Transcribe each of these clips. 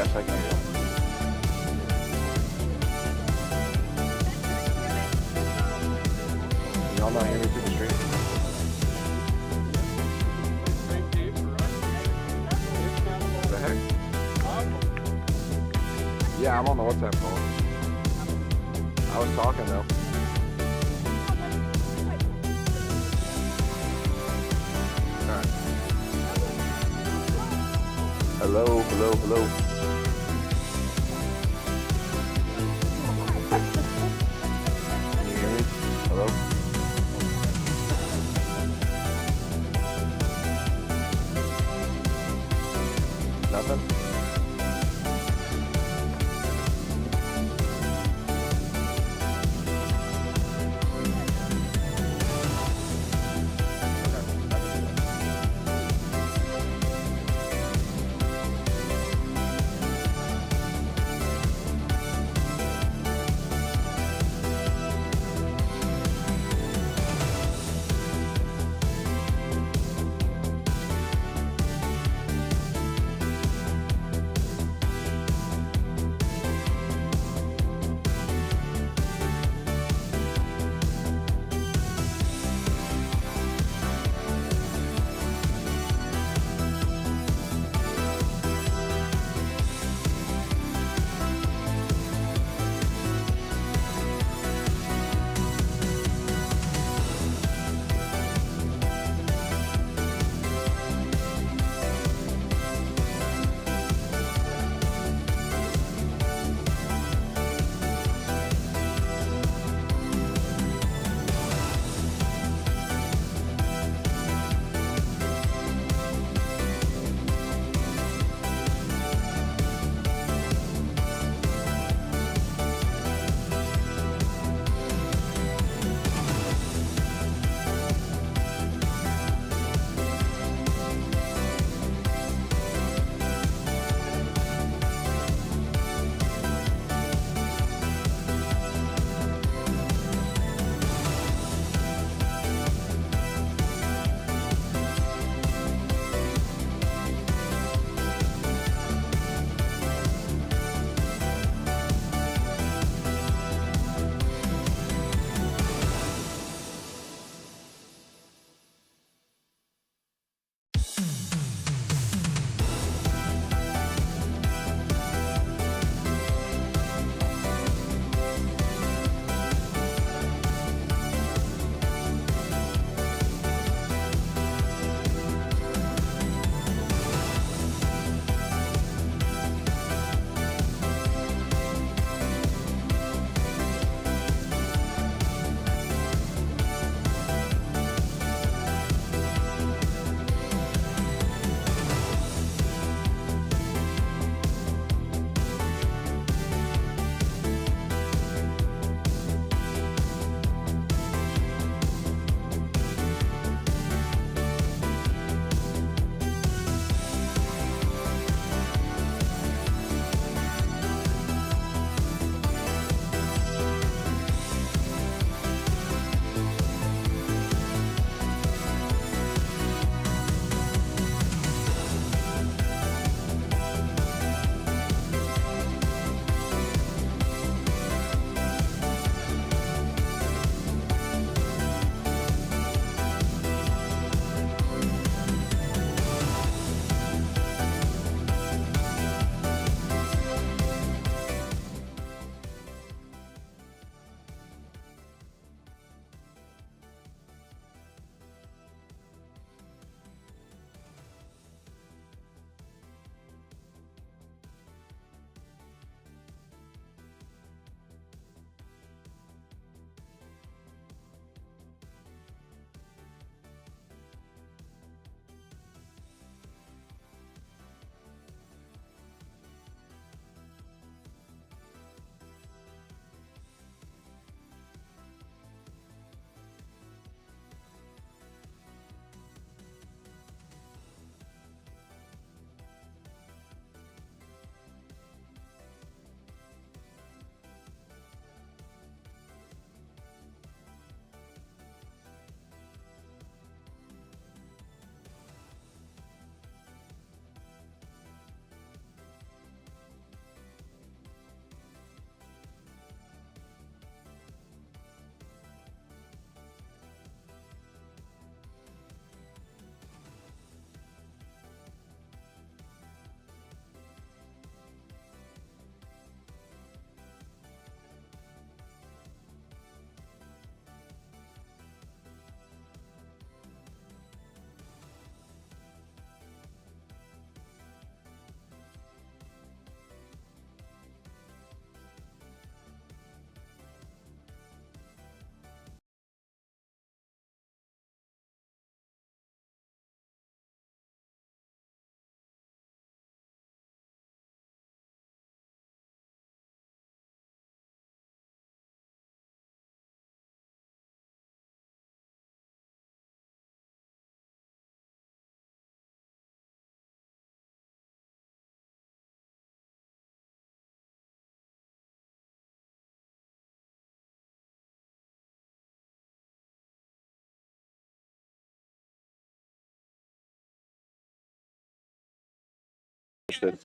Yes, I can hear you. Y'all not hear me through the street? What the heck? Yeah, I'm on the WhatsApp call. I was talking though. Alright. Hello, hello, hello. Can you hear me? Hello? Nothing? Good.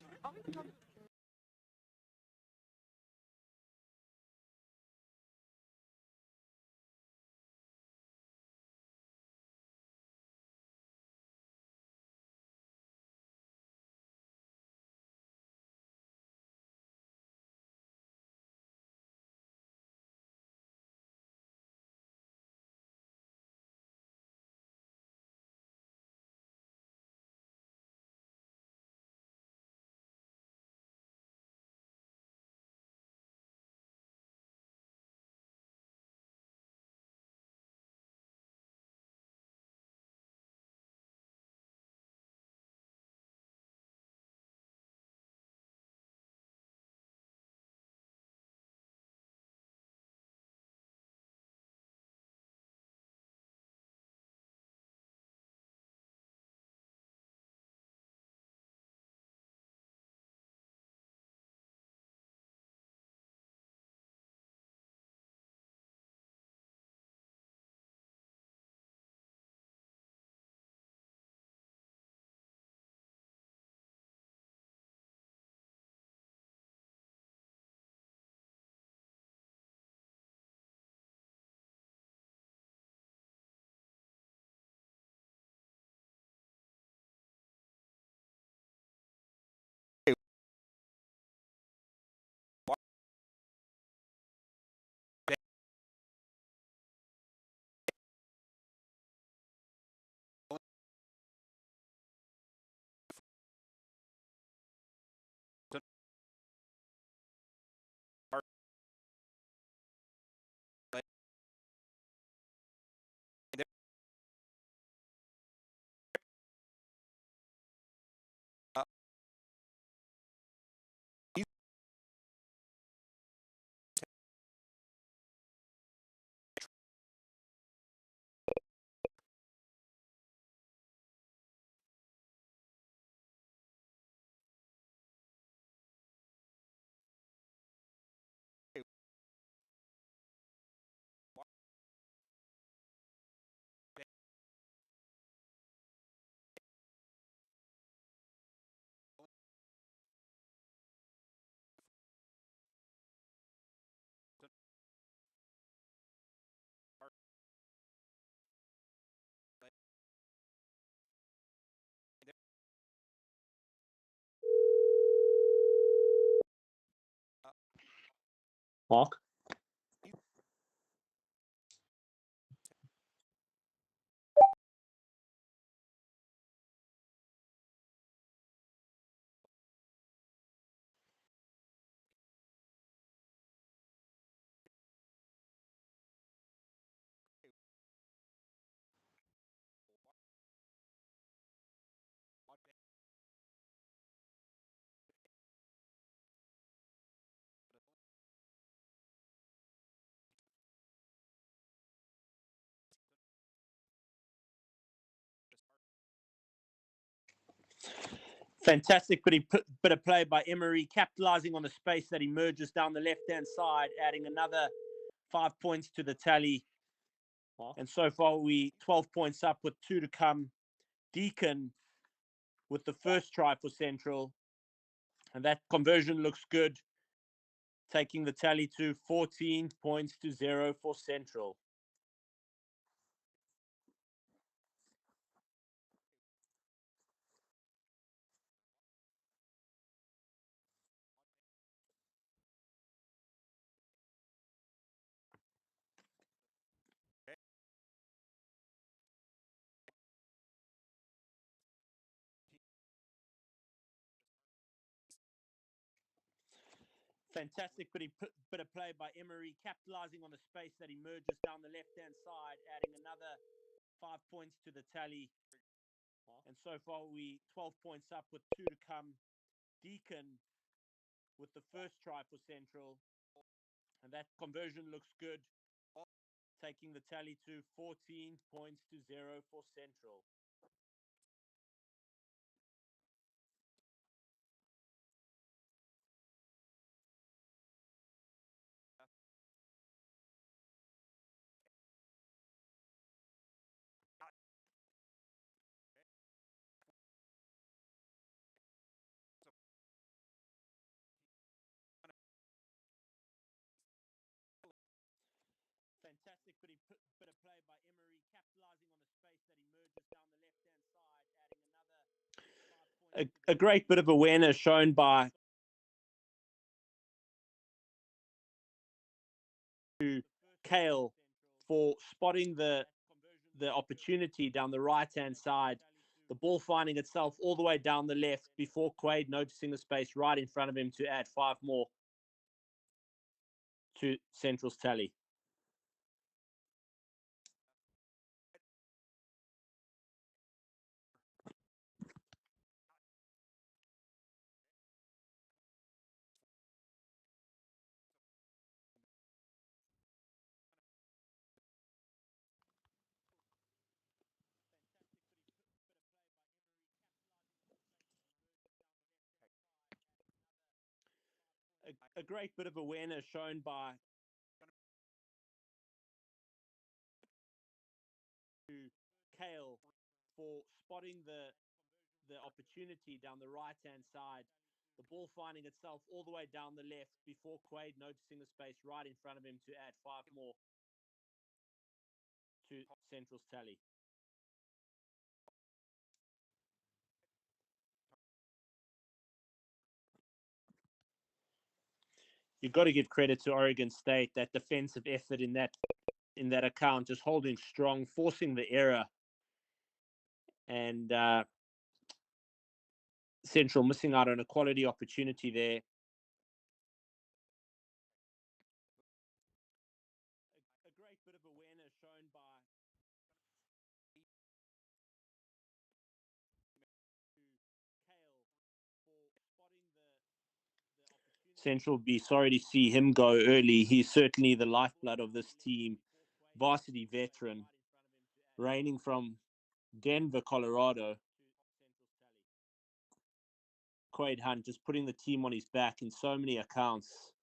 Mark? Fantastic bit of play by Emery, capitalising on the space that emerges down the left-hand side, adding another 5 points to the tally. And so far, we 12 points up with 2 to come. Deacon with the first try for Central. And that conversion looks good, taking the tally to 14 points to 0 for Central. Fantastic bit of play by Emery, capitalising on the space that emerges down the left-hand side, adding another 5 points to the tally. And so far, we 12 points up with 2 to come. Deacon with the first try for Central. And that conversion looks good, taking the tally to 14 points to 0 for Central. bit of play by Emery, capitalizing on the space that emerges down the left-hand side, adding another 5 points. A great bit of awareness shown by Kale for spotting the opportunity down the right-hand side. The ball finding itself all the way down the left before Quaid noticing the space right in front of him to add 5 more to Central's tally. A great bit of awareness shown by Kale for spotting the opportunity down the right-hand side. The ball finding itself all the way down the left before Quaid noticing the space right in front of him to add 5 more to Central's tally. You've got to give credit to Oregon State. That defensive effort in that account, just holding strong, forcing the error, and Central missing out on a quality opportunity there. A great bit of awareness shown by Kale for spotting the opportunity. Central be sorry to see him go early. He's certainly the lifeblood of this team. Varsity veteran, reigning from Denver, Colorado. Quaid Hunt just putting the team on his back in so many accounts.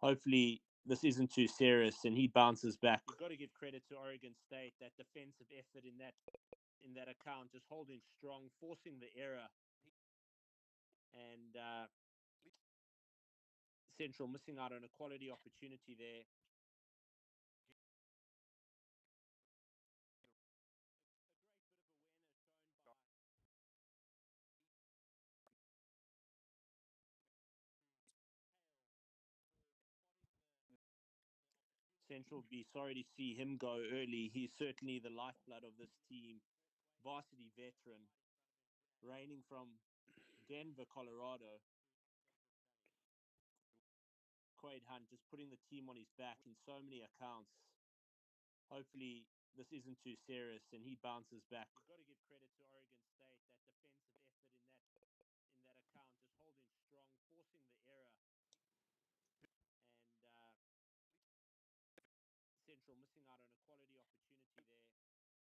Hopefully this isn't too serious and he bounces back. You've got to give credit to Oregon State. That defensive effort in that account, just holding strong, forcing the error, and Central missing out on a quality opportunity there. Central be sorry to see him go early. He's certainly the lifeblood of this team. Varsity veteran, reigning from Denver, Colorado. Quaid Hunt just putting the team on his back in so many accounts. Hopefully this isn't too serious and he bounces back. You've got to give credit to Oregon State. That defensive effort in that account, just holding strong, forcing the error, and Central missing out on a quality opportunity there.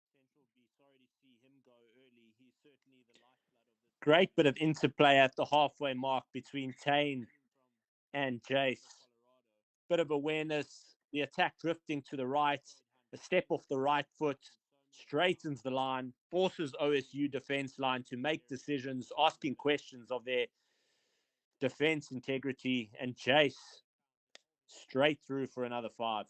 Central be sorry to see him go early. He's certainly the lifeblood of this. Great bit of interplay at the halfway mark between Tane and Jace. Bit of awareness, the attack drifting to the right, a step off the right foot, straightens the line, forces OSU defense line to make decisions, asking questions of their defense integrity, and Jace straight through for another 5.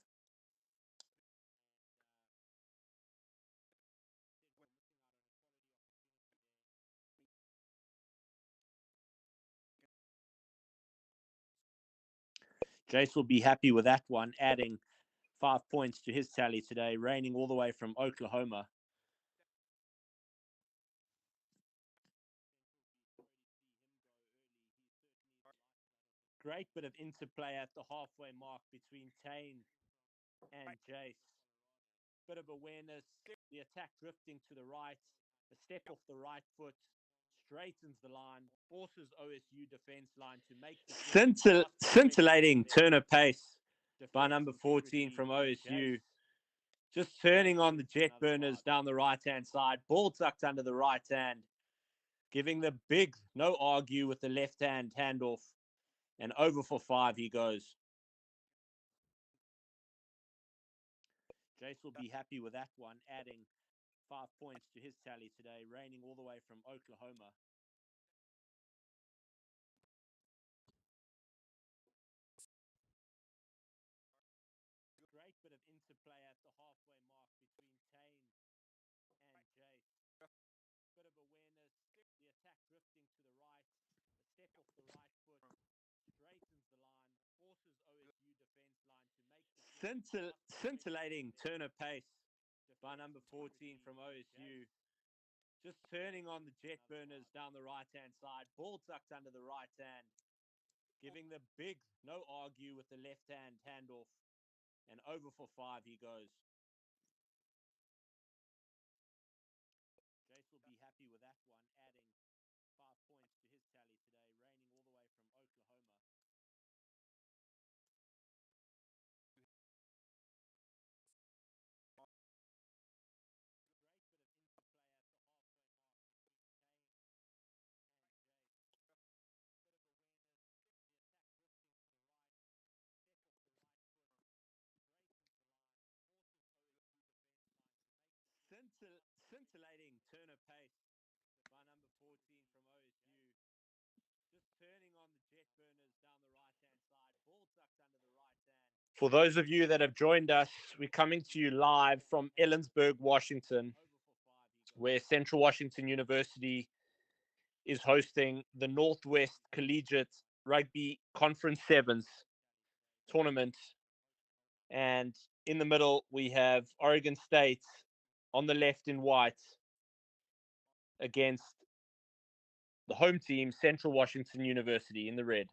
Jace will be happy with that one, adding 5 points to his tally today, reigning all the way from Oklahoma. Great bit of interplay at the halfway mark between Tane and Jace. Bit of awareness, the attack drifting to the right, a step off the right foot, straightens the line, forces OSU defense line to make scintillating turn of pace by number 14 from OSU. Just turning on the jet burners down the right-hand side, ball tucked under the right hand, giving the big no argue with the left hand handoff, and over for 5 he goes. Jace will be happy with that one, adding 5 points to his tally today, raining all the way from Oklahoma. Great bit of interplay at the halfway mark between Tane and Jace. Bit of awareness, the attack drifting to the right, a step off the right foot, straightens the line, forces OSU defense line to make the scintillating turn of pace by number 14 from OSU. Just turning on the jet burners down the right-hand side, ball tucked under the right hand, giving the big no argue with the left hand handoff, and over for 5 he goes. Jace will be happy with that one, adding 5 points to his tally today, raining all the way from Oklahoma. Great bit of interplay at the halfway mark between Tane and Jace. Bit of awareness, the attack drifting to the right, step off the right foot, straightens the line, forces OSU defense line to make the scintillating turn of pace by number 14 from OSU. Just turning on the jet burners down the right-hand side, ball tucked under the right hand. For those of you that have joined us, we're coming to you live from Ellensburg, Washington, where Central Washington University is hosting the Northwest Collegiate Rugby Conference Sevens tournament. And in the middle, we have Oregon State on the left in white against the home team, Central Washington University, in the red.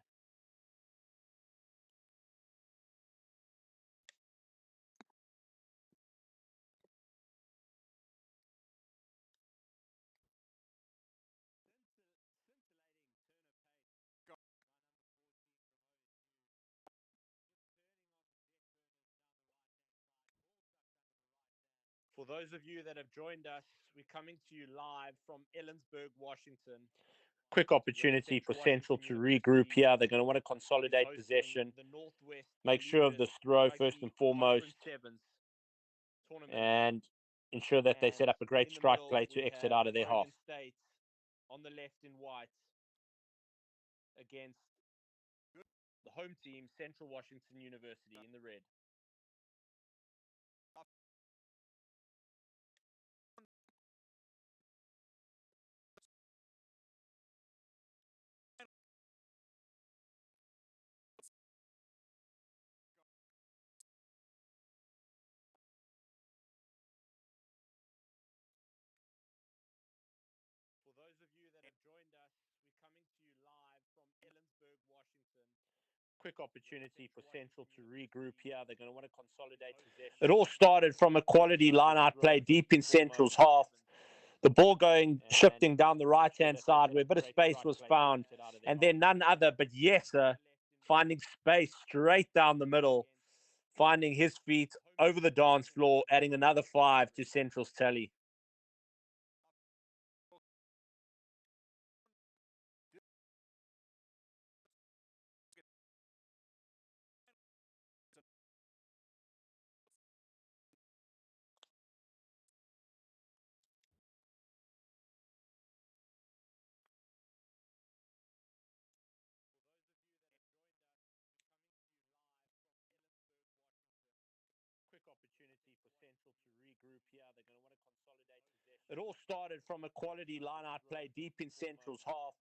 For those of you that have joined us, we're coming to you live from Ellensburg, Washington. Quick opportunity for Central to regroup here. They're going to want to consolidate possession, make sure of this throw first and foremost, and ensure that they set up a great strike play to exit out of their half. On the left in white against the home team, Central Washington University, in the red. For those of you that have joined us, we're coming to you live from Ellensburg, Washington. Quick opportunity for Central to regroup here. They're going to want to consolidate possession. It all started from a quality line-out play deep in Central's half. The ball going, shifting down the right-hand side where a bit of space was found. And then none other but Yesser finding space straight down the middle, finding his feet over the dance floor, adding another 5 to Central's tally. Quick opportunity for Central to regroup here. They're going to want to consolidate possession. It all started from a quality line-out play deep in Central's half.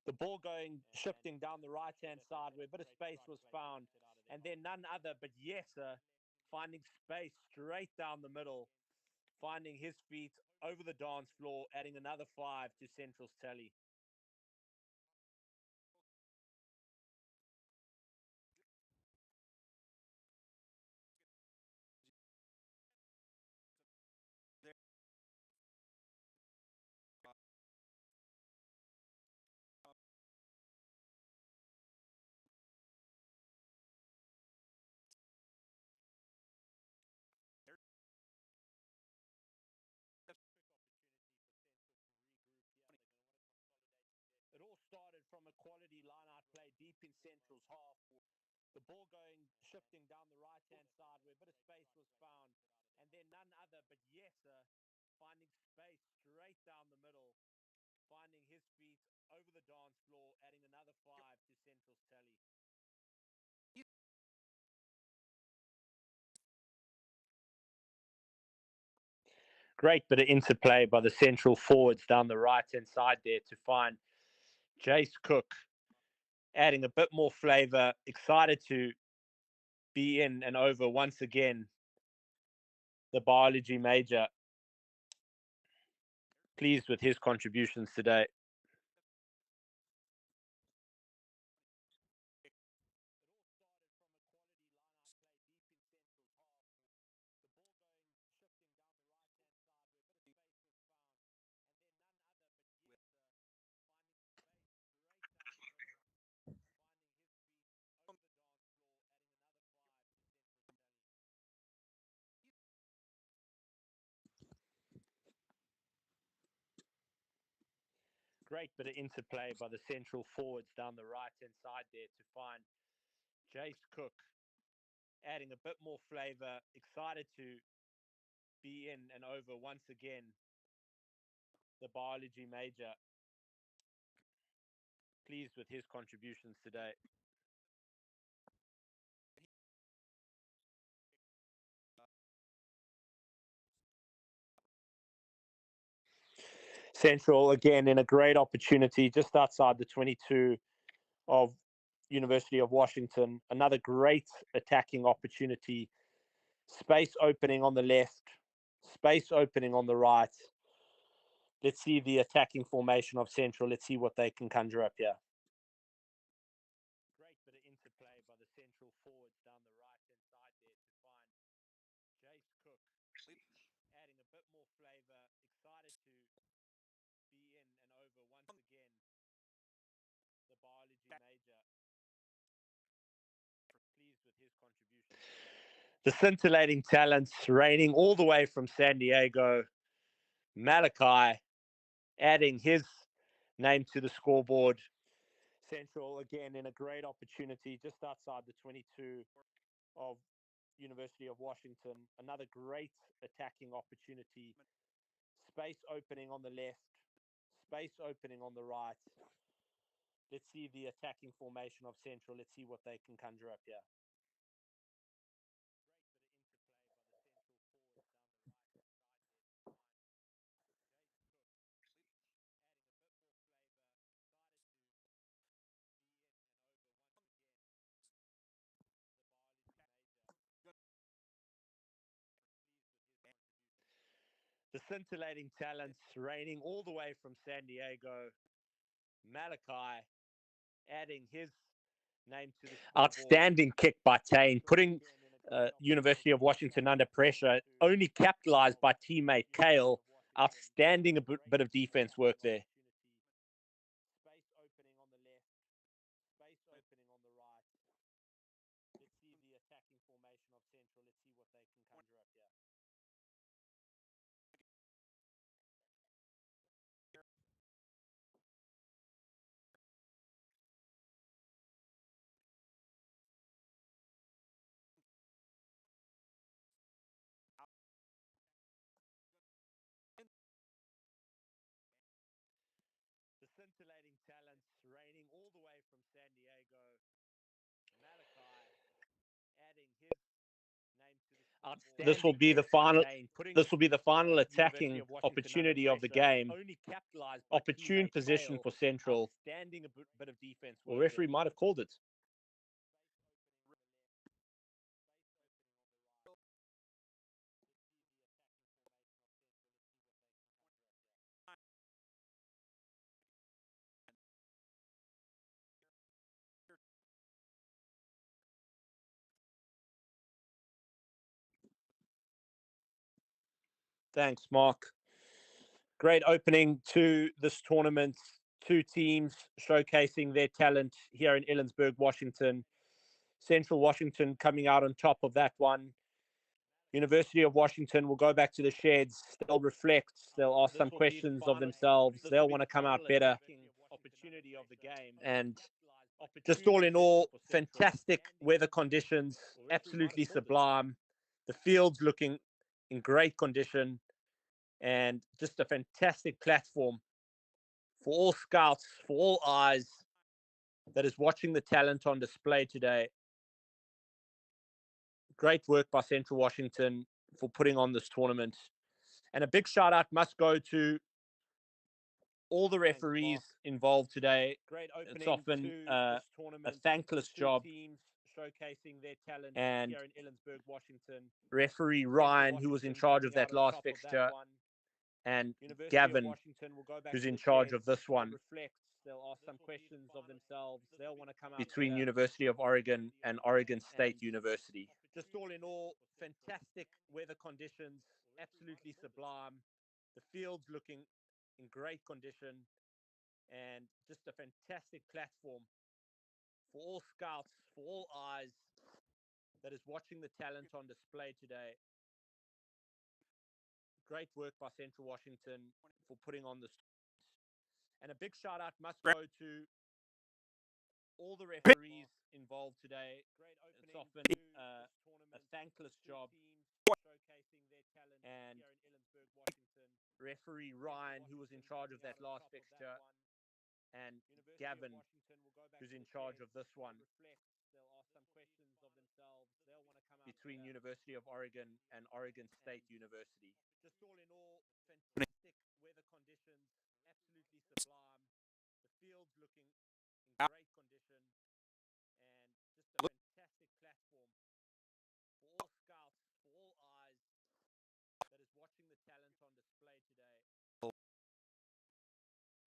The ball going, shifting down the right-hand side where a bit of space was found. And then none other but Yesser finding space straight down the middle, finding his feet over the dance floor, adding another 5 to Central's tally. It all started from a quality line-out play deep in Central's half. The ball going, shifting down the right-hand side where a bit of space was found. And then none other but Yesser finding space straight down the middle, finding his feet over the dance floor, adding another 5 to Central's tally. Great bit of interplay by the Central forwards down the right-hand side there to find Jace Cook, adding a bit more flavour, excited to be in and over once again the biology major. Pleased with his contributions today. Great bit of interplay by the Central forwards down the right-hand side there to find Jace Cook, adding a bit more flavour, excited to be in and over once again the biology major. Pleased with his contributions today. Central again in a great opportunity just outside the 22 of University of Washington. Another great attacking opportunity. Space opening on the left, space opening on the right. Let's see the attacking formation of Central. Let's see what they can conjure up here. Great bit of interplay by the Central forwards down the right-hand side there to find Jace Cook, adding a bit more flavour, excited to be in and over once again the biology major. Pleased with his contributions. The scintillating talents reigning all the way from San Diego, Malachi, adding his name to the scoreboard. Central again in a great opportunity just outside the 22 of University of Washington. Another great attacking opportunity. Space opening on the left, space opening on the right. Let's see the attacking formation of Central. Let's see what they can conjure up here. The scintillating talents reigning all the way from San Diego, Malachi, adding his name to the scoreboard. Outstanding kick by Tane, putting University of Washington under pressure, only capitalized by teammate Kale. Outstanding bit of defense work there. Space opening on the left, space opening on the right. Let's see the attacking formation of Central. Let's see what they can conjure up here. The scintillating talents reigning all the way from San Diego, Malachi, adding his name to the scoreboard. This will be the final. This will be the final attacking opportunity of the game. Opportune position for Central. Outstanding bit of defense. The referee might have called it. Thanks, Mark. Great opening to this tournament. Two teams showcasing their talent here in Ellensburg, Washington. Central Washington coming out on top of that one. University of Washington will go back to the sheds. They'll reflect. They'll ask some questions of themselves. They'll want to come out better. Opportunity of the game. And just all in all, fantastic weather conditions. Absolutely sublime. The field's looking in great condition, and just a fantastic platform for all scouts, for all eyes that is watching the talent on display today. Great work by Central Washington for putting on this tournament. And a big shout out must go to all the referees involved today. Great opening. It's often to a this tournament. thankless Two job. teams showcasing their talent And here in Ellensburg, Washington. referee Ryan, who was in charge of that last fixture, and University Gavin, of Washington will go back who's to in the charge chairs. of this They'll one, reflect. They'll ask some questions of themselves. They'll want to come out between better. University of Oregon and Oregon State University. Just all in all, fantastic weather conditions, absolutely sublime. The field's looking in great condition, and just a fantastic platform for all scouts, for all eyes that is watching the talent on display today. Great work by Central Washington for putting on this. And a big shout out must go to all the referees involved today. It's often a thankless job. And referee Ryan, who was in charge of that last fixture, and Gavin, who's in charge of this one, between University of Oregon and Oregon State University. Just all in all, fantastic weather conditions, absolutely sublime. The field's looking in great condition, and just a fantastic platform for all scouts, for all eyes that is watching the talent on display today.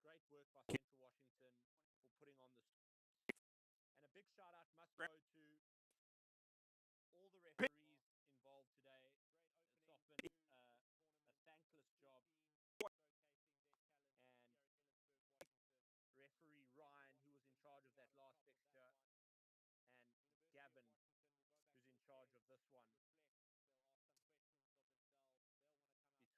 Great work by Central Washington for putting on this. And a big shout out must go to all the referees involved today. It's often a thankless job. And referee Ryan, who was in charge of that last fixture, and Gavin, who's in charge of this one, between University of Oregon and Oregon State University.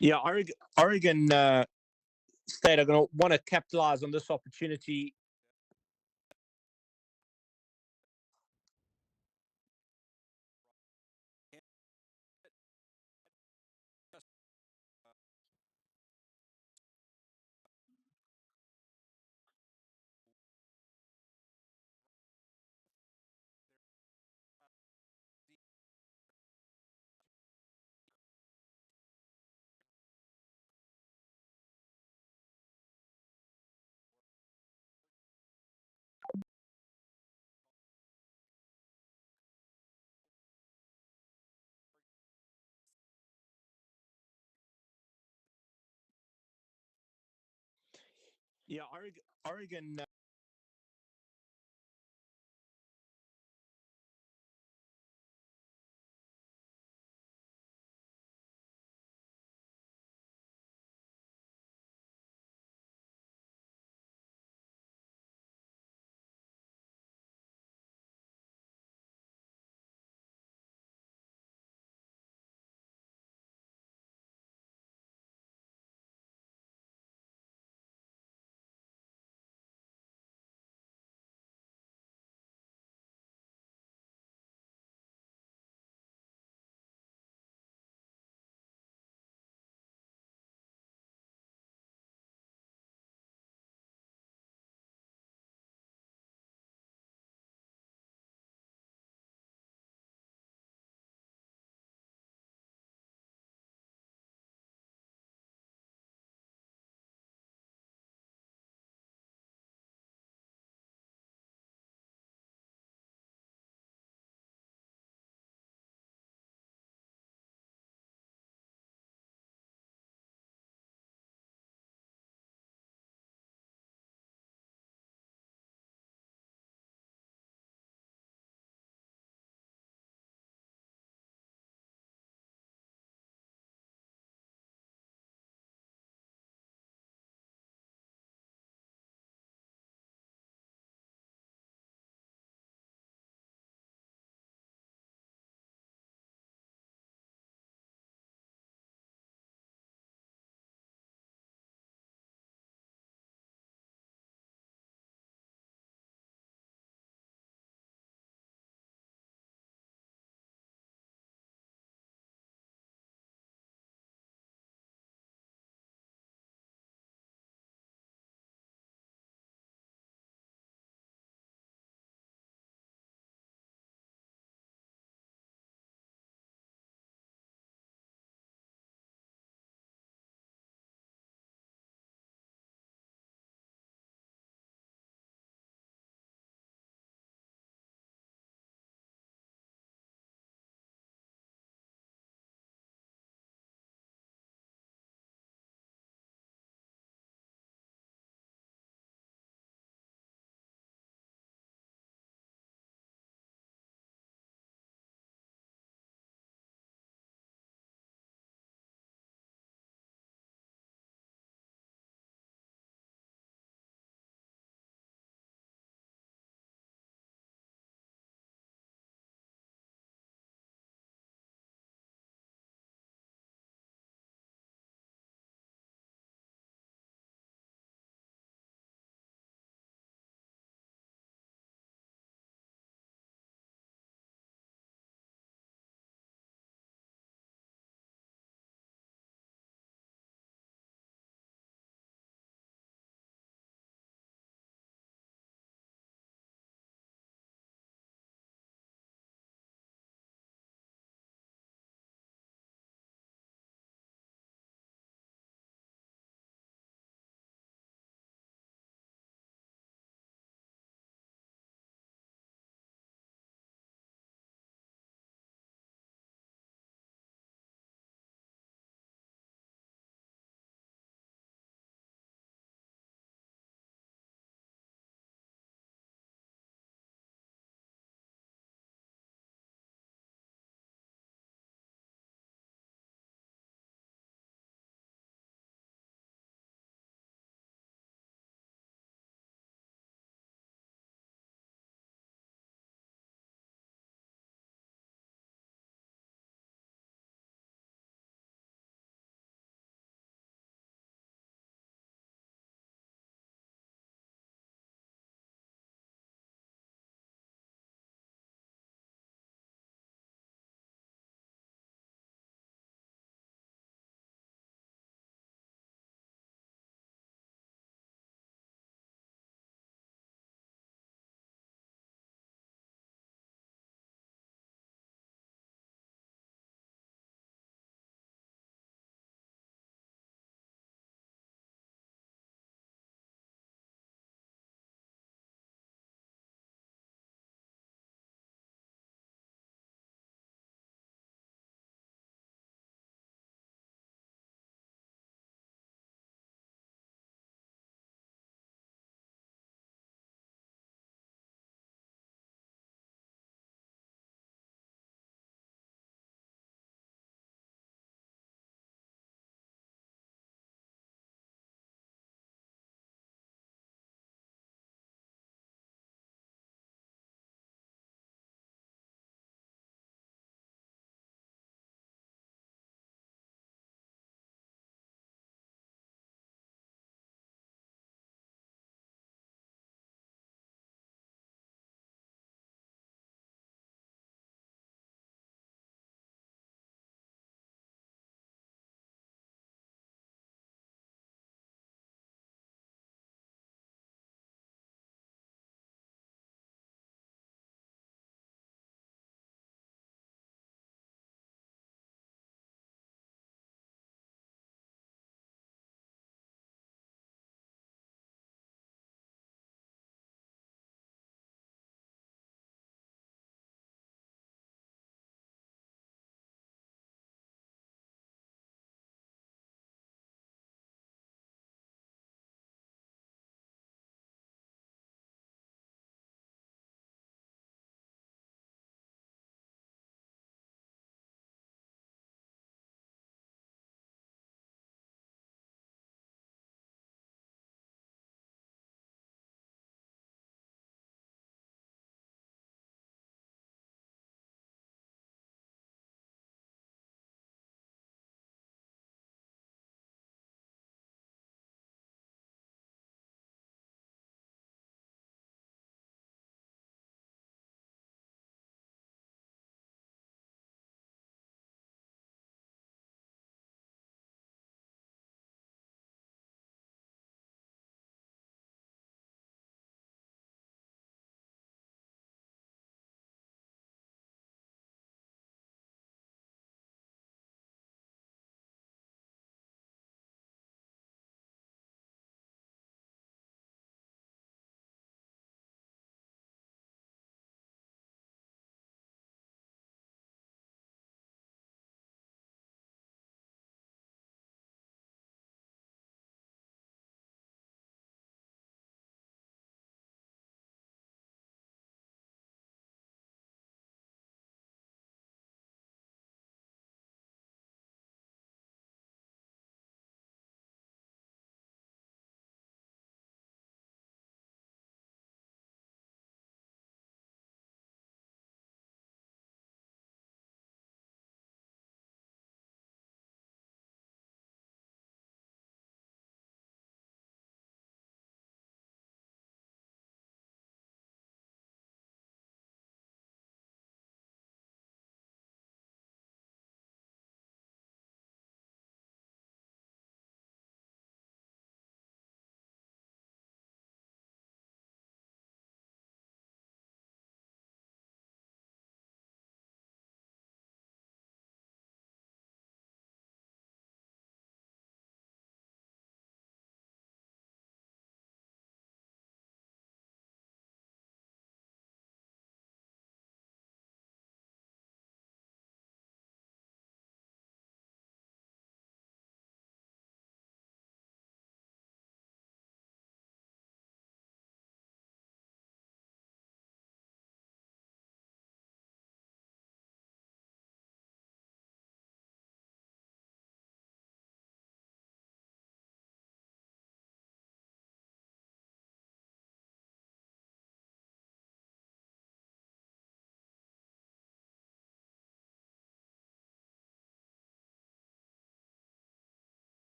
Yeah, Oregon State are going to want to capitalize on this opportunity. Yeah, Oregon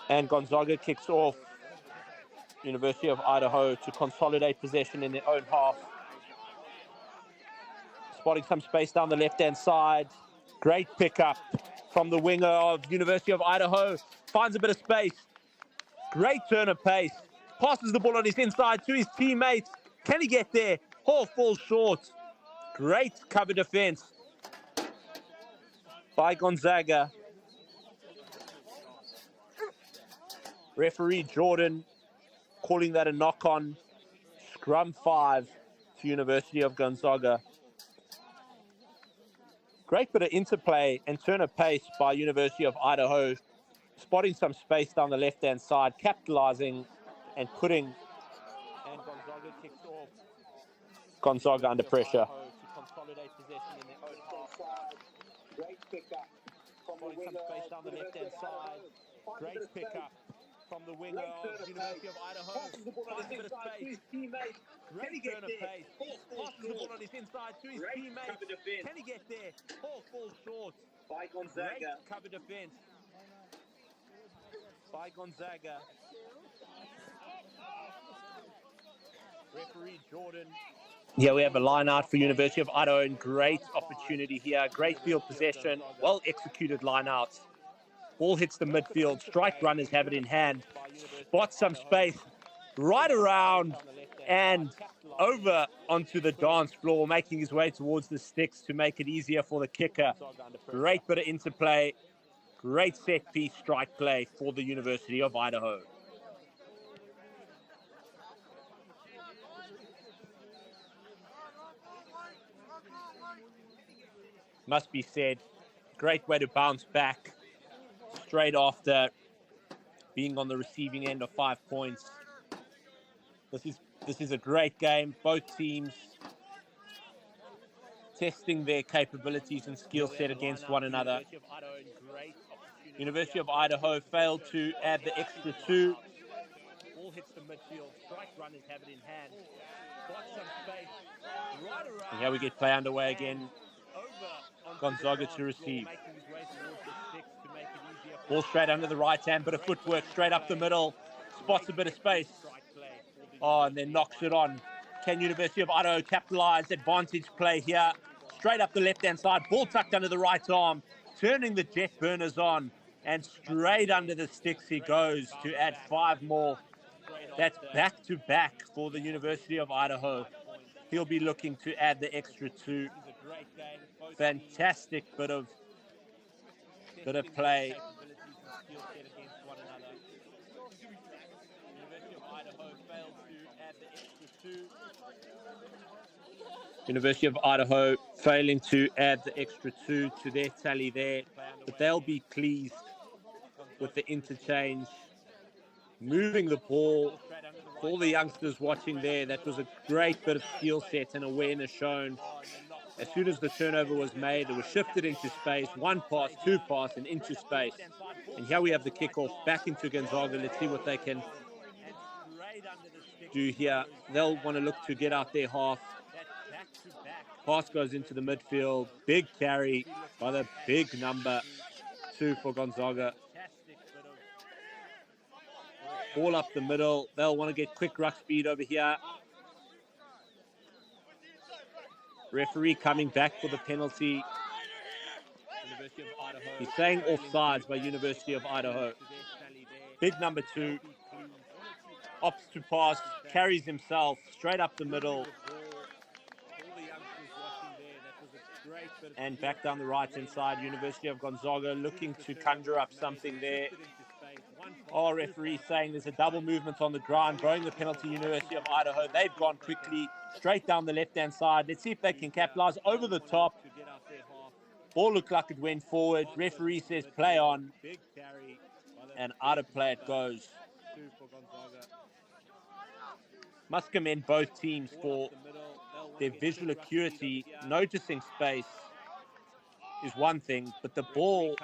And Gonzaga kicks off. University of Idaho to consolidate possession in their own half. Spotting some space down the left-hand side. Great pickup from the winger of University of Idaho. Finds a bit of space. Great turn of pace. Passes the ball on his inside to his teammates. Can he get there? Hall falls short. Great cover defense by Gonzaga. Referee Jordan calling that a knock-on. Scrum 5 to University of Gonzaga. Great bit of interplay and turn of pace by University of Idaho. Spotting some space down the left-hand side, capitalizing and putting. And Gonzaga kicks off. Gonzaga under pressure. To consolidate possession in their own half. Great pickup from the winger. Some space down the left-hand side. Great pickup from the winger of University of Idaho. Passes the ball on his inside to his teammates. Great turn of pace. Passes the ball on his inside to his teammates. Can he get there? Hall falls short. By Gonzaga. Great cover defense by Gonzaga. Referee Jordan. Here we have a line out for University of Idaho, and great opportunity here. Great field possession, well executed line outs. Ball hits the midfield. Strike runners have it in hand. Spots some space right around and over onto the dance floor, making his way towards the sticks to make it easier for the kicker. Great bit of interplay. Great set piece strike play for the University of Idaho. Must be said, great way to bounce back straight after being on the receiving end of 5 points. This is a great game. Both teams testing their capabilities and skill set against one another. University of Idaho failed to add the extra 2. Ball hits the midfield. Strike runners have it in hand. Spot some space right around. And here we get play underway again. Gonzaga to receive. Ball straight under the right hand, bit of footwork straight up the middle. Spots a bit of space. Oh, and then knocks it on. Can University of Idaho capitalize? Advantage play here. Straight up the left-hand side. Ball tucked under the right arm. Turning the jet burners on. And straight under the sticks he goes to add 5 more. That's back-to-back for the University of Idaho. He'll be looking to add the extra 2. Fantastic bit of play. University of Idaho failing to add the extra 2 to their tally there, but they'll be pleased with the interchange. Moving the ball for the youngsters watching there. That was a great bit of skill set and awareness shown. As soon as the turnover was made, it was shifted into space. 1 pass, 2 pass, and into space. And here we have the kickoff back into Gonzaga. Let's see what they can do here. They'll want to look to get out their half. Pass goes into the midfield. Big carry by the big number 2 for Gonzaga. Ball up the middle. They'll want to get quick ruck speed over here. Referee coming back for the penalty. He's saying offsides by University of Idaho. Big number 2. Opts to pass. Carries himself straight up the middle. And back down the right-hand side. University of Gonzaga looking to conjure up something there. Oh, referee saying there's a double movement on the ground, throwing the penalty, University of Idaho. They've gone quickly, straight down the left-hand side. Let's see if they can capitalize over the top. Ball looked like it went forward. Referee says play on. And out of play it goes. Must commend both teams for their visual acuity. Noticing space is one thing, but the ball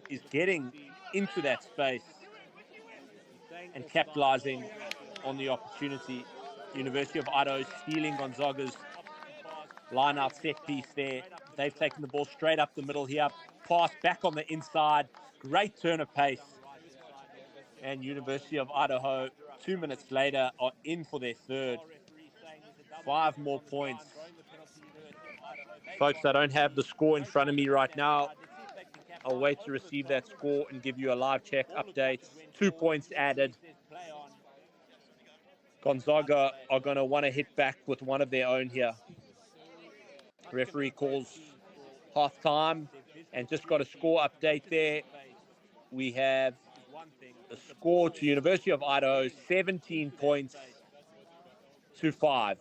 is getting into that space and capitalizing on the opportunity. University of Idaho stealing Gonzaga's line-out set piece there. They've taken the ball straight up the middle here. Pass back on the inside. Great turn of pace. And University of Idaho, 2 minutes later, are in for their third. 5 more points. Folks, I don't have the score in front of me right now. I'll wait to receive that score and give you a live check update. 2 points added. Gonzaga are going to want to hit back with one of their own here. Referee calls half time and just got a score update there. We have a score to University of Idaho, 17 points to 5.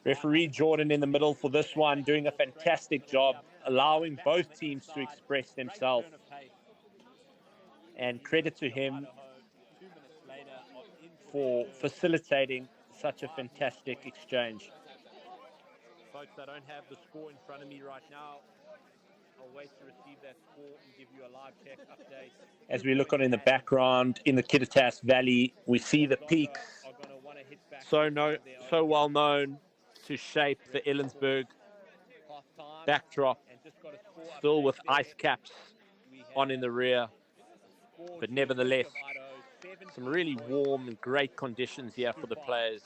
Referee Jordan in the middle for this one, doing a fantastic job, allowing both teams to express themselves. And credit to him for facilitating such a fantastic exchange. Folks, I don't have the score in front of me right now. I'll wait to receive that score and give you a live check update. As we look on in the background, in the Kittitas Valley, we see the peaks, so well known to shape the Ellensburg backdrop, still with ice caps on in the rear. But nevertheless, some really warm and great conditions here for the players.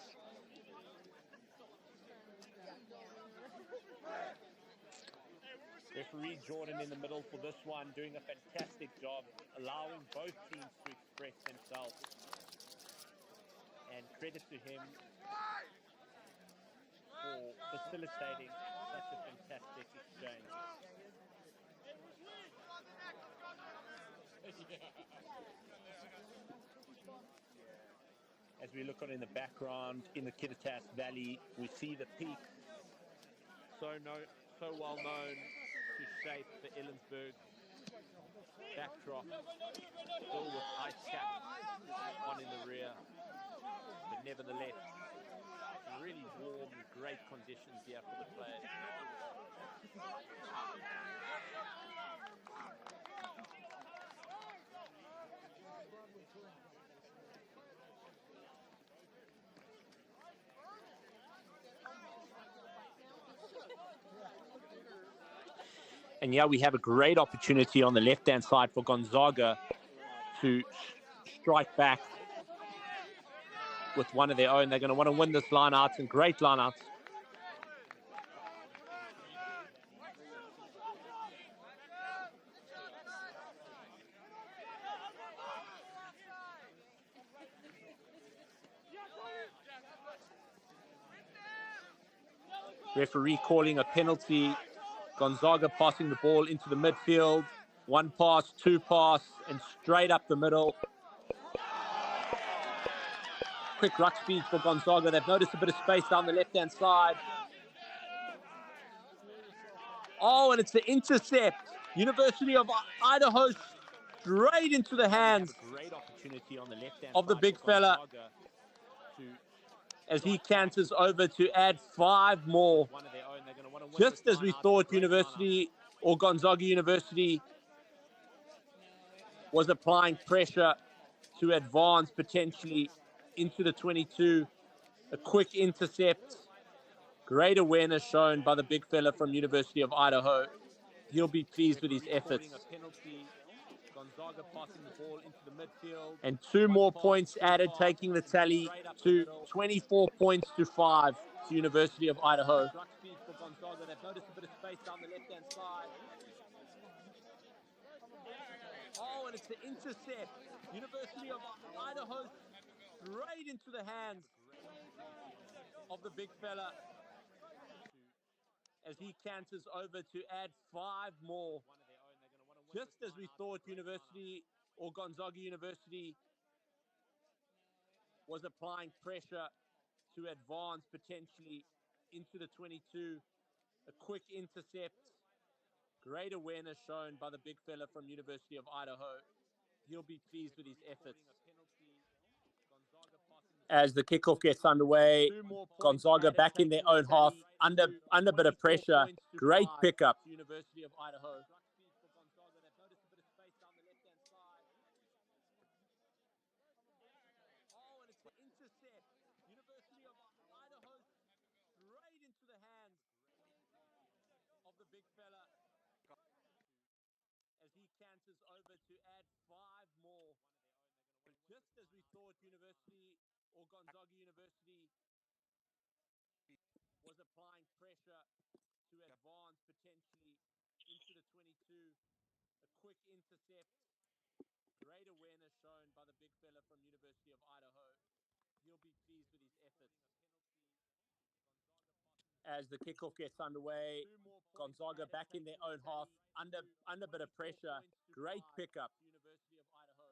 Referee Jordan in the middle for this one, doing a fantastic job, allowing both teams to express themselves. And credit to him for facilitating such a fantastic exchange. As we look on in the background, in the Kittitas Valley, we see the peaks, so well known to shape the Ellensburg backdrop, still with ice caps on in the rear. But nevertheless, some really warm and great conditions here for the players. And yeah, we have a great opportunity on the left-hand side for Gonzaga to strike back with one of their own. They're going to want to win this line-outs, and great line-outs. Referee calling a penalty. Gonzaga passing the ball into the midfield. 1 pass, 2 pass, and straight up the middle. Quick ruck speed for Gonzaga. They've noticed a bit of space down the left-hand side. Oh, and it's the intercept. University of Idaho straight into the hands of the big fella as he canters over to add 5 more. Just as we thought University or Gonzaga University was applying pressure to advance potentially into the 22. A quick intercept. Great awareness shown by the big fella from University of Idaho. He'll be pleased with his efforts. Gonzaga passing the ball into the midfield. And 2 more points added, taking the tally to 24 points to 5 to University of Idaho. They've noticed a bit of space down the left-hand side. Oh, and it's the intercept. University of Idaho straight into the hands of the big fella as he canters over to add 5 more. Just as we thought University or Gonzaga University was applying pressure to advance potentially into the 22. A quick intercept. Great awareness shown by the big fella from University of Idaho. He'll be pleased with his efforts. As the kickoff gets underway, Gonzaga back in their own half, under a bit of pressure. Great pickup. University of Idaho. Oh, and it's the intercept. University of Idaho straight into the hands of the big fella chances over to add 5 more. But just as we thought University or Gonzaga University was applying pressure to advance potentially into the 22, a quick intercept, great awareness shown by the big fella from University of Idaho. He'll be pleased with his efforts. As the kickoff gets underway, Gonzaga back in their own half, under a bit of pressure. Great pickup. University of Idaho.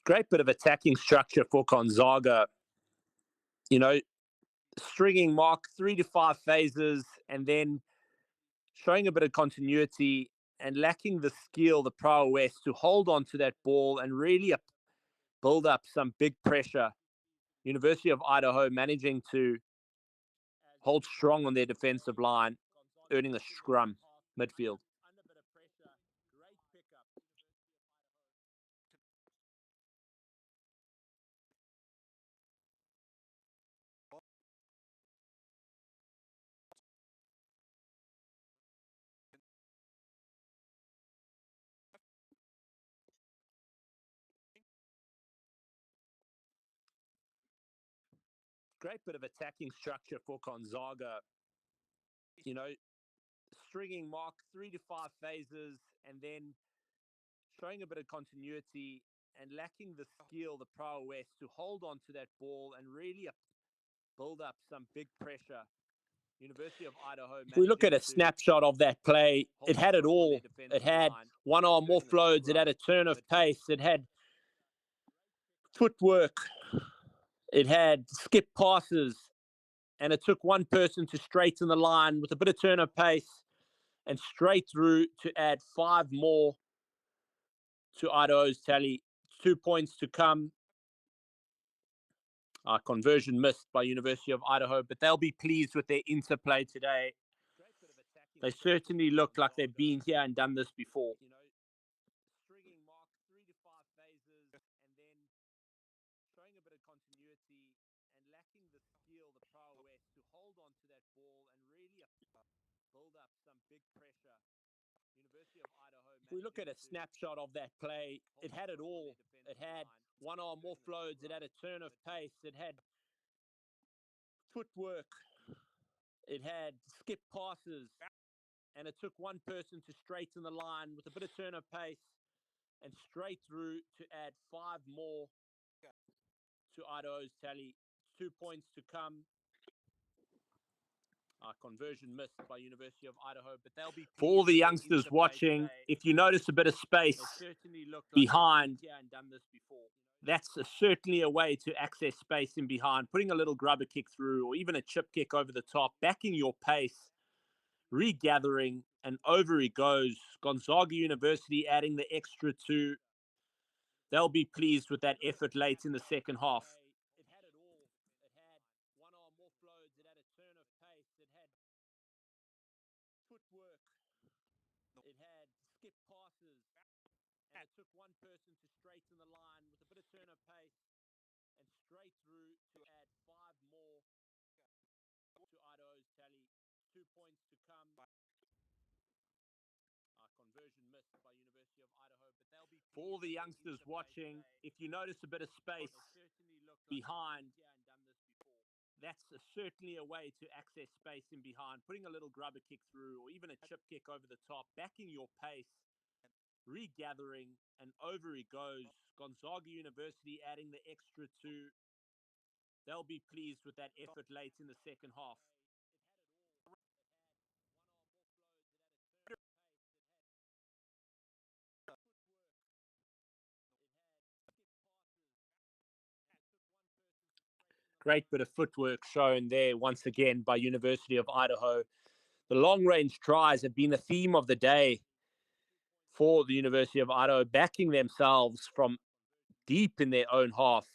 Great bit of attacking structure for Gonzaga. You know, stringing Mark 3 to 5 phases and then showing a bit of continuity and lacking the skill, the prowess to hold on to that ball and really build up some big pressure. University of Idaho managing to hold strong on their defensive line, earning a scrum midfield. Great bit of attacking structure for Gonzaga. You know, stringing Mark 3 to 5 phases and then showing a bit of continuity and lacking the skill, the prowess to hold on to that ball and really build up some big pressure. University of Idaho. If we look at a snapshot of that play, it had it all. It had one arm offloads. It had a turn of pace. It had footwork. It had skip passes. And it took one person to straighten the line with a bit of turn of pace and straight through to add 5 more to Idaho's tally. 2 points to come. Conversion missed by University of Idaho, but they'll be pleased with their interplay today. They certainly look like they've been here and done this before. Stringing Mark 3 to 5 phases and then showing a bit of continuity and lacking the skill, the prowess to hold on to that ball and really build up some big pressure. University of Idaho. If we look at a snapshot of that play, it had it all. It had one arm offloads. It had a turn of pace. It had footwork. It had skip passes. And it took one person to straighten the line with a bit of turn of pace and straight through to add 5 more to Idaho's tally. 2 points to come. Conversion missed by University of Idaho, but they'll be for all the youngsters watching. Today. If you notice a bit of space behind, and done this before. That's certainly a way to access space in behind. Putting a little grubber kick through, or even a chip kick over the top, backing your pace, regathering, and over he goes. Gonzaga University adding the extra 2. They'll be pleased with that effort late in the second half. Footwork. It had skip passes. And it took one person to straighten the line with a bit of turn of pace and straight through to add 5 more to Idaho's tally. 2 points to come. Conversion missed by University of Idaho, but they'll be for all the youngsters watching. If you notice a bit of space behind, that's certainly a way to access space in behind. Putting a little grubber kick through, or even a chip kick over the top, backing your pace, regathering, and over he goes. Gonzaga University adding the extra 2. They'll be pleased with that effort late in the second half. Great bit of footwork shown there once again by University of Idaho. The long-range tries have been a theme of the day for the University of Idaho, backing themselves from deep in their own half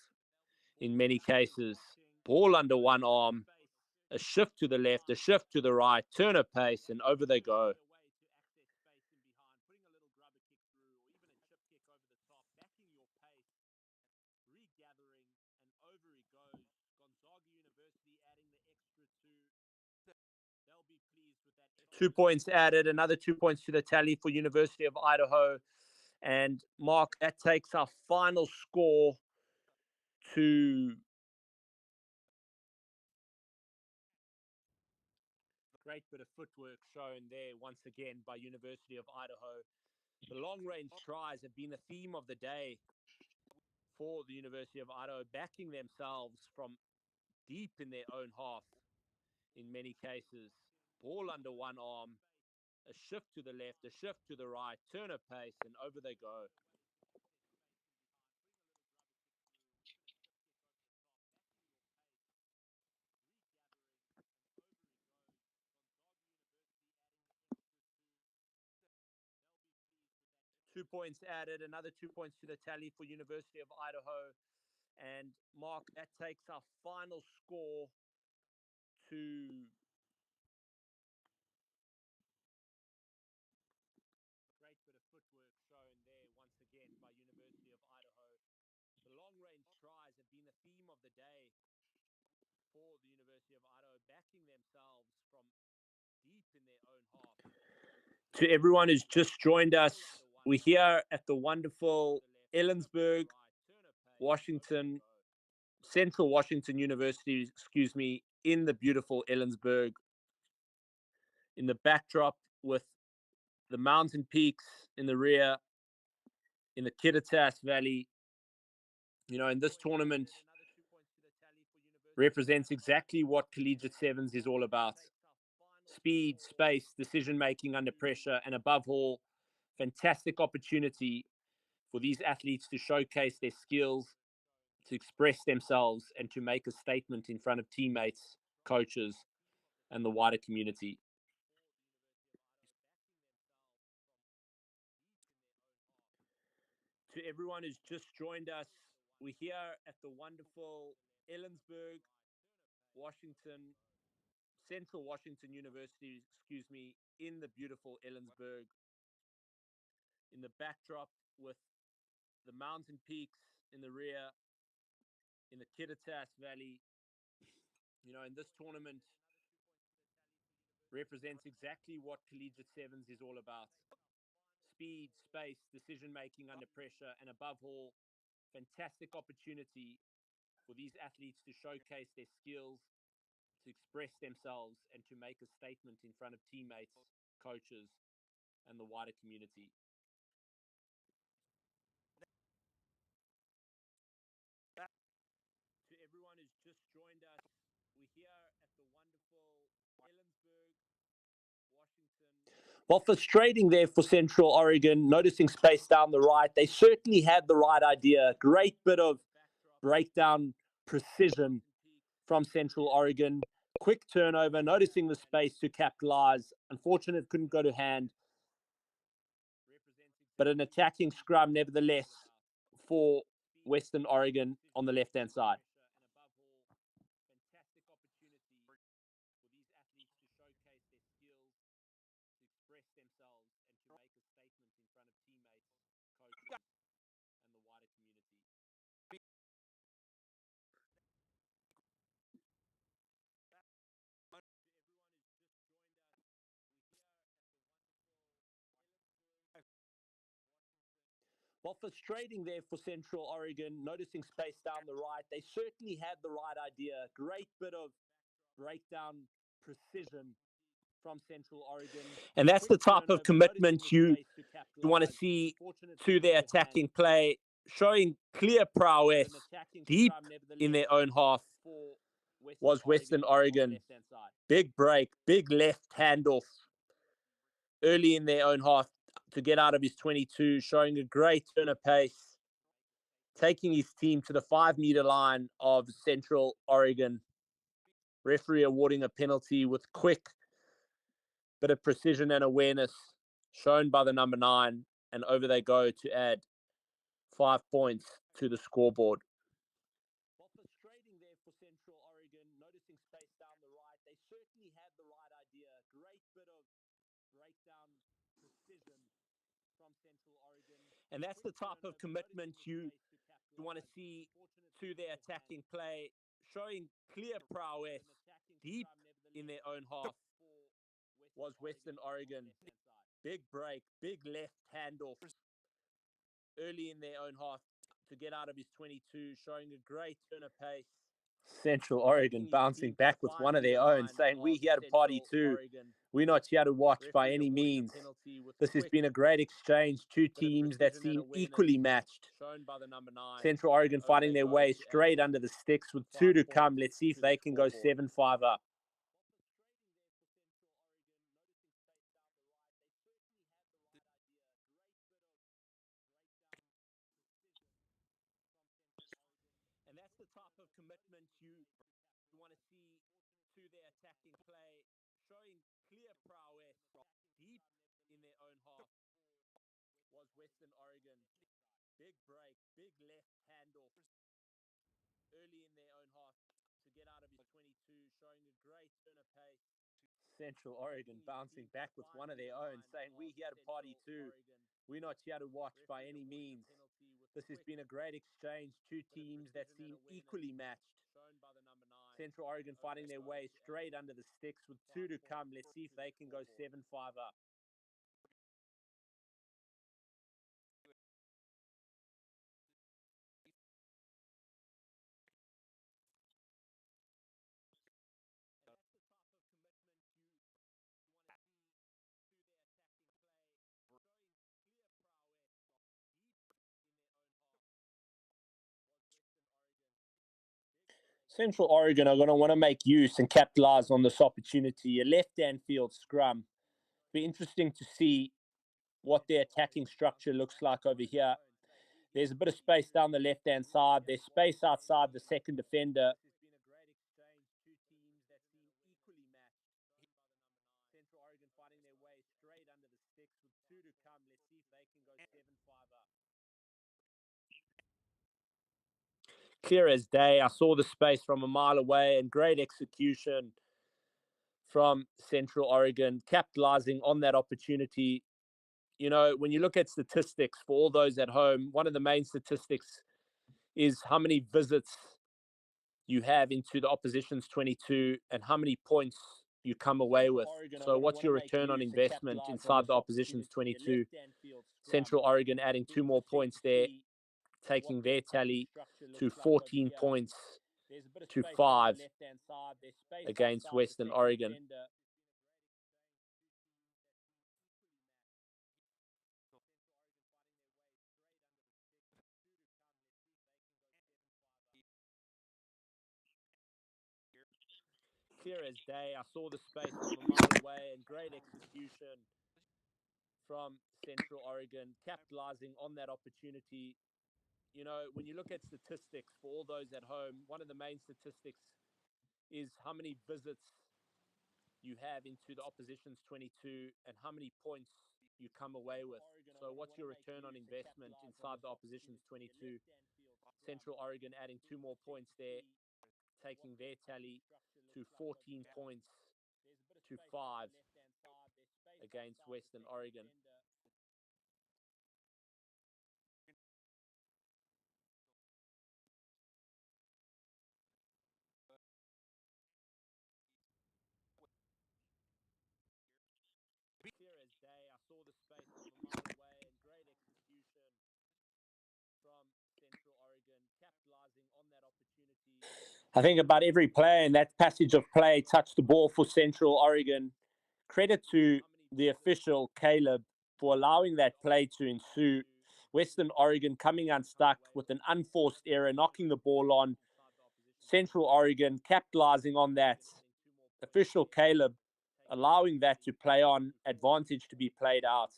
in many cases. Ball under one arm, A shift to the left, a shift to the right, turn of pace, and over they go. Regathering, and over he goes. Gonzaga University adding the extra two. They'll be pleased with that. 2 points added, another 2 points to the tally for University of Idaho. And Mark, that takes our final score to great bit of footwork shown there once again by University of Idaho. The long-range tries have been a theme of the day for the University of Idaho, backing themselves from deep in their own half in many cases. Ball under one arm, a shift to the left, a shift to the right, turn of pace, and over they go. Two points added, another 2 points to the tally for University of Idaho. And Mark, that takes our final score to great bit of footwork shown there once again by University of Idaho. The long-range tries have been a theme of the day for the University of Idaho, backing themselves from deep in their own half. To everyone who's just joined us, we're here at the wonderful Ellensburg, Washington, Central Washington University, in the beautiful Ellensburg, in the backdrop with the mountain peaks in the rear, in the Kittitas Valley. You know, in this tournament represents exactly what Collegiate Sevens is all about. Speed, space, decision-making under pressure, and above all, fantastic opportunity for these athletes to showcase their skills, to express themselves, and to make a statement in front of teammates, coaches, and the wider community. To everyone who's just joined us, we're here at the wonderful Ellensburg, Washington, Central Washington University, in the beautiful Ellensburg, in the backdrop with the mountain peaks in the rear, in the Kittitas Valley. You know, in this tournament represents exactly what Collegiate Sevens is all about. Speed, space, decision-making under pressure, and above all, fantastic opportunity for these athletes to showcase their skills, to express themselves, and to make a statement in front of teammates, coaches, and the wider community. To everyone who's just joined us, we're here at the wonderful Ellensburg, Washington. Well, frustrating there for Central Oregon, noticing space down the right. They certainly had the right idea. Great bit of breakdown precision from Central Oregon. Quick turnover, noticing the space to capitalize. Unfortunate, couldn't go to hand. But an attacking scrum, nevertheless, for Western Oregon on the left-hand side. Well, frustrating there for Central Oregon, noticing space down the right. They certainly had the right idea. Great bit of breakdown precision from Central Oregon. And that's the type of commitment you want to see to their attacking play, showing clear prowess deep in their own half was Western Oregon. Big break, big left handoff early in their own half to get out of his 22, showing a great turn of pace, taking his team to the 5-meter line of Central Oregon. Referee awarding a penalty with quick bit of precision and awareness shown by the number 9, and over they go to add 5 points to the scoreboard. Well, frustrating there for Central Oregon, noticing space down the right. They certainly had the right idea. Great bit of breakdown precision from Central Oregon. And that's the type of commitment you want to see to their attacking play, showing clear prowess deep in their own half was Western Oregon. Big break, big left handoff early in their own half to get out of his 22, showing a great turn of pace. Central Oregon bouncing back with one of their own, saying, "We here to party too. We're not here to watch by any means." This has been a great exchange. Two teams that seem equally matched. Central Oregon fighting their way straight under the sticks with 2 to come. Let's see if they can go 7-5 up. And that's the type of commitment you want to see to their attacking play, showing clear prowess deep in their own half was Western Oregon. Big break, big left handoff early in their own half to get out of his 22, showing a great turn of pace. Central Oregon bouncing back with one of their own, saying, "We here to party too. We're not here to watch by any means." This has been a great exchange. Two teams that seem equally matched. Central Oregon fighting their way straight under the sticks with 2 to come. Let's see if they can go 7-5 up. Central Oregon are going to want to make use and capitalize on this opportunity. A left-hand field scrum. Be interesting to see what their attacking structure looks like over here. There's a bit of space down the left-hand side. There's space outside the second defender. Central Oregon fighting their way straight under the sticks with 2 to come. Let's see if they can go 7-5 up. Clear as day. I saw the space from a mile away, and great execution from Central Oregon, capitalizing on that opportunity. You know, when you look at statistics for all those at home, one of the main statistics is how many visits you have into the opposition's 22 and how many points you come away with. So what's your return on investment inside the opposition's 22? Central Oregon adding 2 more points there, taking their tally to 14 points to 5 against Western Oregon. Clear as day. I saw the space from a mile away, and great execution from Central Oregon, capitalizing on that opportunity. You know, when you look at statistics for all those at home, one of the main statistics is how many visits you have into the opposition's 22 and how many points you come away with. So what's your return on investment inside the opposition's 22? Central Oregon adding 2 more points there, taking their tally to 14 points to 5 against Western Oregon. Clear as day. I saw the space from a mile away, and great execution from Central Oregon, capitalizing on that opportunity. I think about every player in that passage of play touched the ball for Central Oregon. Credit to the official, Caleb, for allowing that play to ensue. Western Oregon coming unstuck with an unforced error, knocking the ball on. Central Oregon capitalizing on that. Official, Caleb, allowing that to play on, advantage to be played out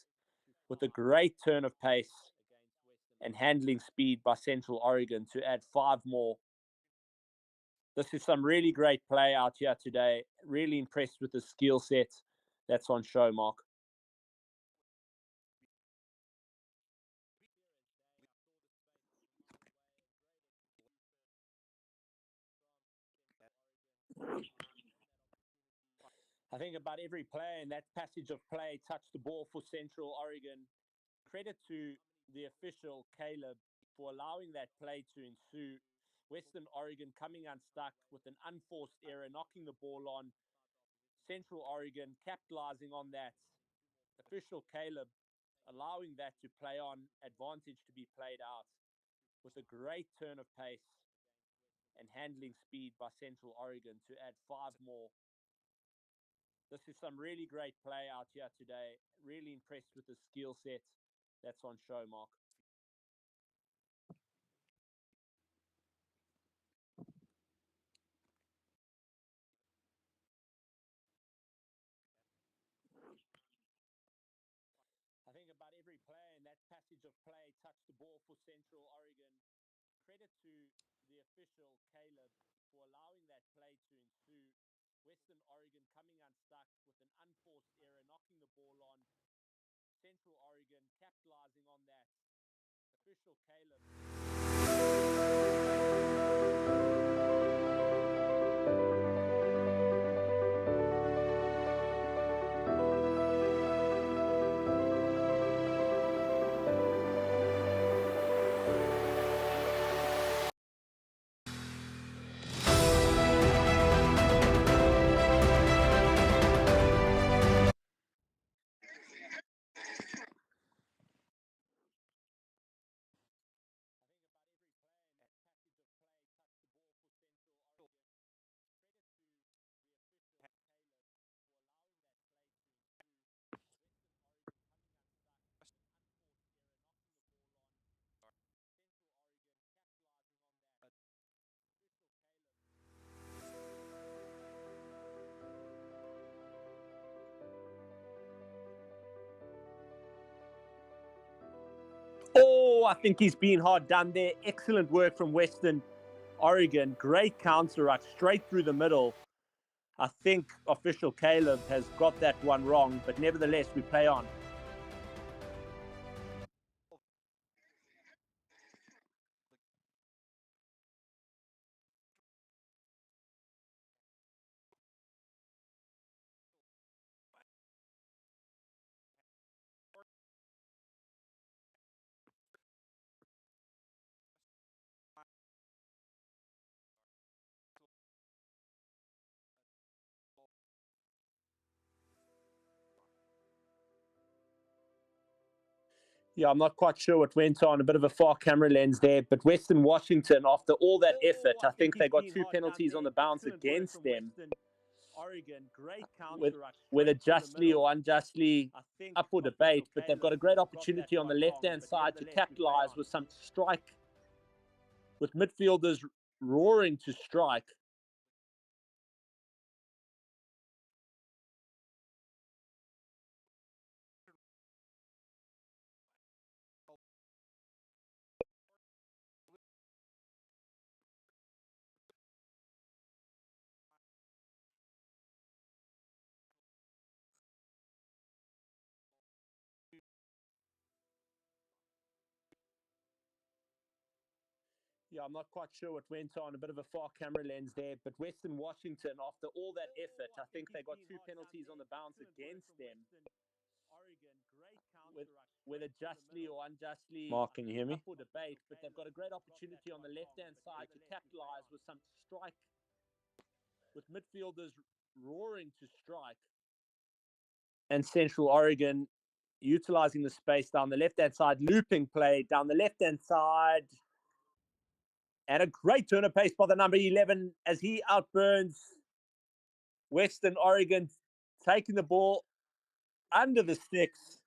with a great turn of pace and handling speed by Central Oregon to add 5 more. This is some really great play out here today. Really impressed with the skill set that's on show, Mark. I think about every player in that passage of play touched the ball for Central Oregon. Credit to the official, Caleb, for allowing that play to ensue. Western Oregon coming unstuck with an unforced error, knocking the ball on. Central Oregon capitalizing on that. Official Caleb allowing that to play on, advantage to be played out with a great turn of pace and handling speed by Central Oregon to add 5 more. This is some really great play out here today. Really impressed with the skill set that's on show, Mark. I think about every player in that passage of play touched the ball for Central Oregon. Credit to the official, Caleb, for allowing that play to ensue. Western Oregon coming unstuck with an unforced error, knocking the ball on. Central Oregon capitalizing on that. Official Caleb. Oh, I think he's been hard done there. Excellent work from Western Oregon. Great counter ruck straight through the middle. I think official Caleb has got that one wrong, but nevertheless, we play on. Yeah, I'm not quite sure what went on. A bit of a far camera lens there. But Western Washington, after all that effort, I think they got 2 penalties on the bounce against them. Oregon, great Whether justly or unjustly, up for debate. But they've got a great opportunity on the left-hand side to capitalize with some strike, with midfielders roaring to strike. Yeah, I'm not quite sure what went on. A bit of a far camera lens there. But Western Washington, after all that effort, I think they got 2 penalties on the bounce against them. Whether justly or unjustly, Mark, can you hear me? up for debate. But they've got a great opportunity on the left-hand side to capitalize with some strike, with midfielders roaring to strike. And Central Oregon utilizing the space down the left-hand side, looping play down the left-hand side. And a great turn of pace by the number 11 as he outburns Western Oregon, taking the ball under the sticks.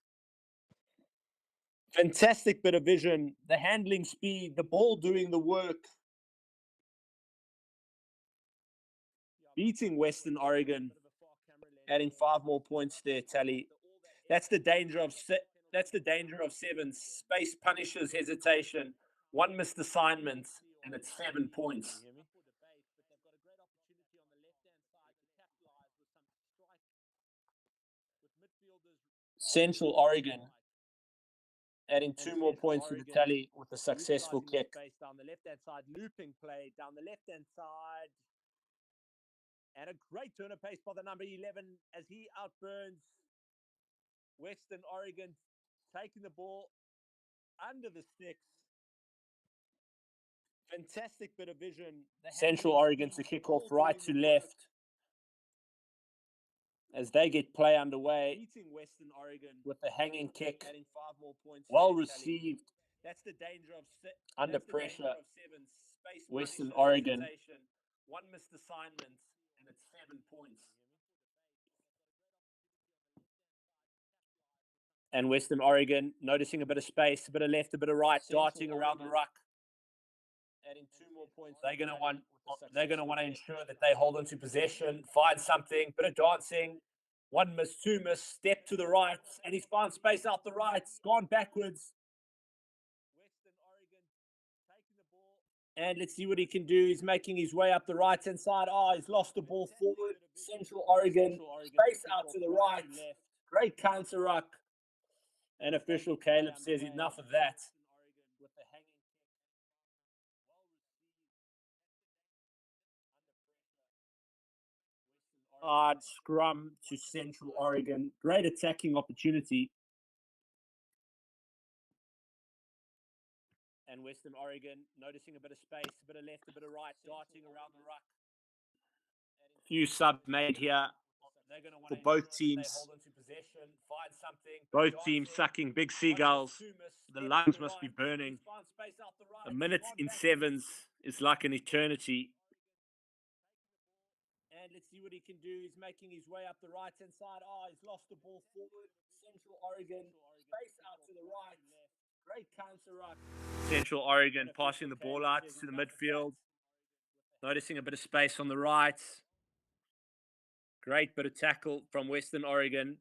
Fantastic bit of vision, the handling speed, the ball doing the work. Beating Western Oregon, adding 5 more points there, Tally. That's the danger of 7. Space punishes hesitation. 1 missed assignment, and it's 7 points. Central Oregon adding 2 more points to the tally with a successful kick. Down the left-hand side, looping play down the left-hand side. And a great turn of pace by the number 11 as he outburns Western Oregon, taking the ball under the sticks. Fantastic bit of vision. Central Oregon to kick off right to left as they get play underway. Beating Western Oregon with the hanging kick. Adding 5 more points. Well received. That's the danger of under pressure. Western Oregon. One missed assignment, and it's 7 points. And Western Oregon noticing a bit of space, a bit of left, a bit of right, darting around the ruck. Adding 2 more points. They're going to want to ensure that they hold on to possession, find something, bit of dancing. 1 miss, 2 miss, step to the right, and he's found space out the right, gone backwards. Western Oregon taking the ball. And let's see what he can do. He's making his way up the right-hand side. Oh, he's lost the ball forward. Central Oregon, space out to the right. Great counter ruck. And official Caleb says enough of that. Hard scrum to Central Oregon. Great attacking opportunity. And Western Oregon noticing a bit of space, a bit of left, a bit of right, darting around the ruck. Few subs made here for both teams. Both teams sucking big seagulls. The lungs must be burning. A minute in sevens is like an eternity. And let's see what he can do. He's making his way up the right-hand side. Oh, he's lost the ball forward. Central Oregon, space out to the right. Great counter ruck. Central Oregon passing the ball out to the midfield. Noticing a bit of space on the right. Great bit of tackle from Western Oregon.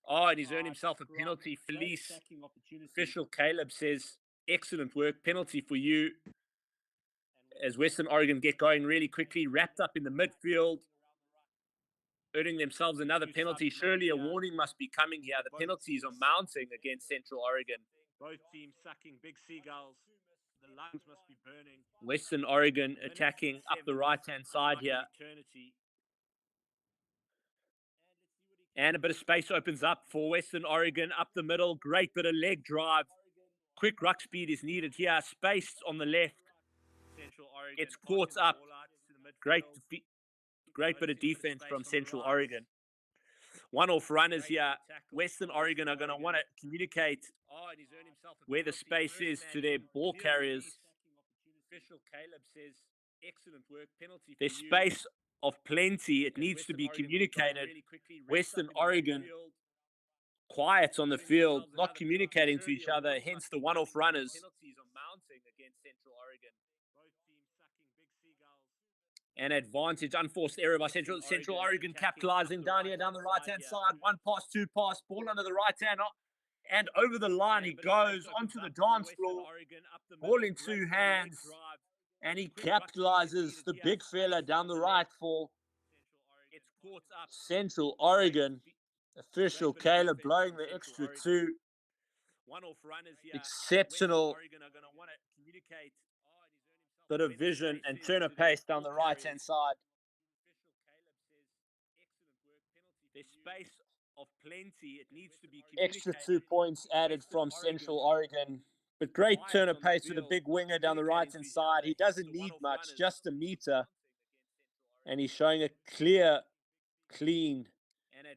Oh, and he's earned himself a penalty. Felice, official Caleb says, excellent work. Penalty for you. As Western Oregon get going really quickly, wrapped up in the midfield, earning themselves another penalty. Surely a warning must be coming here. The penalties are mounting against Central Oregon. Both teams sucking big seagulls. The lungs must be burning. Western Oregon attacking up the right-hand side here. And a bit of space opens up for Western Oregon up the middle. Great bit of leg drive. Quick ruck speed is needed here. Space on the left. Central Oregon gets caught up. Great bit of defense from Central Oregon. One-off runners here. Western Oregon are going to want to communicate where the space is to their ball carriers. Official Caleb says, excellent work. Penalty. There's space of plenty. It needs to be communicated. Western Oregon quiet on the field, not communicating to each other, hence the one-off runners. Penalties are mounting against Central Oregon. An advantage, unforced error by Central Oregon capitalizing down here, down the right-hand side. 1 pass, 2 pass, ball under the right hand, and over the line he goes onto the dance floor, ball in 2 hands, and he capitalizes the big fella down the right for Central Oregon. Official Caleb blowing the extra 2. Exceptional bit of vision and turn of pace down the right-hand side. There's space of plenty. It needs to be extra 2 points added from Central Oregon. But great turn of pace with a big winger down the right-hand side. He doesn't need much, just a meter. And he's showing a clear, clean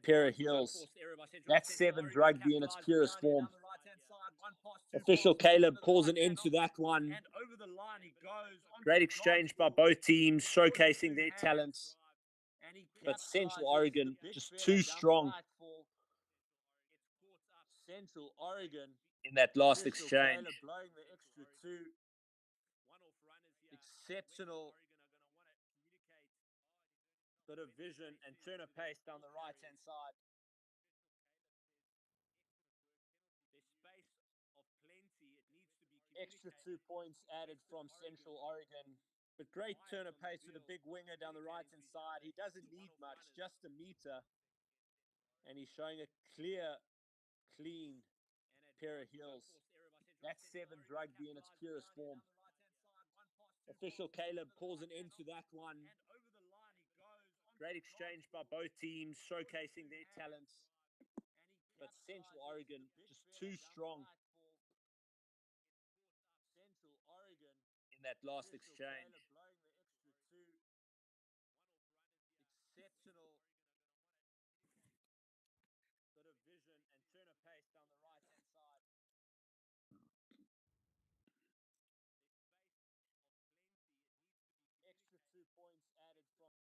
pair of heels. That's sevens rugby in its purest form. Official Caleb calls an end to that one. Great exchange by both teams, showcasing their talents. But Central Oregon just too strong. Central Oregon in that last exchange. Exceptional bit of vision and turn of pace down the right-hand side. Extra 2 points added from Central Oregon. But great turn of pace with a big winger down the right-hand side. He doesn't need much, just a meter. And he's showing a clear, clean pair of heels. That's sevens rugby in its purest form. Official Caleb calls an end to that one. Great exchange by both teams, showcasing their talents. But Central Oregon just too strong. Central Oregon in that last exchange. Blowing the extra two. Exceptional bit of vision and turn of pace down the right-hand side. Extra 2 points added from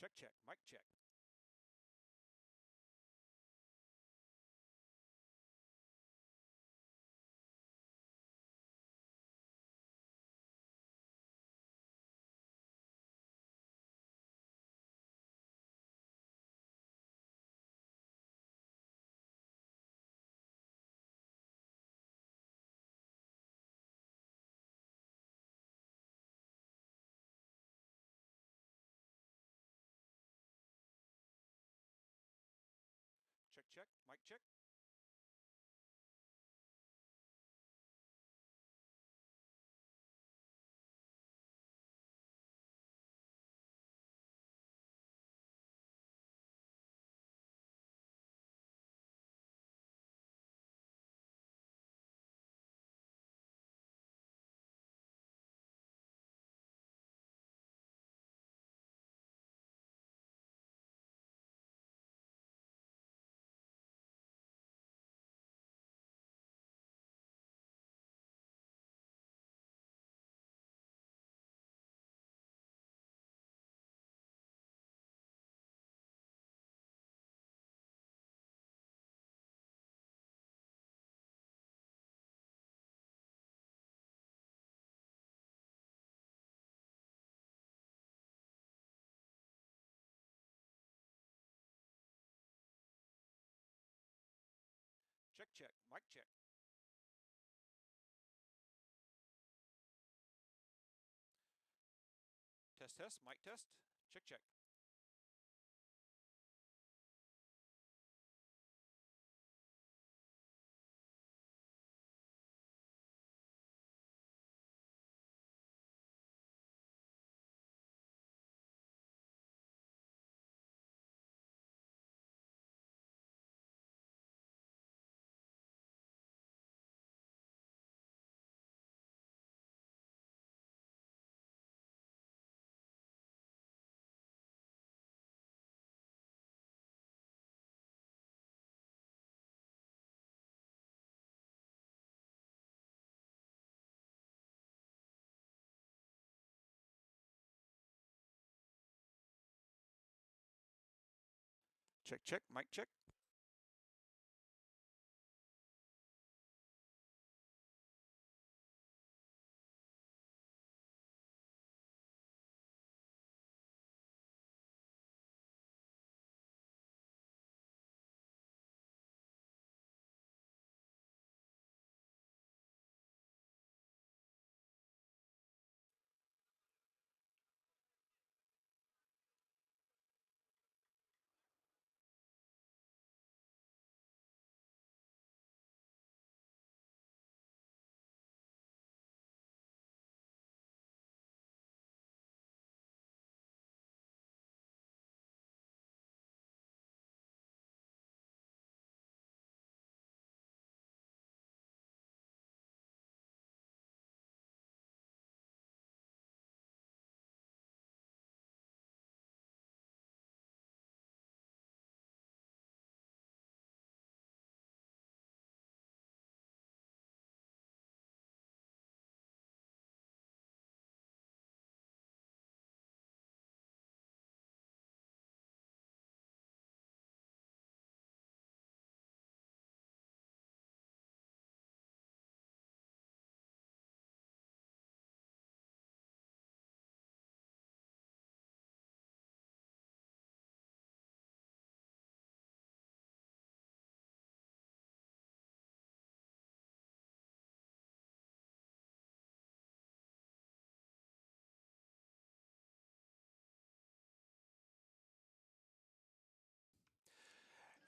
Check, check, mic check. Check, check, mic check. Check, check, mic check. Test, test, mic test. Check, check. Check, check, mic check.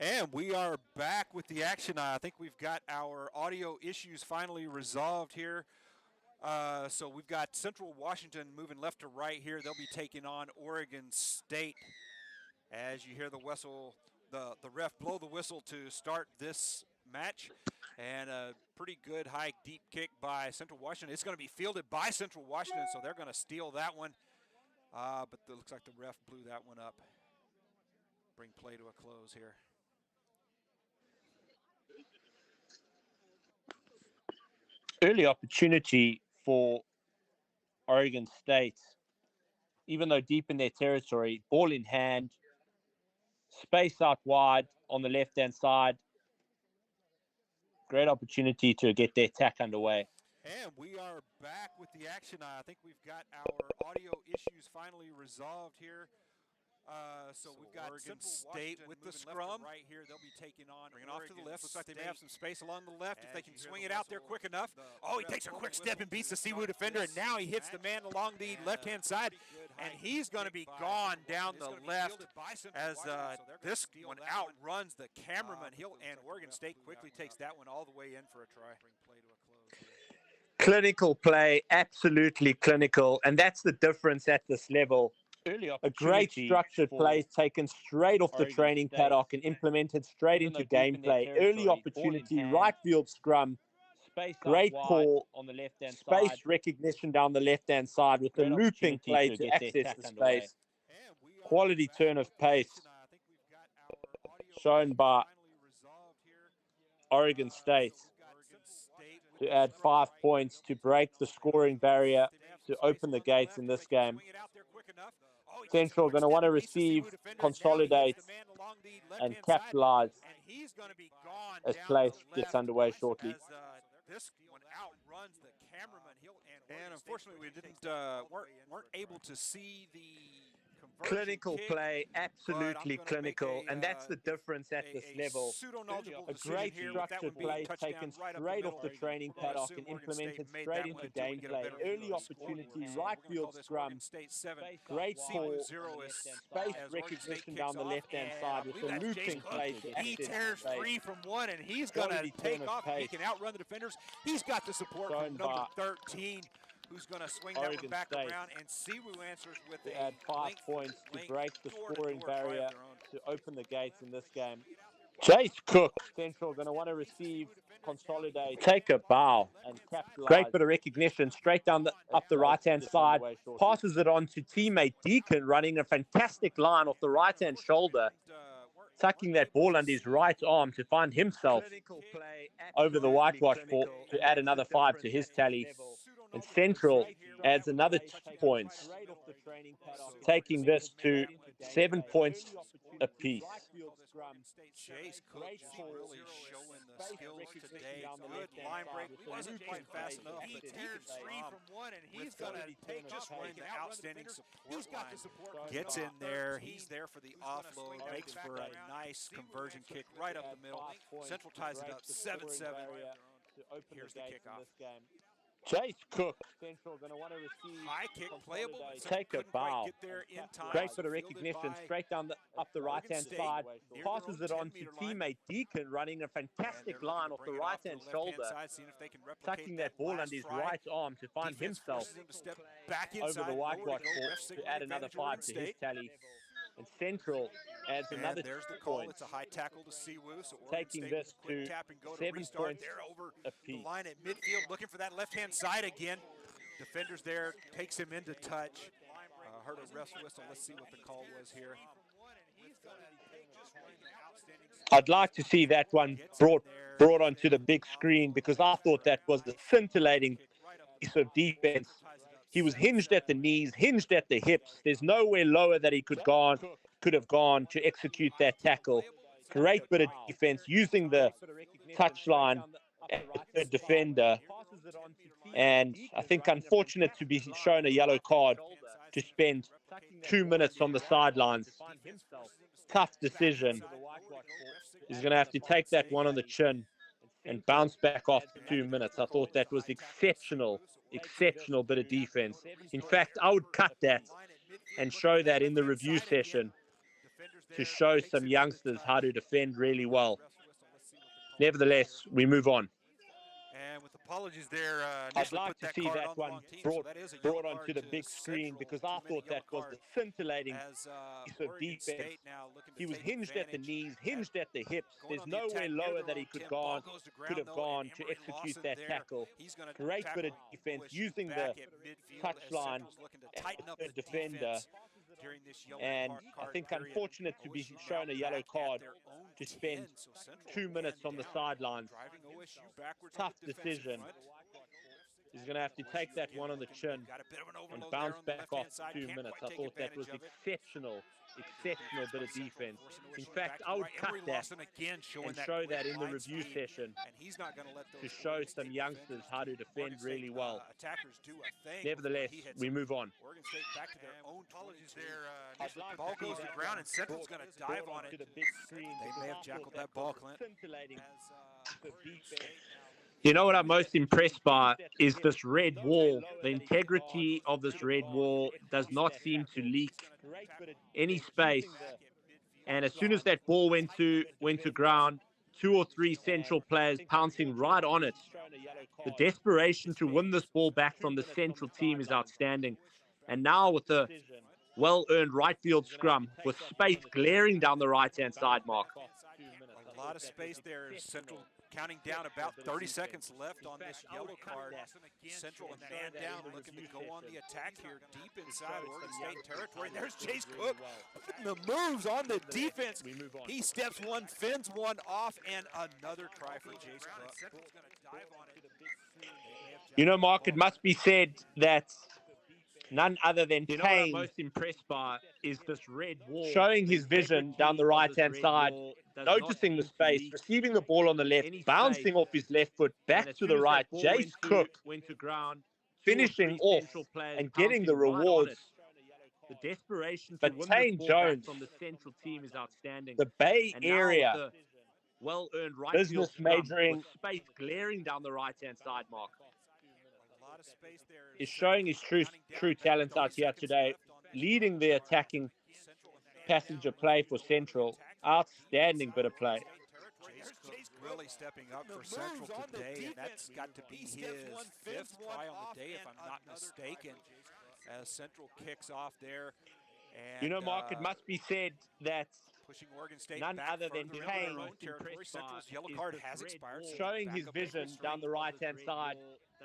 And we are back with the action. I think we've got our audio issues finally resolved here. So we've got Central Washington moving left to right here. They'll be taking on Oregon State. As you hear the whistle, the ref blow the whistle to start this match. And a pretty good high deep kick by Central Washington. It's going to be fielded by Central Washington, so they're going to steal that one. But it looks like the ref blew that one up. Bring play to a close here. Early opportunity for Oregon State. even though deep in their territory, ball in hand, space out wide on the left-hand side. Great opportunity to get their attack underway. And we are back with the action. I think we've got our audio issues finally resolved here. So we've got Oregon Central State Washington with the moving scrum. left to right here. They'll be taking on Bring it off to the left. Looks like they may have some space along the left. If they can swing it the out there whistle, quick enough. Oh, he takes a quick step and beats the Siwu start defender, and this now he hits the man along the left-hand side, and he's going to be gone down the left as this one outruns the cameraman. And Oregon State quickly takes that one all the way in for a try. Clinical play, absolutely clinical, and that's the difference at this level. A great structured play taken straight off the training paddock and implemented straight into gameplay. Early opportunity, right field scrum, great call on the left-hand side. Space recognition down the left-hand side with the looping play to access the space. Quality turn of pace shown by Oregon State to add 5 points to break the scoring barrier, to open the gates in this game. Central going to want to receive, consolidate, and capitalize as play gets underway shortly. This one outruns the cameraman. And unfortunately, we weren't able to see the clinical play, absolutely clinical, and that's the difference at this level. A great structured play taken straight off the training paddock and implemented straight into gameplay. Early opportunity, right field scrum, great call, space recognition down the left-hand side with the looping play. He tears free from one, and he's going to take off. He can outrun the defenders. He's got the support from number 13. Who's going to swing that one back around, and Siwu answers with to add 5 points to break the scoring barrier, to open the gates in this game. Chase Cook, Central going to want to receive, consolidate, take a bow, and capitalize. Great bit of recognition, straight down up the right-hand side, passes it on to teammate Deacon, running a fantastic line off the right-hand shoulder, tucking that ball under his right arm to find himself over the whitewash ball to add another 5 to his tally. And Central adds another 2 points, taking this to 7 points apiece. Chase Cook really showing the skills today. Good line break. He wasn't getting fast enough. He tears free from one, and he's going to take just one. The outstanding support line gets in there. He's there for the offload. Makes for a nice conversion kick right up the middle. Central ties it up 7-7. Here's the kickoff. Chase Cook, Central going to want to receive. High kick, playable. Take a bow. Get there in time. Great bit of recognition, straight down up the right-hand side. Passes it on to teammate Deacon, running a fantastic line off the right-hand shoulder, tucking that ball under his right arm to find himself over the whitewash ball to add another 5 to his tally. And Central adds another 2 points. It's a high tackle to Siwu, so taking this to 7 points there over apiece. the line at midfield, looking for that left-hand side again. Defenders there, takes him into touch. Heard a ref whistle. Let's see what the call was here. I'd like to see that one brought onto the big screen, because I thought that was a scintillating piece of defense. He was hinged at the knees, hinged at the hips. There's nowhere lower that he could have gone to execute that tackle. Great bit of defense, using the touchline as the defender. And I think unfortunate to be shown a yellow card to spend 2 minutes on the sidelines. Tough decision. He's going to have to take that one on the chin and bounce back after 2 minutes. I thought that was exceptional bit of defense. In fact, I would cut that and show that in the review session to show some youngsters how to defend really well. Nevertheless, we move on. And with apologies there, I'd like to see that one brought onto the big screen, because I thought that was a scintillating piece of defense. He was hinged at the knees, hinged at the hips. There's nowhere lower that he could have gone to execute that tackle. Great bit of defense, using the touchline as the defender. And I think unfortunate to be shown a yellow card to spend 2 minutes on the sidelines. Tough decision. He's going to have to take that one on the chin Got a bit of an and overload bounce there on back the off left-hand side. 2 Can't minutes. quite I take thought that was advantage of it. exceptional bit of defense. In fact, I Right. would cut Emery that Lawson again showing and that show great that in the line review speed, session and he's not going to let to those show Oregon some State youngsters defenders how to Oregon defend State, really well. attackers do a thing Nevertheless, before he hits we them. move on. Oregon State back to their own apologies there. I'd like Ball to see goes to that the ground, one and Central's going to dive brought on onto it. the big screen. They may have jackled that ball, Clint. Scintillating the defense. You know what I'm most impressed by is this red wall. The integrity of this red wall does not seem to leak any space. And as soon as that ball went to ground, 2 or 3 central players pouncing right on it. The desperation to win this ball back from the central team is outstanding. And now with the well-earned right field scrum, with space glaring down the right-hand side, Mark. A lot of space there. Central counting down about 30 seconds left on this yellow card. Central a man down, looking to go on the attack here deep inside Oregon State territory. And there's Chase Cook putting the moves on the defense. He steps one, fends one off, and another try for Chase Cook. You know, Mark, it must be said that none other than You know what I'm Kane most impressed by is this red wall. showing his vision down the right-hand side, noticing the space, receiving the ball on the left, bouncing off his left foot back to the right. Jace Cook went to ground, finishing off and getting the rewards. The desperation to But win Tane this ball back Jones, from the central team is outstanding. the Bay And now with Area the well-earned right business field scrum, majoring with space glaring down the right-hand side, Mark, is showing his true talent out here today, leading the attacking passenger play for Central. Outstanding bit of play. Chase Cook really stepping up for Central today, and that's got to be his 5th try on the day, if I'm not mistaken, as Central kicks off there. And, You know, Mark, it must be said that pushing Oregon State none back other than further into Kane their own territory. Central's yellow card has expired. So showing back his up vision into down the right-hand side,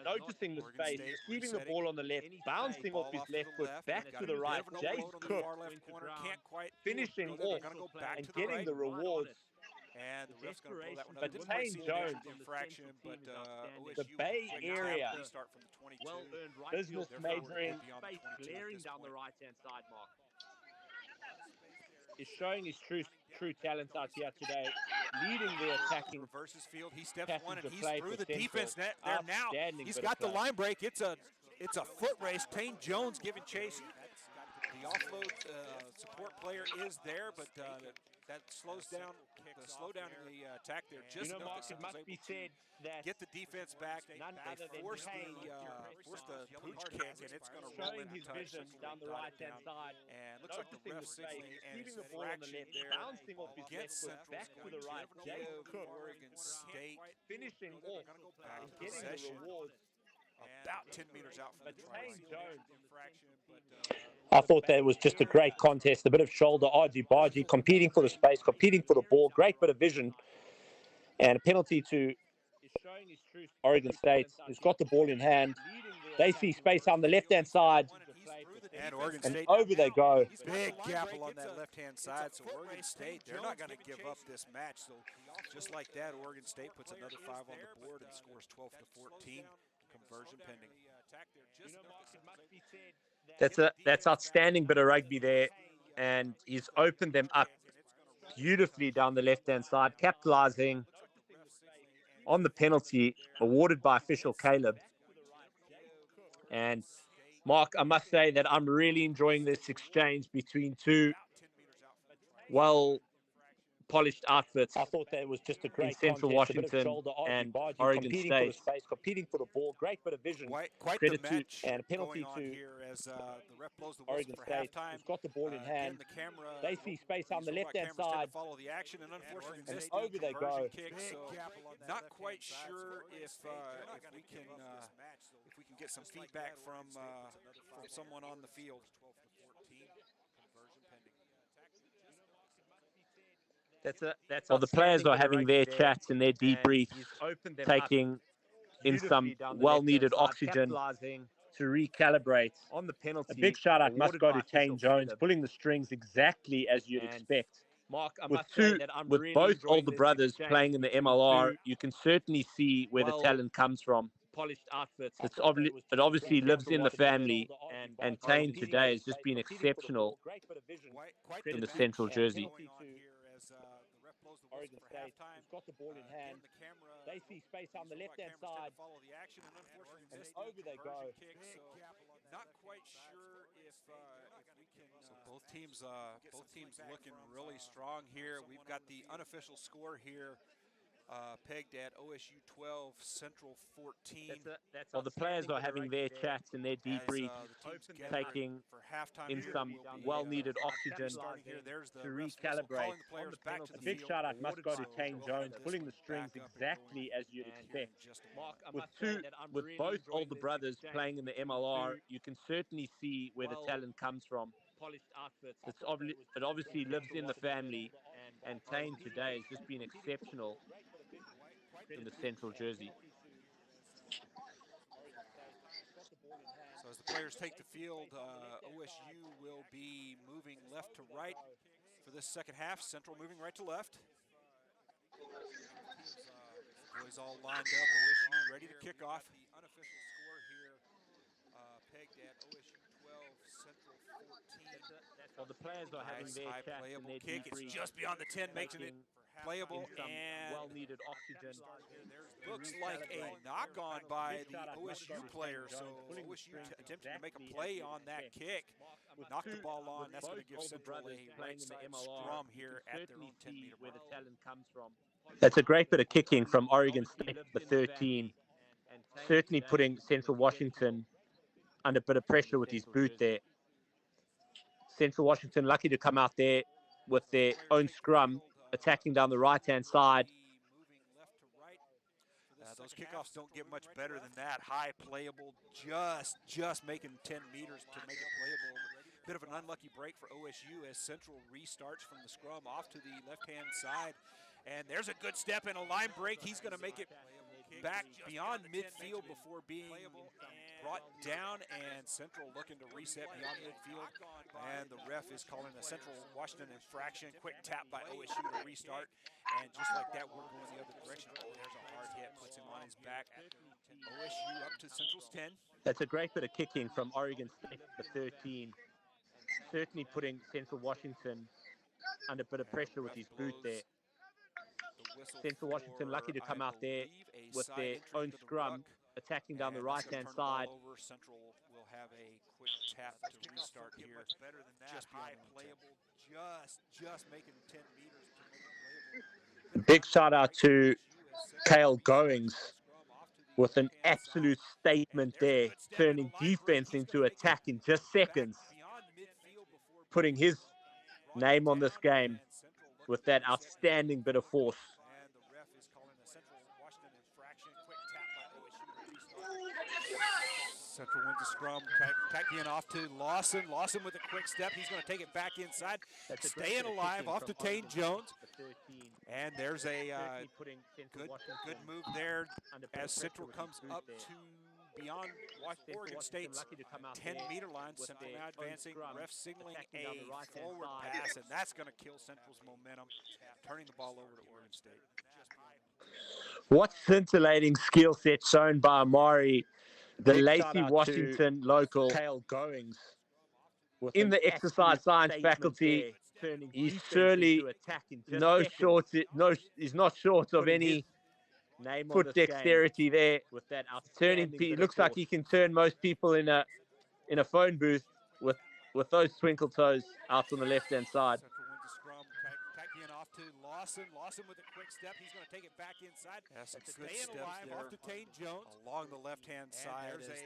noticing the Oregon space, State receiving the resetting. ball on the left, bouncing ball off his off to left the foot, left, back and to got the a bit right. of an Jace overload on the Cook far left corner. Can't quite finishing they're off going to go back and to the getting right. the rewards. And the ref's going to blow that one But up. Didn't Tane see an Jones, infraction, but the OSU Bay will Area restart from the 22. well-earned right business field majoring beyond the space 22 at glaring this down the point. right-hand side, Mark. is showing his true talent out here today, leading the attacking Reverses field. He steps one, and passenger he's play through for the Central. defense net there now. Outstanding He's bit got of the play. line break. It's a foot race. Tane Jones giving chase. The offload support player is there, but that slows down the slowdown in the attack there. Just You know, enough Mark, it that must be Central's able said that to get the defense back. none other They than force Kane the pooch kick, and it's going to roll showing in his touch. vision down the right-hand side, And looks like the noticing ref the space, signaling and receiving the ball on the left, there bouncing off his left against foot, Central's back to going the right. to Jace give Cook Oregon State finishing off and getting the possession rewards. about 10 meters out from But the try Tane line. Jones, I thought that was just a great contest, a bit of shoulder argy-bargy, competing for the space, competing for the ball, great bit of vision, and a penalty to is showing his true Oregon State, who's got the ball in hand. They see space on the left-hand side, And Oregon and State over they go. big gap along that left-hand side, so Oregon State, they're not going to give up this match. So just like that, Oregon State puts another 5 on the board and scores 12-14. Conversion pending. That's outstanding bit of rugby there, and he's opened them up beautifully down the left-hand side, capitalizing on the penalty awarded by official Caleb. And Mark, I must say that I'm really enjoying this exchange between two well-polished outfits I thought that was just a in great Central contest, a bit of Washington shoulder and argy-bargy, Oregon competing for the State. space, competing for the ball, great bit of vision. Quite Credit the to- match and a penalty going on to here as the ref blows the whistle Oregon for State, halftime. who's got the ball in Again, hand. the camera, They see space on the these robot left-hand cameras tend side, to follow the action, and unfortunately and missed over the they conversion go. kick. So not quite sure if we can get some feedback from someone on the field. Well, the players are having their chats and their debriefs, taking in some well-needed oxygen to recalibrate on the penalty. A big shout-out must awarded go by to Tane official Jones, Caleb. pulling the strings exactly as you'd And expect. Mark, I With must say two- that I'm with really both enjoying older this brothers exchange playing in the between MLR, two you can certainly see where the talent comes from. polished outfits. It obviously lives in the family, and Tane today has just been exceptional Quite in the the central match jersey. going on here as the ref blows the whistle Oregon for State, halftime. who's got the ball in hand. Again, the camera, They see space on the these robot left-hand cameras tend side, to follow the action, and unfortunately and missed over the they conversion go. kick. So not quite sure if we can. So both teams looking really strong here. We've got the unofficial score here. Pegged at OSU 12, Central 14. Well, the players are having their chats and their debriefs, The teams taking for halftime in here some will be, well-needed oxygen starting here. There's the to ref's whistle recalibrate. calling the players back to A the big field. shout out must go to So Tane we'll have Jones, this pulling the one strings back up and exactly going as you'd here in expect. just a Mark, moment. I'm With really both enjoying older this brothers exchange playing in the between MLR, two you can certainly see where the talent comes from. polished outfits. It obviously lives in the family, and Tane today has just been exceptional in the central jersey. So as the players take the field, OSU will be moving left to right for this second half. Central moving right to left. Boys all lined up. OSU ready to kick off. The unofficial score here, pegged at OSU 12, Central 14. Well, the players are having Nice their high chats playable and their kick. It's debriefs, just beyond the 10, making it playable, in some and well-needed oxygen. looks like a knock-on by the OSU player. So OSU attempting to make a play on that kick. Knocked the ball on. That's going to give Central a right side scrum here at their own 10-meter where the mark. talent comes from. That's a great bit of kicking from Oregon State, the 13. Certainly putting Central Washington under a bit of pressure with his boot there. Central Washington lucky to come out there with their own scrum, attacking down the right-hand side. Those kickoffs don't get much better than that. High playable, just making 10 meters to make it playable. Bit of an unlucky break for OSU as Central restarts from the scrum off to the left-hand side. And there's a good step and a line break. He's going to make it back beyond midfield before being brought down, and Central looking to reset beyond midfield. And the ref is calling a Central Washington infraction. Quick tap by OSU to restart. And just like that, we're going the other direction. Oh, there's a hard hit, puts him on his back. OSU up to Central's 10. That's a great bit of kicking from Oregon State, the 13. Certainly putting Central Washington under a bit of pressure with his boot there. Central Washington lucky to come out there with their own scrum, attacking down the right-hand side. Central will have a quick tap to restart here. Better than that. Just high playable, just making 10 meters to make it playable. Big shout out to Cale Goings with an absolute statement there, turning defense into attack in just seconds, putting his name on this game with that outstanding bit of force. And the ref is calling a Central Washington infraction. Quick tap by OSU to restart. Central wins the scrum. Tacking off to Lawson. Lawson with a quick step. He's going to take it back inside. Staying alive off to Tane Jones. And there's a good move there as Central comes up to beyond Oregon State's 10-meter line. Central now advancing, ref signaling a forward pass, and that's going to kill Central's momentum, turning the ball over to Oregon State. What scintillating skill set shown by Amari, the Lacey Washington local, Cale Goings. In the exercise science faculty, he's surely he's not short of any foot dexterity there. With that turning, he looks like he can turn most people in a phone booth with those twinkle toes out on the left-hand side. Central wins the scrum, tacking off to Lawson. Lawson with a quick step. He's going to take it back inside. Yes, a good step there off to Tane Jones. Along the left-hand side as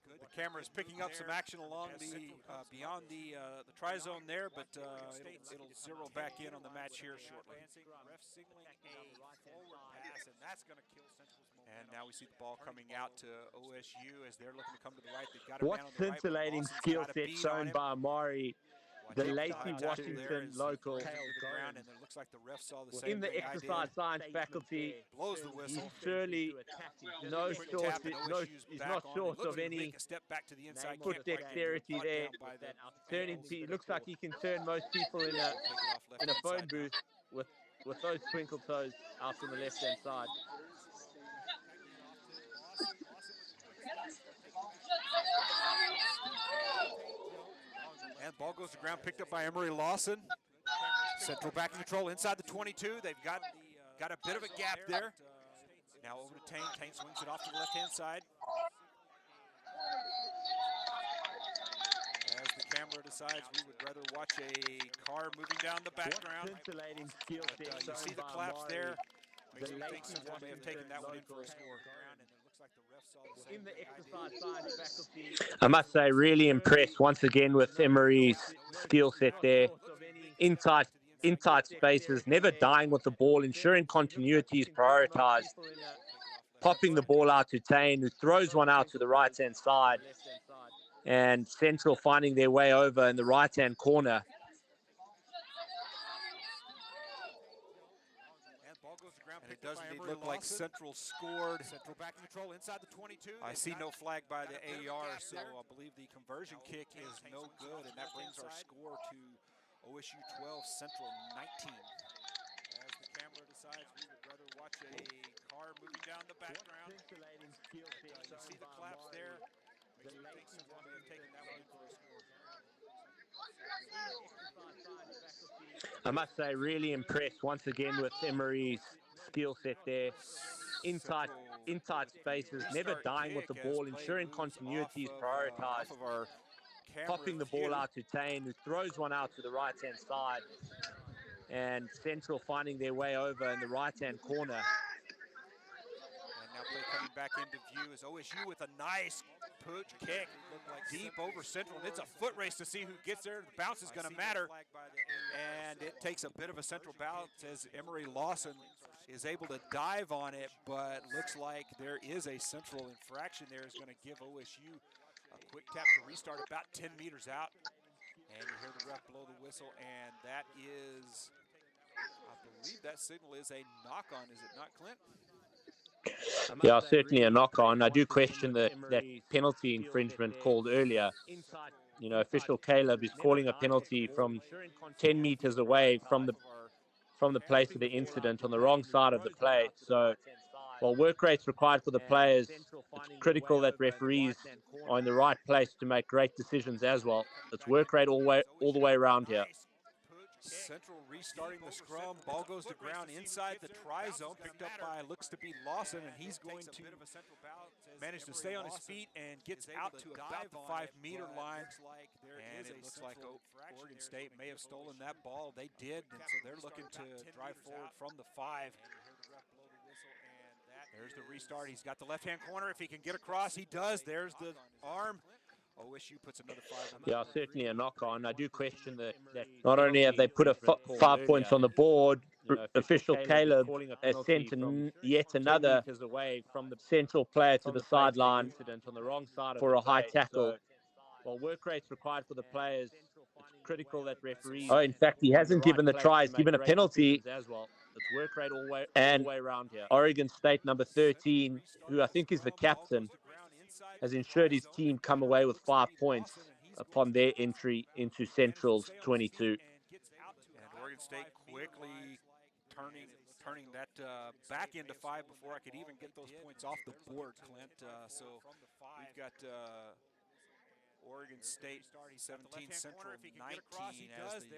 the camera is picking up some action along the beyond the tri-zone there, but it'll zero back in on the match here shortly. Ref signaling a forward pass, and that's going to kill Central's momentum. And now we see the ball coming out to OSU as they're looking to come to the right. They've got a What man on the right, scintillating skill set shown by Amari, the Lacey Washington local, and it looks like the ref saw the same in the thing exercise science faculty. Blows the whistle. He's surely he's not short of any foot dexterity there. Turning, he looks like he can turn most people in a phone booth with those twinkle toes out on the left-hand side. And ball goes to ground, picked up by Emery Lawson. Central back in control inside the 22. They've got a bit of a gap there. Now over to Tane. Tane swings it off to the left-hand side. As the camera decides, we would rather watch a car moving down the background. You see the claps there. Makes me think someone may have taken that one in for a score. And it looks like the ref saw the same thing. I must say, really impressed once again with Emery's skill set there. In tight spaces, never dying with the ball, ensuring continuity is prioritized. Popping the ball out to Tane, who throws one out to the right-hand side. And Central finding their way over in the right-hand corner. And it does indeed look like Central scored. Central back in control inside the 22. I see no flag by the AR, so I believe the conversion kick is no good, and that brings our score to OSU 12, Central 19. As the camera decides, we would rather watch a car moving down the background. You see the claps there. Makes me think someone may have taken that one in for a score. I must say, really impressed once again with Emery's skill set there. In tight spaces, never dying with the ball, ensuring continuity is prioritized. Popping the ball out to Tane, who throws one out to the right-hand side. And Central finding their way over in the right-hand corner. And now play coming back into view is OSU with a nice pooch kick deep over Central. And it's a foot race to see who gets there. The bounce is going to matter. And it takes a bit of a Central bounce as Emery Lawson is able to dive on it, but looks like there is a Central infraction there. Is going to give OSU a quick tap to restart about 10 meters out. And you hear the ref blow the whistle, and that is, I believe that signal is a knock-on, is it not, Clint? Yeah, certainly a knock-on. I do question that penalty infringement called earlier. You know, official Caleb is calling a penalty from 10 meters away from the place of the incident on the wrong side of the play. So while work rate's required for the players, it's critical that referees are in the right place to make great decisions as well. It's work rate all the way around here. Central restarting the scrum. Ball goes to ground inside the try zone, picked up by looks to be Lawson, and he's going to manage to stay on his feet and gets out to about the 5-meter line. And it looks like Oregon State may have stolen that ball. They did, and so they're looking to drive forward from the 5. There's the restart. He's got the left-hand corner. If he can get across, he does. There's the arm. OSU puts another 5 on the board. Certainly a knock-on. I do question that not only have they put 5 points on the board, official Caleb has sent yet another Central player to the sideline for a high tackle. While work rate's required for the players, it's critical that referees... Oh, in fact, he hasn't given the try. He's given a penalty as well. It's work rate all the way around here. Oregon State number 13, who I think is the captain, has ensured his team come away with 5 points upon their entry into Central's 22. And Oregon State quickly turning that back into 5 before I could even get those points off the board, Clint. So we've got Oregon State 17, Central 19 as the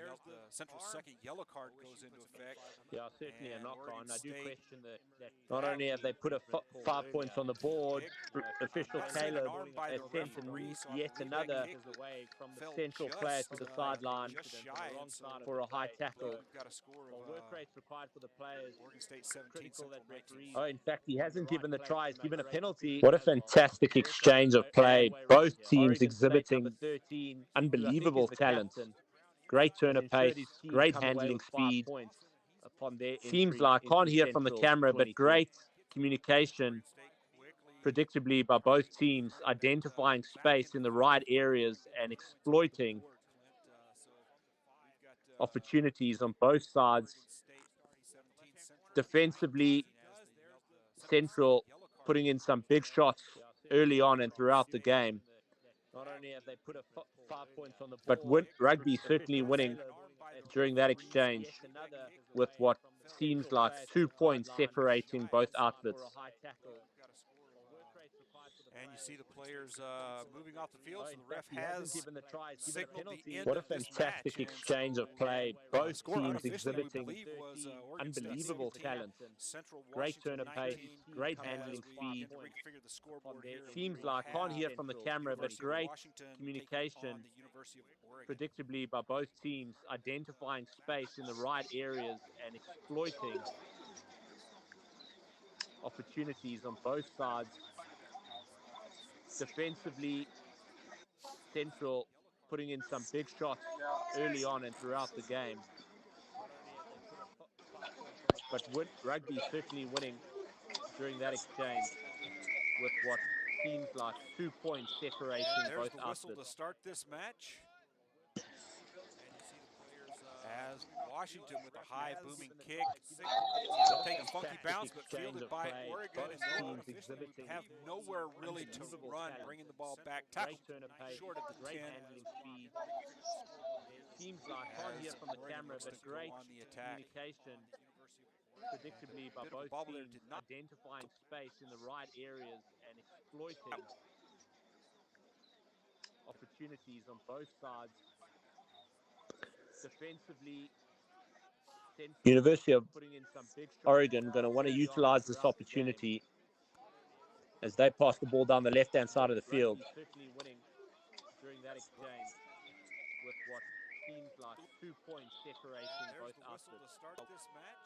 Central second yellow card goes into effect. Yeah, certainly a knock-on. I do question that not only have they put 5 points on the board, official Caleb has sent yet another Central player to the sideline for a high tackle. Work rate's required for the players. Oregon State 17, Central 19. Oh, in fact, he hasn't given the try. He's given a penalty. What a fantastic exchange of play. Both teams exhibiting unbelievable talent. Great turn of pace, great handling speed. Seems like, can't hear from the camera, but great communication, predictably by both teams, identifying space in the right areas and exploiting opportunities on both sides. Defensively, Central putting in some big shots early on and throughout the game. Not only have they put 5 points on the board, but Rugby certainly winning during that exchange with what seems like 2 points separating both outfits. And you see the players moving off the field, Oh, so in the ref fact, he hasn't has given the tries, given a signaled the penalty. end What a of this fantastic match. And exchange of so, play. the Both score teams unofficially, we exhibiting believe, was Oregon State unbelievable 17, talent and Central great Washington turn of 19. pace, great As handling we speed. begin to reconfigure the scoreboard here, we Seems will like, can't have hear from the camera, but University of great Washington taking communication, on the University of Oregon. predictably by both teams, identifying space in the right areas and exploiting opportunities on both sides. Defensively, Central putting in some big shots early on and throughout the game. Not only have they put 5 points on the board, but Rugby certainly winning during that exchange with what seems like 2 points separating And there's both the whistle outfits. to start this match. And you see the players as Washington with a high booming kick. They'll take a funky bounce, but fielded by Oregon, and they'll unofficially have nowhere really to run, bringing the ball back. Tackle short of the 10. Seems like, can't hear from the camera, but great on the attack. communication, predictably by both teams, identifying space in the right areas and exploiting opportunities on both sides. Defensively, University of Oregon going to want to utilize this opportunity as they pass the ball down the left-hand side of the field. Certainly winning during that exchange with what seems like 2 points separating both outfits. To start this match.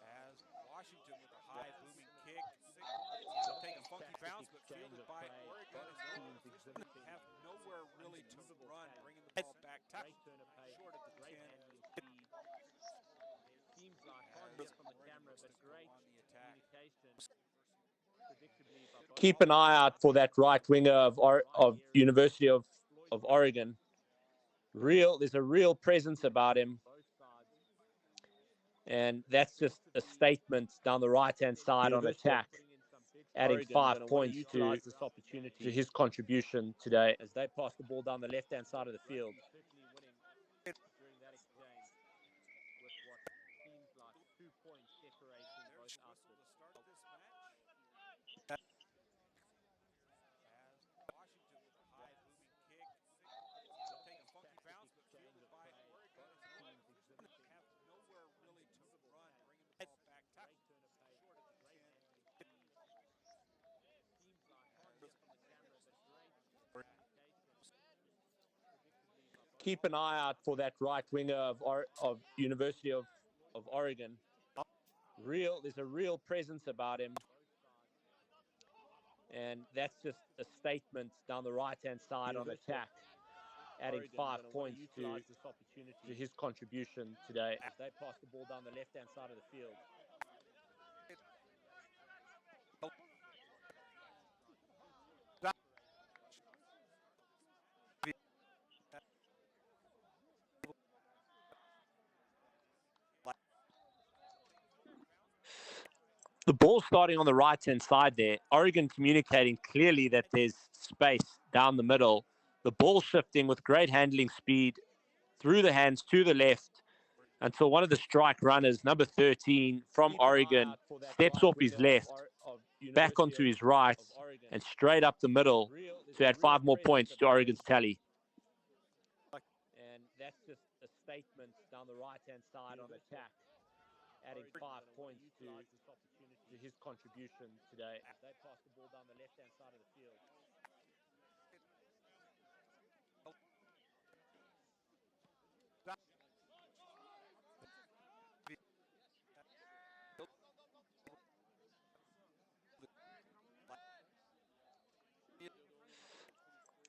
As Washington with a high booming kick. They'll take a funky bounce, but fielded by Oregon, and they'll have nowhere really to run, bringing the ball back. Tackle short of the 10. Seems like, can't hear from the camera, but great communication. Keep an eye out for that right winger of University of Oregon. There's a real presence about him. And that's just a statement down the right-hand side on attack, adding 5 points to his contribution today as they pass the ball down the left-hand side of the field. During that exchange with what seems like 2 points separating both outfits. Washington with a high booming kick. They'll take a funky bounce, but fielded by Oregon, and they'll have nowhere really to run, bringing the ball back. Tackle short of the 10. Seems like, can't hear from the camera, but great communication. Keep an eye out for that right winger of University of Oregon. There's a real presence about him. And that's just a statement down the right-hand side on attack, adding 5 points to his contribution today as they pass the ball down the left-hand side of the field. The ball starting on the right-hand side there. Oregon communicating clearly that there's space down the middle. The ball shifting with great handling speed through the hands to the left until one of the strike runners, number 13 from Oregon, steps off his left, back onto his right, and straight up the middle to add 5 more points to Oregon's tally. And that's just a statement down the right-hand side on attack, adding 5 points to his contribution today as they pass the ball down the left-hand side of the field.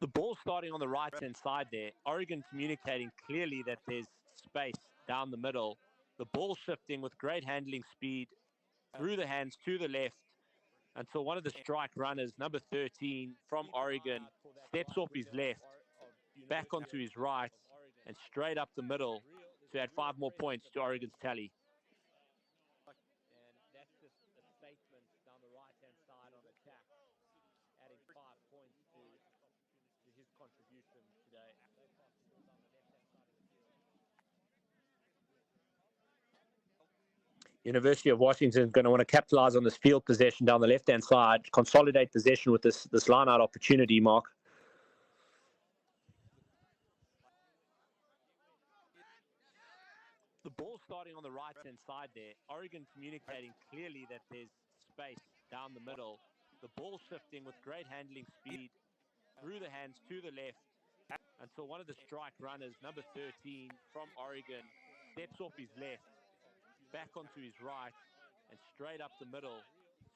The ball starting on the right-hand side there. Oregon communicating clearly that there's space down the middle. The ball shifting with great handling speed through the hands to the left until one of the strike runners, number 13 from Oregon, steps off his left, back onto his right, and straight up the middle to add 5 more points to Oregon's tally. And that's just a statement down the right-hand side on attack, adding 5 points to his contribution today. They pass the ball down the left-hand side of the field. University of Washington is going to want to capitalize on this field possession down the left-hand side, consolidate possession with this line-out opportunity, Mark. The ball starting on the right-hand side there. Oregon communicating clearly that there's space down the middle. The ball shifting with great handling speed through the hands to the left until one of the strike runners, number 13 from Oregon, steps off his left, back onto his right, and straight up the middle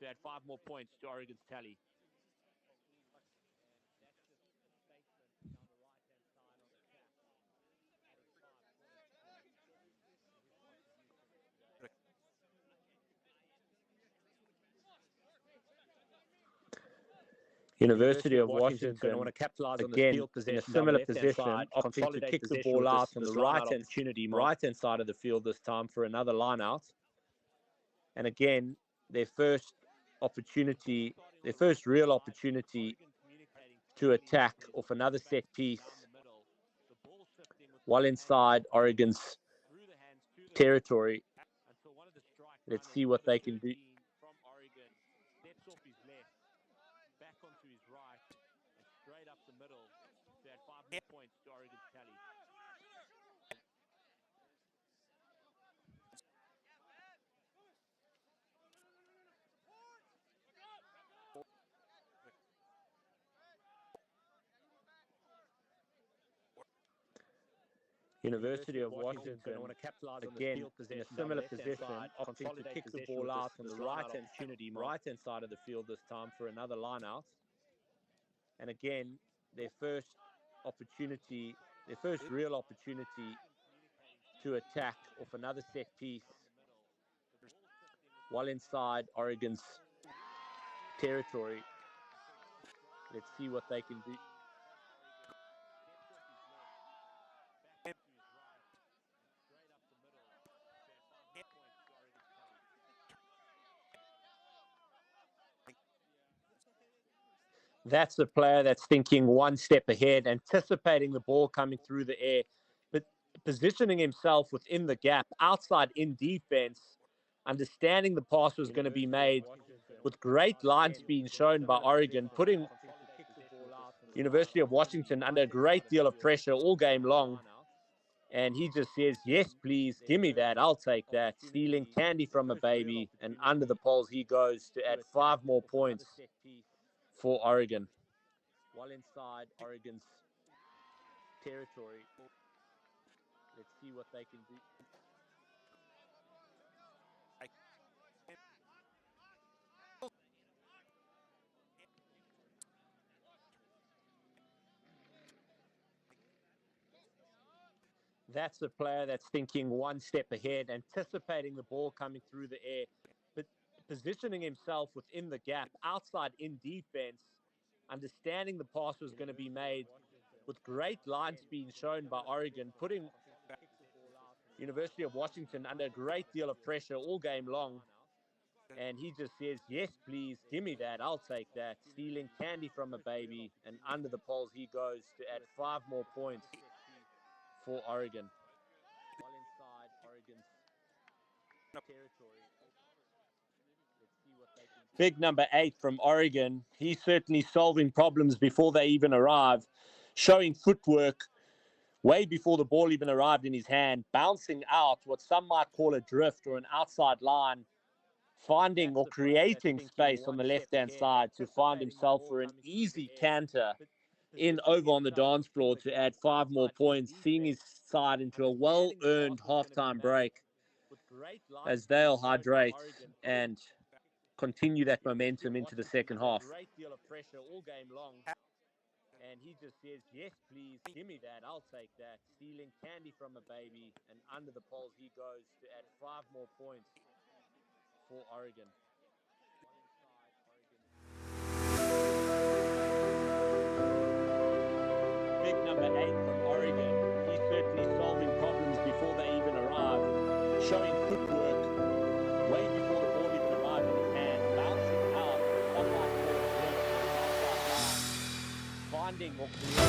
to add 5 more points to Oregon's tally. University of Washington is going to want to capitalize on the field possession, in a similar position, opting to kick the ball out on the right-hand side of the field this time for another line out. And again, their first real opportunity to attack off another set piece while inside Oregon's territory. Let's see what they can do. Back onto his right and straight up the middle to add 5 more points to Oregon's tally. University of Washington is going to want to capitalize again in a similar position, opting to kick the ball out on the right-hand side of the field this time for another line out. And again, their first real opportunity to attack off another set piece while inside Oregon's territory. Let's see what they can do. That's a player that's thinking one step ahead, anticipating the ball coming through the air, but positioning himself within the gap, outside in defense, understanding the pass was going to be made with great line speed shown by Oregon, putting University of Washington under a great deal of pressure all game long. And he just says, yes, please, give me that. I'll take that. Stealing candy from a baby. And under the poles he goes to add 5 more points for Oregon. While inside Oregon's territory. Let's see what they can do. That's a player that's thinking one step ahead, anticipating the ball coming through the air, but positioning himself within the gap, outside in defense, understanding the pass was going to be made with great line speed shown by Oregon, putting University of Washington under a great deal of pressure all game long. And he just says, yes, please, give me that. I'll take that. Stealing candy from a baby. And under the poles he goes to add 5 more points for Oregon. While inside Oregon's territory. Let's see what they can do. Big number 8 from Oregon. He's certainly solving problems before they even arrive, showing footwork way before the ball even arrived in his hand, bouncing out what some might call a drift or an outside line, finding or creating space on the left-hand side to find himself for an easy canter in over on the dance floor to add 5 more points, seeing his side into a well-earned halftime break as they'll hydrate and continue that momentum into the second half. And he just says, yes, please, give me that. I'll take that. Stealing candy from a baby. And under the poles he goes to add 5 more points for Oregon. Big number 8 from Oregon. He's certainly solving problems before they even arrive, showing footwork way before the ball even arrived in his hand, bouncing out, unlike finding or creating.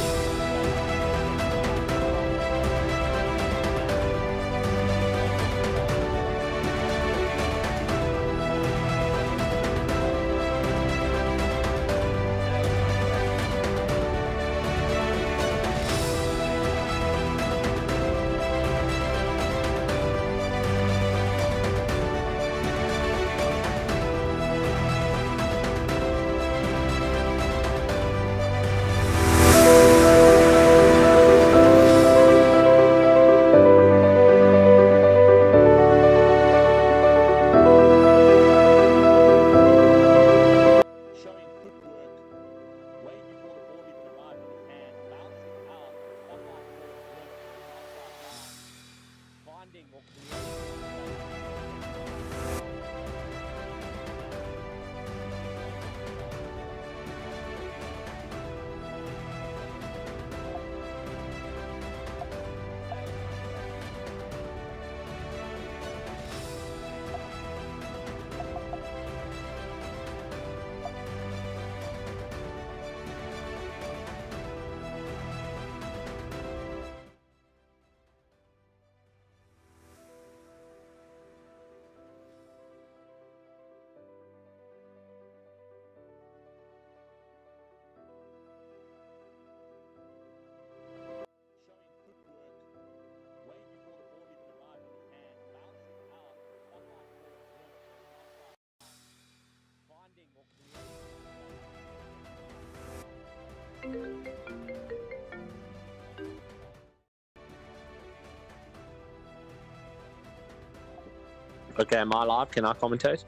Okay, am I live? Can I commentate?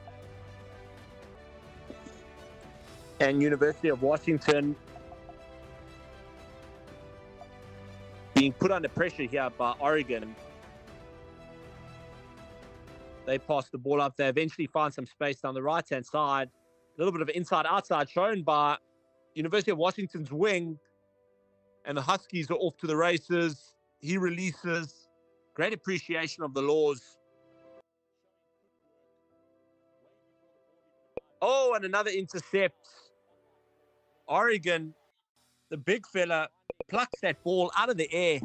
And University of Washington being put under pressure here by Oregon. They pass the ball up. They eventually find some space down the right-hand side. A little bit of inside-outside shown by University of Washington's wing. And the Huskies are off to the races. He releases. Great appreciation of the laws. Oh, and another intercept. Oregon, the big fella, plucks that ball out of the air.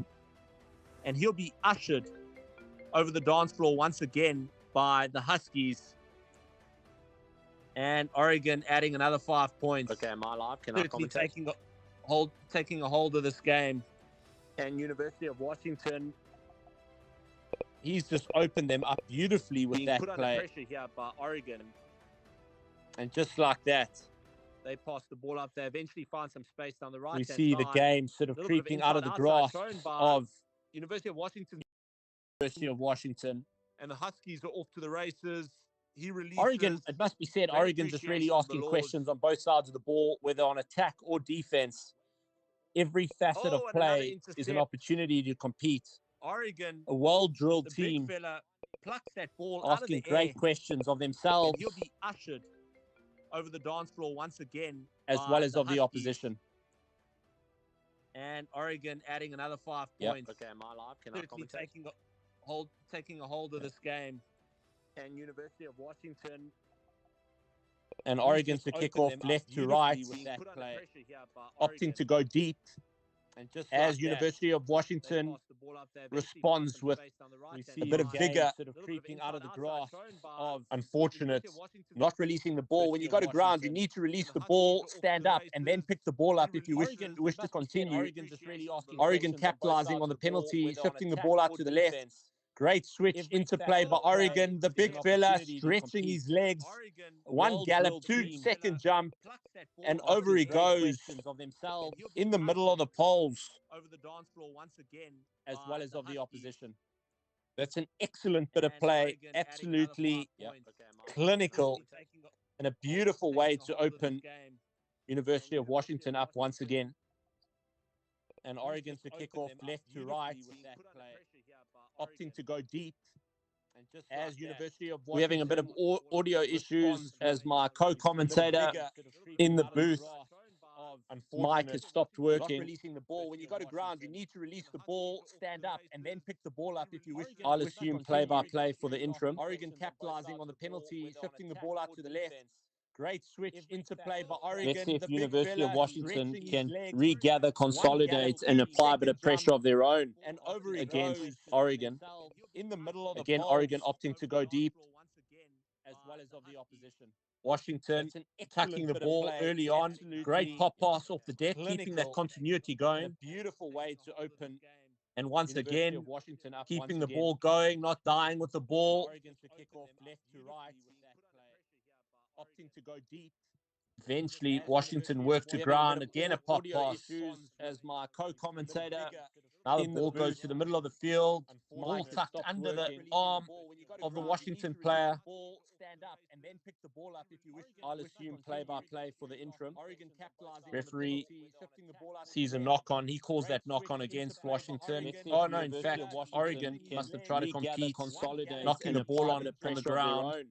And he'll be ushered over the dance floor once again by the Huskies. And Oregon adding another 5 points. Okay, am I live? Can I commentate? Taking a hold of this game. And University of Washington, he's just opened them up beautifully with that play. Under pressure here by Oregon. And just like that, they pass the ball up. They eventually find some space down the right-hand side. We see the game sort of creeping out of the grasp of University of Washington. University of Washington. And the Huskies are off to the races. He releases. Oregon, it must be said, Oregon just really asking questions on both sides of the ball, whether on attack or defense. Every facet of play is an opportunity to compete. Oregon, a well-drilled team, plucks that ball asking great questions of themselves. He'll be ushered over the dance floor once again, as well as of the opposition. And Oregon adding another 5 points. Okay, am I live? Can I commentate? Taking a hold of this game. And University of Washington. And Oregon to kick off left to right with that play. Opting to go deep. And just as University of Washington responds with a bit of vigor, sort of creeping out of the grasp of unfortunate, not releasing the ball. When you go to ground, you need to release the ball, stand up, and then pick the ball up if you wish to continue. Oregon capitalizing on the penalty, shifting the ball out to the left. Great switch into play by Oregon. The big fella stretching his legs. One gallop, 2-second jump, and over he goes in the middle of the poles. Over the dance floor once again, as well as of the opposition. That's an excellent bit of play. Absolutely clinical and a beautiful way to open University of Washington up once again. And Oregon to kick off left to right with that play. Opting to go deep. And just as University of Washington, we're having a bit of audio issues as my co-commentator in the booth. Mike has stopped working. Not releasing the ball. When you go to ground, you need to release the ball, stand up, and then pick the ball up if you wish. I'll assume play-by-play for the interim. Oregon capitalizing on the penalty, shifting the ball out to the left. Great switch into play by Oregon. Let's see if University of Washington can regather, consolidate, and apply a bit of pressure of their own against Oregon. In the middle of again, Oregon opting to go deep, as well as of the opposition. Washington tucking the ball early on. Great pop pass off the deck, keeping that continuity going. A beautiful way to open. And once again, Washington keeping the ball going, not dying with the ball. Oregon to kick off left to right. Opting to go deep. Eventually, Washington worked to ground. Again, a pop pass as my co-commentator. Now the ball goes to the middle of the field. Ball tucked under the arm of the Washington player. Stand up and then pick the ball up if you wish. I'll assume play-by-play for the interim. Referee sees a knock-on. He calls that knock-on against Washington. Oh, no, in fact, Oregon must have tried to compete, knocking the ball on the ground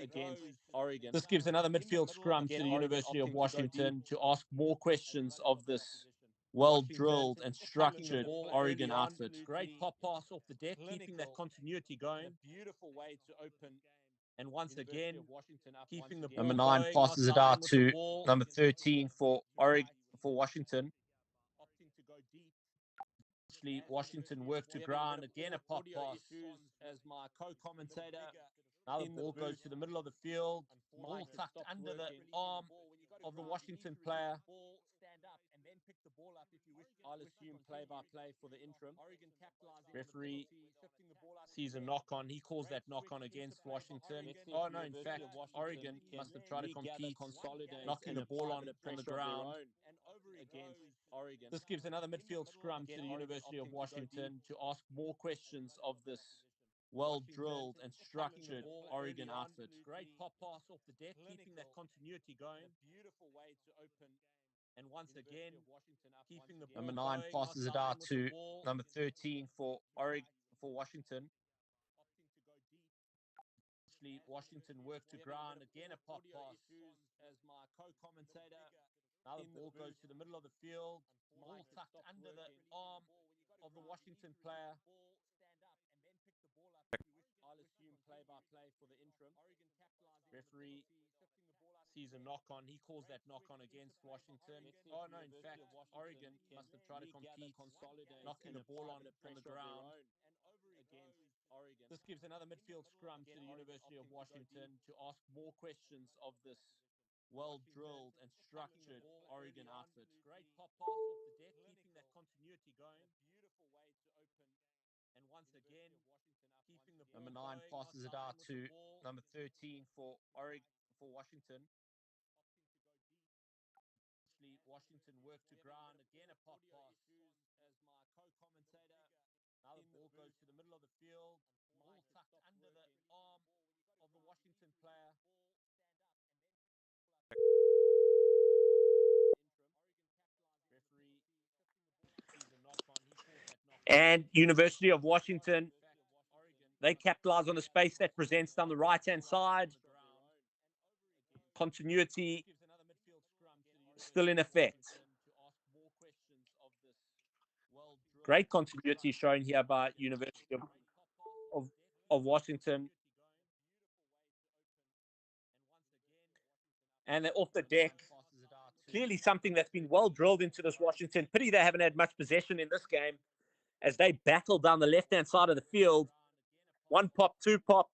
against Oregon. This gives another midfield scrum to the University of Washington to ask more questions of this well-drilled and structured Oregon outfit. Great pop pass off the deck, keeping that continuity going. A beautiful way to open. And once again, keeping the ball number 9 passes it out to number 13 for Oregon, for Washington. Opting to go deep. Actually, Washington worked to ground. Again, a pop pass as my co-commentator. Now the ball goes to the middle of the field. Ball tucked under the arm of the Washington player. pick the ball up if you wish. I'll assume play-by-play for the interim. Oregon capitalizing. Referee sees a knock-on. He calls that knock-on against Washington. Oh, no, in fact, Oregon must have tried to compete, knocking the ball on the ground against Oregon. This gives another midfield scrum to the University of Washington to ask more questions of this well-drilled and structured Oregon outfit. Great pop pass off the deck, keeping that continuity going. Beautiful way to open. And once again, keeping the number 9 passes it out to number 13 for Washington. Actually, Washington work to ground. Again, a pop pass. As my co-commentator, now the ball goes to the middle of the field. Ball tucked under the arm of the Washington player. I'll assume play-by-play for the interim. Referee sees a knock-on. He calls that knock-on against Washington. Oh, no, in fact, Oregon must have tried to compete, knocking the ball on the ground against Oregon. This gives another midfield scrum to the University of Washington to ask more questions of this well-drilled and structured Oregon outfit. Great pop pass off the deck, keeping that continuity going. Beautiful way to open. And once again, keeping the number 9 passes it out to number 13 for Washington. Actually, Washington work to ground. Again, a pop pass. As my co-commentator, now the ball goes to the middle of the field. Ball tucked under the arm of the Washington player. And University of Washington, they capitalize on the space that presents down the right-hand side. Continuity still in effect. Great continuity shown here by University of Washington. And they're off the deck. Clearly something that's been well drilled into this Washington. Pity they haven't had much possession in this game as they battle down the left-hand side of the field. 1 pop, 2 pop.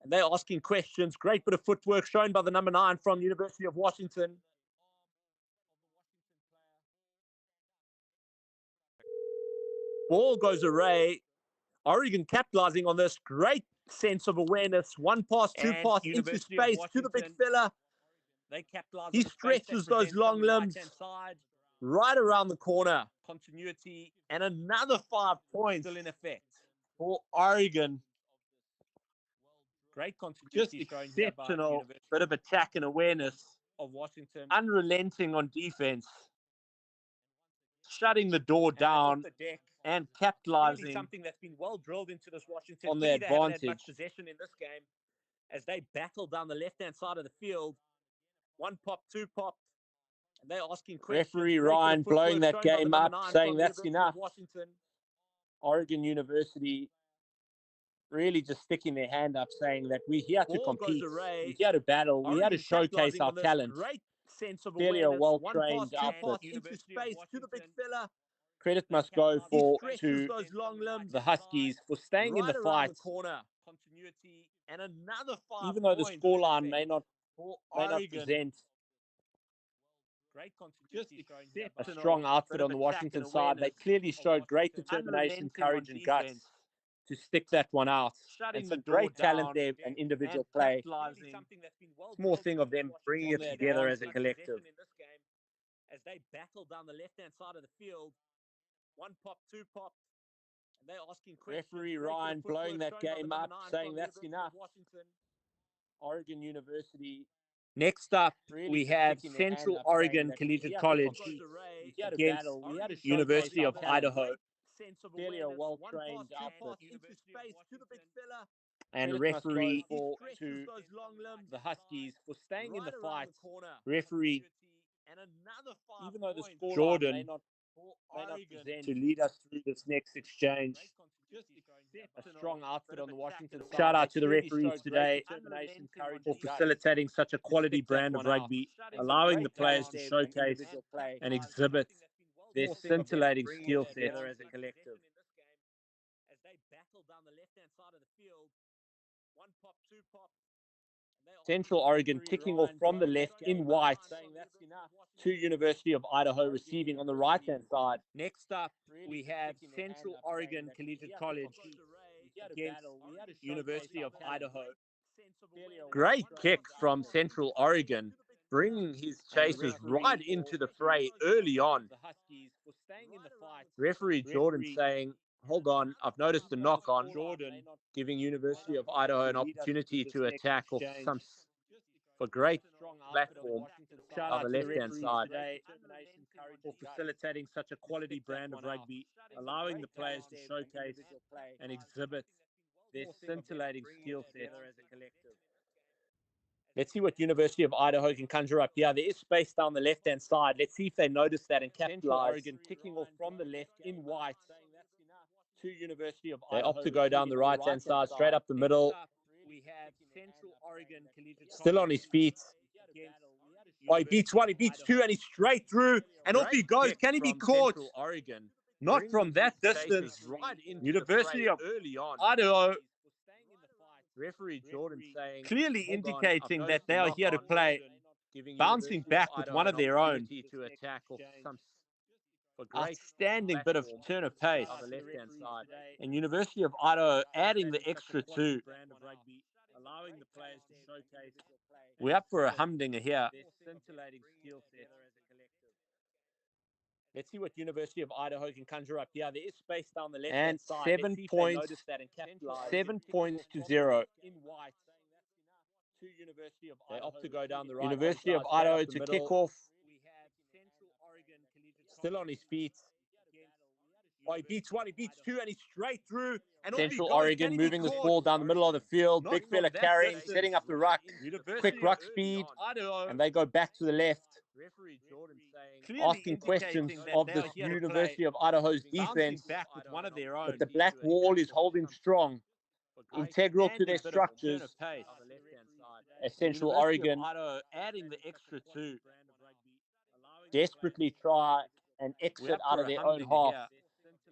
And they're asking questions. Great bit of footwork shown by the number 9 from University of Washington. Ball goes away. Oregon capitalizing on this. Great sense of awareness. 1 pass, 2 pass into space to the big fella. They capitalize. He stretches those long limbs right around the corner. Continuity and another 5 points still in effect for Oregon. Great continuity. Just exceptional bit of attack and awareness of Washington. Unrelenting on defense. Shutting the door down and capitalizing. Something that's been well drilled into this Washington on their advantage. They haven't had much possession in this game as they battle down the left-hand side of the field. 1 pop, 2 pop. And they're asking questions. Referee Ryan blowing that game up, saying that's enough. Washington. Oregon University really just sticking their hand up, saying that we're here to compete, we're here to battle, we're here to showcase our talent. Great sense of awareness. Clearly a well-trained outfit. Into space to the big fella. Credit must go to the Huskies for staying in the fight. Continuity and another 5 even though the scoreline may not present great continuity, just a strong outfit on the Washington side. They clearly showed great determination, courage, and guts to stick that one out. And some great talent there and individual play. Small thing of them bringing it together as a collective. As they battle down the left-hand side of the field, 1 pop, 2 pop. And they're asking questions. Referee Ryan blowing that game up, saying that's enough. Oregon University. Next up, we have Central Oregon Collegiate College against University of Idaho. Clearly a well-trained outfit. And referee to the Huskies for staying in the fight. Referee, even though the score Jordan may not present to lead us through this next exchange. A strong outfit on the Washington side. Shout out to the referees today for facilitating such a quality brand of rugby, allowing the players to showcase and exhibit their scintillating skill set as a collective. As they battle down the left-hand side of the field, 1 pop, 2 pop. Central Oregon kicking off from the left in white to University of Idaho receiving on the right-hand side. Next up, we have Central Oregon Collegiate College against University of Idaho. Great kick from Central Oregon, bringing his chasers right into the fray early on. Referee Jordan saying, hold on, I've noticed a knock on. Jordan giving University of Idaho an opportunity to attack off some for great platform on the left-hand side. For facilitating such a quality brand of rugby, allowing the players to showcase and exhibit their scintillating skill set. Let's see what University of Idaho can conjure up here. There is space down the left-hand side. Let's see if they notice that and capitalize. Central Oregon kicking off from the left in white to University of Idaho. They opt to go down the right-hand side, straight up the middle. We have Central Oregon Collegiate still on his feet. Oh, he beats one, he beats two, and he's straight through, and off he goes. Can he be caught? Oregon. Not from that distance. Right into University of Idaho. Referee Jordan saying, clearly indicating that they are here to play, bouncing back with one of their own. To attack off some outstanding bit of turn of pace on the left-hand side. And University of Idaho adding the extra two. Allowing the players to showcase. We're up for a humdinger here. Let's see what University of Idaho can conjure up here. There is space down the left-hand side. And 7 points. 7 points to 0. In white to University of Idaho. They opt to go down the right. University of Idaho to kick off. Still on his feet. Oh, he beats one, he beats two, and he's straight through. And Central Oregon moving this ball down the middle of the field. Big fella carrying, setting up the ruck. Quick ruck speed. And they go back to the left. Asking questions of this University of Idaho's defense. But the black wall is holding strong. Integral to their structures. As Central Oregon adding the extra two. Desperately try and exit out of their own half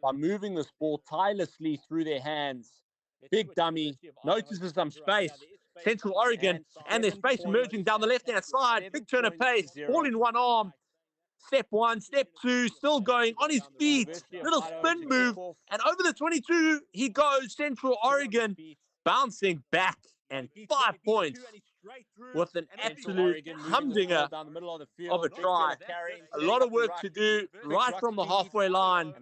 by moving this ball tirelessly through their hands. Big dummy, notices some space. Central Oregon, and there's space emerging down the left-hand side. Big turn of pace, all in one arm. Step one, step two, still going on his feet. Little spin move, and over the 22 he goes. Central Oregon bouncing back, and 5 points with an absolute humdinger of a try. A lot of work to do right from the halfway line.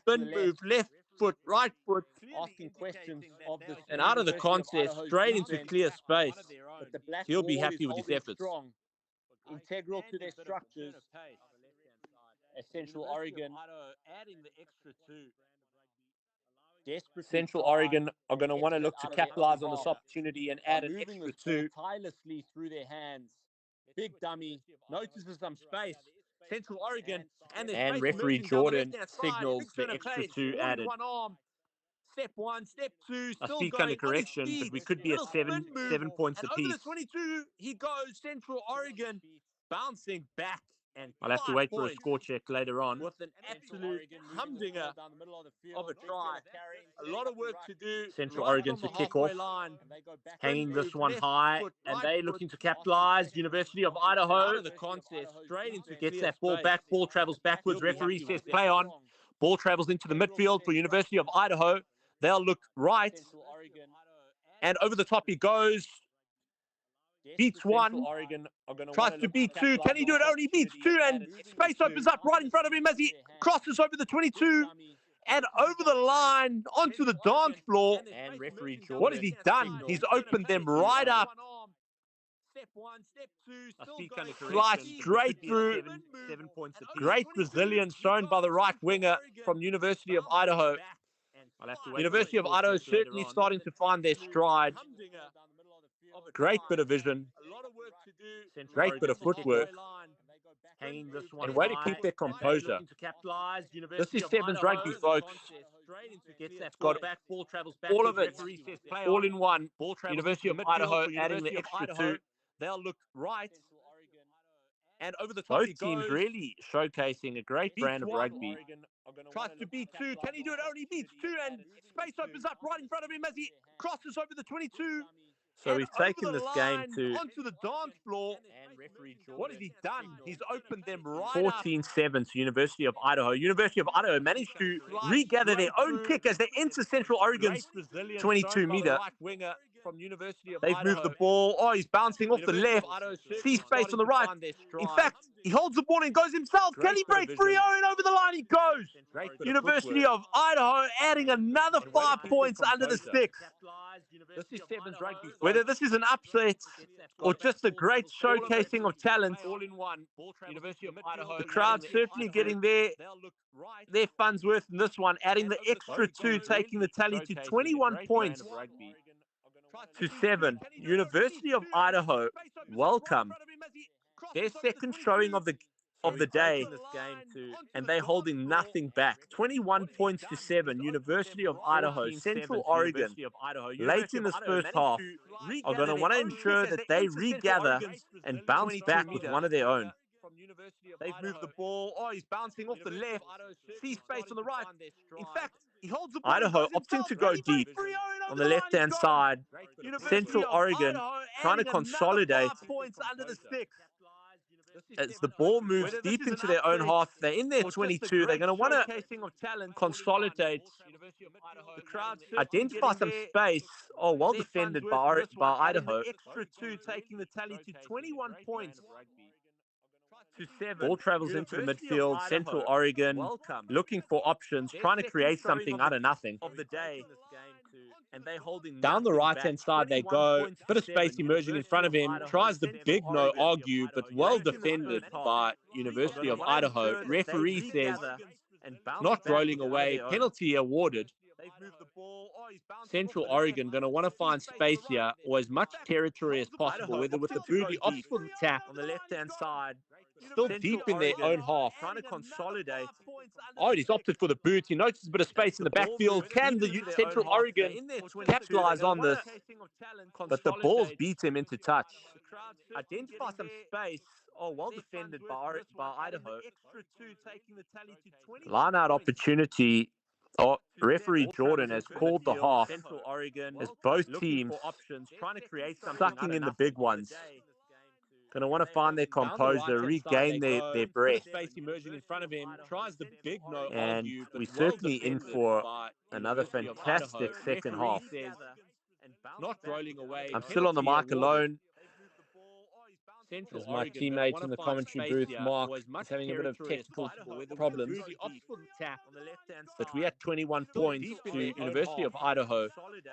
Spin move, left foot, right foot, asking questions of this. And out of the contest, straight into clear space. He'll be happy with his efforts. Integral to their structures. As Central Oregon adding the extra two. Central Oregon are going to want to look to capitalize on this opportunity and add an extra two. Tirelessly through their hands. Big dummy, notices some space. Central Oregon, and referee Jordan signals the extra two added. Step one, step two, I speak under correction, but we could be at 7 points apiece. Over the 22, he goes. Central Oregon bouncing back. And I'll have to wait for a score check later on. With an absolute humdinger of a try. A lot of work to do. Central Oregon to kick off. Hanging this one high. And they looking to capitalize. University of Idaho. Out of the contest. Straight into gets that ball back. Ball travels backwards. Referee says play on. Ball travels into the midfield for University of Idaho. They'll look right. And over the top he goes. Beats one, tries to beat two. Can he do it? Only beats two, and space opens up right in front of him as he crosses over the 22 and over the line onto the dance floor. And referee Jordan, what has he done? He's opened them right up. Step one, step two, fly straight through. 7 points apiece. Great resilience shown by the right winger from University of Idaho. University of Idaho is certainly starting to find their stride. Great bit of vision. Great bit of footwork. Hanging this one and way to keep their composure. This is Sevens rugby, folks. It's got all of it. All in one. University of Idaho adding the extra two. They'll look right. And over the top, both teams really showcasing a great brand of rugby. Tries to beat two. Can he do it? Only beats two, and space opens up right in front of him as he crosses over the 22. So we've taken this game to onto the dance floor. and referee Jordan. What has he done? He's opened them right 14-7 to University of Idaho. University of Idaho managed to regather their own kick as they enter Central Oregon's 22-meter. Right winger from University of They've Idaho. moved the ball. Oh, he's bouncing off the University of left. Idaho See space on the right. In fact, he holds the ball and goes himself. Can he break free? Oh, and over the line he goes. University of Idaho adding another 5 points under the sticks. This is Sevens rugby. Whether this is an upset or just a great showcasing of talent, all in one. University of Idaho. the crowd's certainly getting their funds worth in this one, adding the extra 2, taking the tally to 21 points to 7. University of Idaho welcome their second showing of the day, and they're holding nothing back. 21 points to 7. University of Idaho, Central Oregon, late in this first half, are going to want to ensure that they regather and bounce back with one of their own. They've moved the ball. Oh, he's bouncing off the left. See space on the right. In fact, he holds the ball. Idaho opting to go deep on the left-hand side. Central Oregon trying to consolidate as the ball moves deep into their own half. They're in their 22. They're going to want to consolidate, identify some space. Oh, well defended by Idaho. Extra 2, taking the tally to 21 points to 7. Ball travels into the midfield. Central Oregon looking for options, trying to create something out of nothing. And they holding down the right-hand side. They go. Bit of space emerging in front of him. Tries the big no argue, but well defended by University of Idaho. Referee says not rolling away. Penalty awarded. Central Oregon going to want to find space here, or as much territory as possible, whether with the boot. He opts for the tap on the left-hand side. Still deep in their own half, trying to consolidate. Oh, he's opted for the boot. He notices a bit of space in the backfield. Can the Central Oregon capitalize on this? But the balls beat him into touch. Identify some space. Oh, well defended by Idaho. Line out opportunity. Oh, referee Jordan has called the half as both teams trying to create sucking in the big ones. Going to want to find their composure, regain their breath. Space emerging in front of him, tries the big no. And we're certainly in for another fantastic second half. Not rolling away. I'm still on the mic alone. As my teammate in the commentary booth, Mark, is having a bit of technical problems. But we had 21 points to University of Idaho,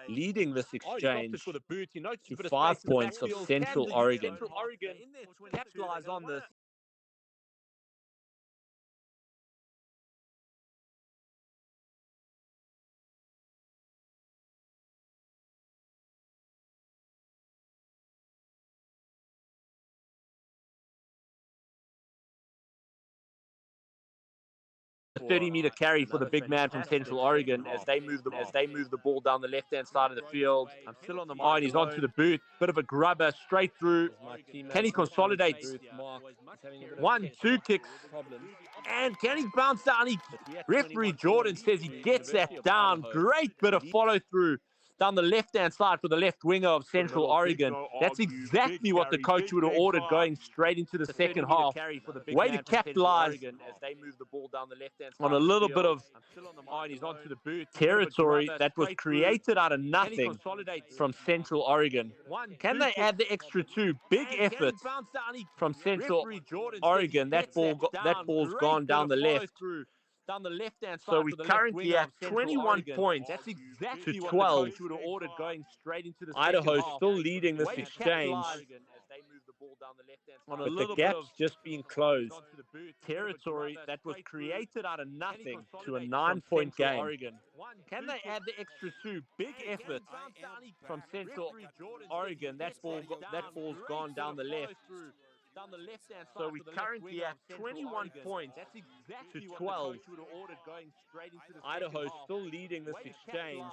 leading this exchange to 5 points of Central Oregon. Capitalize on this. A 30-meter carry for the big man from Central Oregon as they move the ball down the left-hand side of the field. I'm still on the mic. Oh, and he's onto the boot. Bit of a grubber straight through. Can he consolidate? 1-2 kicks. And can he bounce down? Referee Jordan says he gets that down. Great bit of follow-through down the left-hand side for the left winger of Central Oregon. That's exactly what the coach would have ordered, going straight into the second half. Way to capitalize as they move the ball down the left-hand side on a little bit of territory that was created out of nothing from Central Oregon. Can they add the extra 2? Big effort from Central Oregon. That ball's gone down the left. So we currently at 21 points to 12. Idaho still leading this exchange, but the gap's just being closed. Territory that was created out of nothing to a 9-point game. Can they add the extra 2? Big effort from Central Oregon. That ball's gone down the left. So we currently at 21 points to 12. Idaho still leading this exchange,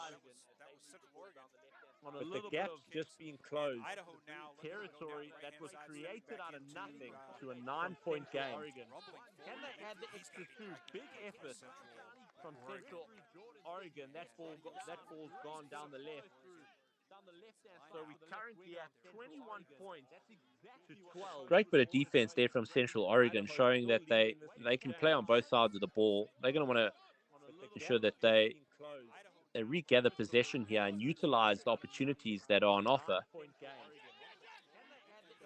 but the gap's just being closed. Territory that was created out of nothing to a 9-point game. Can they add the extra 2? Big effort from Central Oregon. That ball's gone down the left. So we're currently at 21 points to 12. Great bit of defense there from Central Oregon, showing that they can play on both sides of the ball. They're going to want to ensure that they regather possession here and utilize the opportunities that are on offer.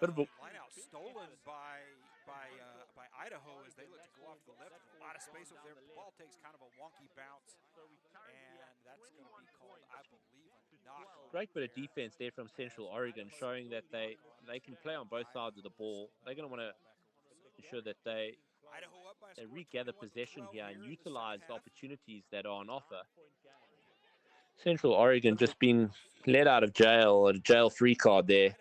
Bit of a line out stolen by Idaho as they look to go off to the left. A lot of space over there. The ball takes kind of a wonky bounce, and that's going to be called, I believe, a knock. Great bit of defense there from Central Oregon, showing that they can play on both sides of the ball. They're going to want to ensure that they regather possession here and utilize the opportunities that are on offer. Central Oregon just been let out of jail, a jail-free card there.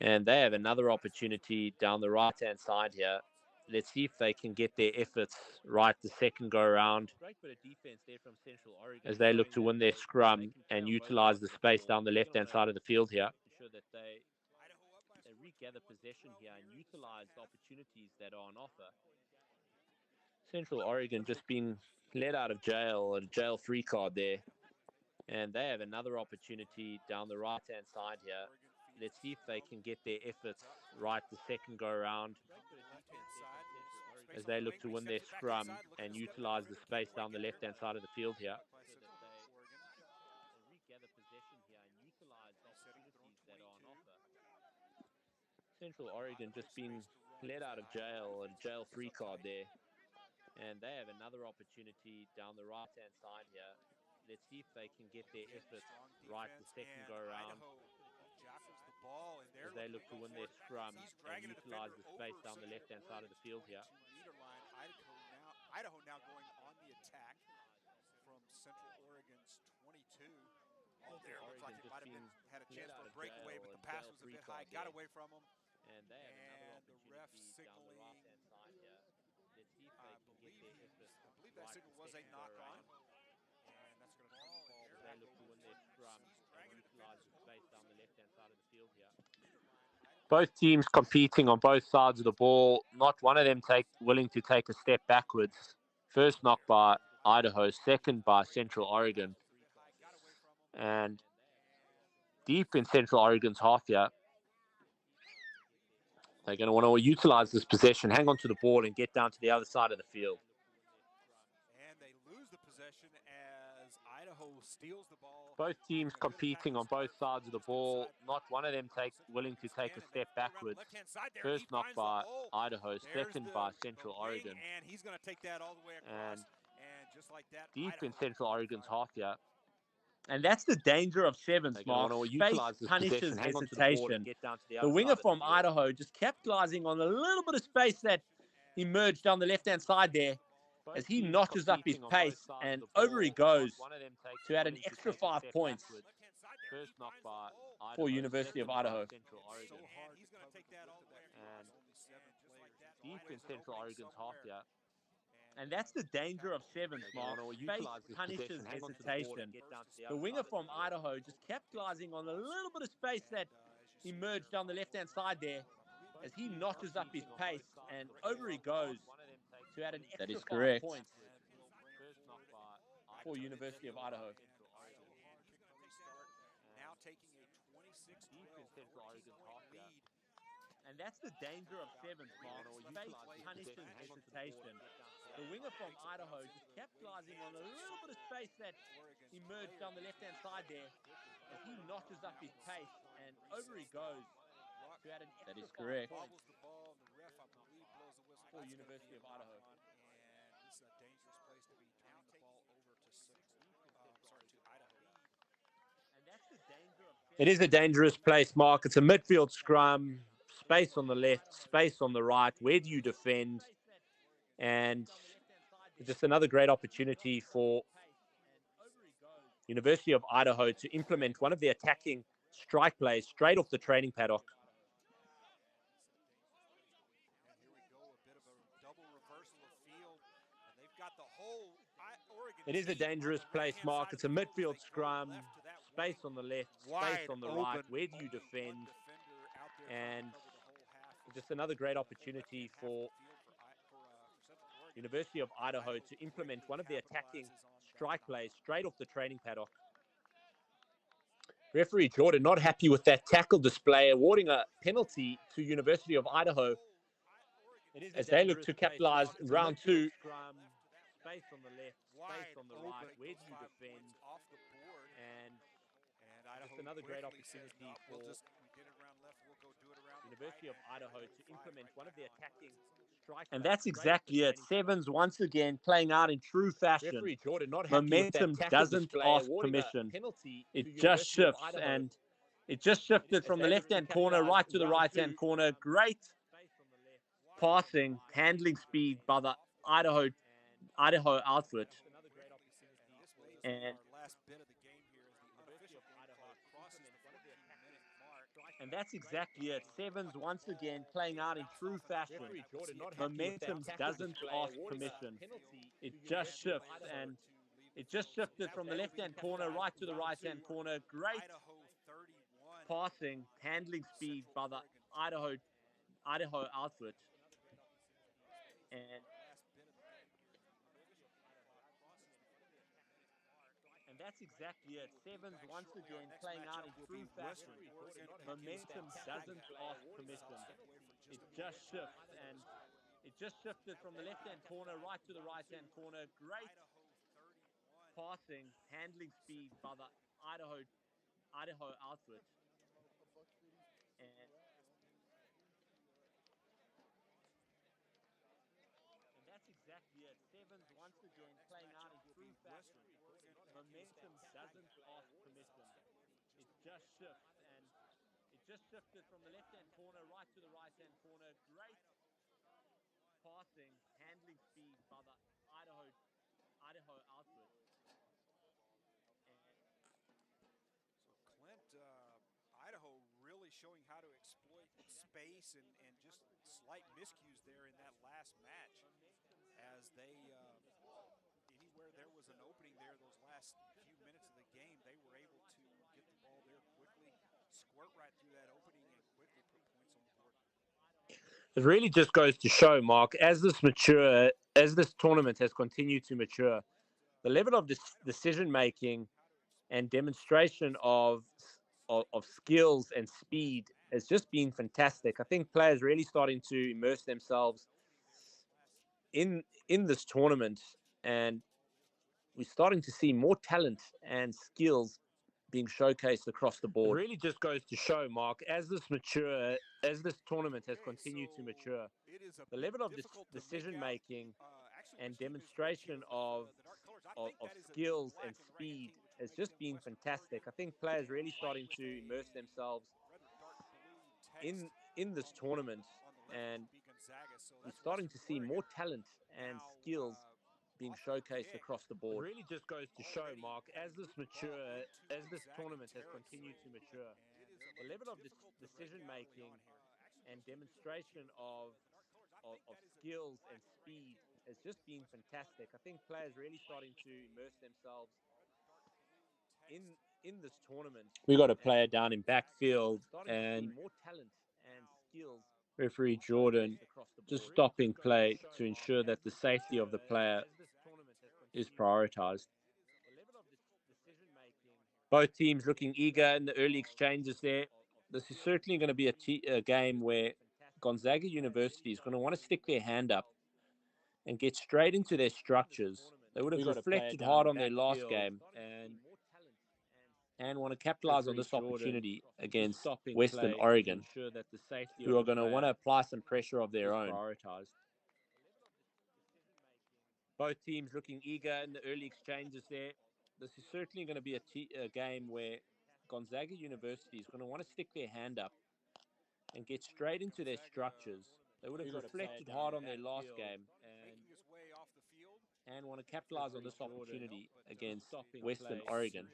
And they have another opportunity down the right-hand side here. Let's see if they can get their efforts right the second go-around. Great bit of defense there from Central Oregon as they look to win their scrum and utilize the space down the left-hand side of the field here. Ensure that they regather possession here and utilize the opportunities that are on offer. Central Oregon just been let out of jail, a jail-free card there. And they have another opportunity down the right-hand side here. Let's see if they can get their efforts right the second go-around as they look to win their scrum and utilize the space down the left-hand side of the field here. Regather possession here and utilize the opportunities that are on offer. Central Oregon just been let out of jail, a jail-free card there. And they have another opportunity down the right-hand side here. Let's see if they can get their efforts right the second go-around as they look to win their scrum and utilize the space down the left-hand side of the field here. Idaho now going on the attack from Central Oregon's 22. Oh, there. Looks like it might have had a chance for a breakaway, but the pass was a bit high. Got away from him. And they have another the ref opportunity down the signaling. right-hand side here. Let's see if they can get their efforts I believe that right signal was a knock on. And that's going to come the ball. They look to win their scrum and utilize the space down the left-hand side of the field here. Both teams competing on both sides of the ball. Not one of them willing to take a step backwards. First knock by Idaho, second by Central Oregon. And deep in Central Oregon's half here, they're going to want to utilize this possession, hang on to the ball, and get down to the other side of the field. And they lose the possession as Idaho steals the ball. Both teams competing on both sides of the ball. Not one of them willing to take a step backwards. First knock by Idaho, second by Central Oregon. And he's going to take that all the way across. And just like that, deep in Central Oregon's half here. And that's the danger of sevens, Mark. Space punishes hesitation. The winger from Idaho just capitalizing on a little bit of space that emerged down the left-hand side there as he notches up his pace, and over he goes to add an extra 5 points for University of Idaho. He's going to take that all the way across. Deep in Central Oregon's half here. And that's the danger of sevens, Mark. Space punishes hesitation. The winger from Idaho just capitalizing on a little bit of space that emerged down the left-hand side there as he notches up his pace, and over he goes to add an extra 5 points for University of Idaho. Now taking a 26-12 lead. And that's the danger of sevens, Mark. Space punishes hesitation. The winger from Idaho just capitalizing on a little bit of space that emerged down the left-hand side there as he notches up his pace, and over he goes to add an extra 5 points for University of Idaho. And this is a dangerous place to be turning the ball over to Idaho. And that's the danger of sevens. It is a dangerous place, Mark. It's a midfield scrum. Space on the left, space on the right. Where do you defend? And just another great opportunity for University of Idaho to implement one of the attacking strike plays straight off the training paddock. And here we go, a bit of a double reversal of field. And they've got the whole Oregon. It is a dangerous place, Mark. It's a midfield scrum. Space on the left, space on the right. Where do you defend? And just another great opportunity for University of Idaho to implement one of the attacking strike plays straight off the training paddock. Referee Jordan not happy with that tackle display, awarding a penalty to University of Idaho as they look to capitalize in round 2. Scrum, space on the left, space on the right. Where do you defend? Off the board. And And Idaho just another great quickly says, opportunity "No, for we did it around left. We'll go do it around University the of right." Idaho And to five implement right one of back the out. attacking strike. And that's Great exactly it. defending. Sevens once again playing out in true fashion. Referee Jordan not happy Momentum with that tackle doesn't display, ask awarding a permission. penalty to It just University of shifts, Idaho. and it just shifted from the left-hand corner right to the right-hand corner. Great passing, handling speed by the Idaho outfit. And Last bit of the game here is the unofficial game clock crosses the 14-minute mark. And that's exactly it. Sevens once again playing out in true fashion. Momentum doesn't ask permission. It just shifts, and it just shifted from the left-hand corner right to the right-hand corner. Great passing, handling speed by the Idaho outfit. And that's exactly it. Sevens once again playing out in true fashion. Momentum doesn't ask permission. It just shifts, and it just shifted from the left-hand corner right to the right-hand corner. Great passing, handling speed by the Idaho outfit. And that's exactly it. Sevens once again playing out in true fashion. Momentum doesn't ask permission. It just shifts, and it just shifted from the left-hand corner right to the right-hand corner. Great passing, handling speed by the Idaho outfit. So Clint, Idaho really showing how to exploit space and just slight miscues there in that last match, as they anywhere there was an opening there those last few minutes of the game, they were able to get the ball there quickly, squirt right through that opening, and quickly put points on the board. It really just goes to show, Mark, as this tournament has continued to mature, the level of decision making and demonstration of skills and speed has just been fantastic. I think players really starting to immerse themselves in this tournament, and we're starting to see more talent and skills being showcased across the board. It really just goes to show, Mark, as this tournament has continued to mature, the level of decision making and demonstration of skills and speed has just been fantastic. I think players really starting to immerse themselves in this tournament, and we're starting to see more talent and skills being showcased across the board. It really just goes to show, Mark, as this tournament has continued to mature, the level of decision making and demonstration of skills and speed has just been fantastic. I think players really starting to immerse themselves in this tournament. We got a player down in backfield, and more talent and skills. Referee Jordan just stopping play to ensure that the safety of the player is prioritized. Both teams looking eager in the early exchanges there. This is certainly going to be a game where Gonzaga University is going to want to stick their hand up and get straight into their structures. They would have reflected hard on their last game and want to capitalize on this opportunity against Western Oregon, who are going to want to apply some pressure of their own. Both teams looking eager in the early exchanges there. This is certainly going to be a game where Gonzaga University is going to want to stick their hand up and get straight into their structures. They would have reflected hard on their last game and want to capitalize on this opportunity against Western Oregon,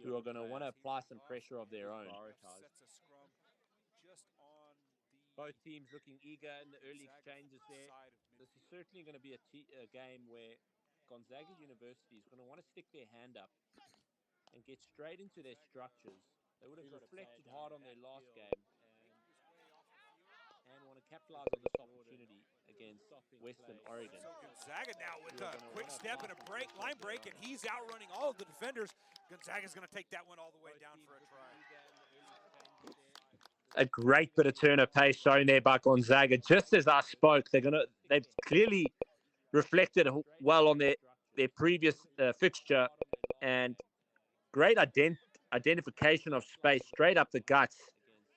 who are going to want to apply some pressure of their own. Both teams looking eager in the early exchanges there. This is certainly going to be a game where Gonzaga University is going to want to stick their hand up and get straight into their structures. They would have reflected hard on their last game and want to capitalize on this opportunity against Western Oregon. So Gonzaga now with a quick step and a line break, and he's outrunning all of the defenders. Gonzaga's going to take that one all the way down for a try. A great bit of turn of pace shown there by Gonzaga. Just as I spoke, they've clearly reflected well on their previous fixture, and great identification of space straight up the guts,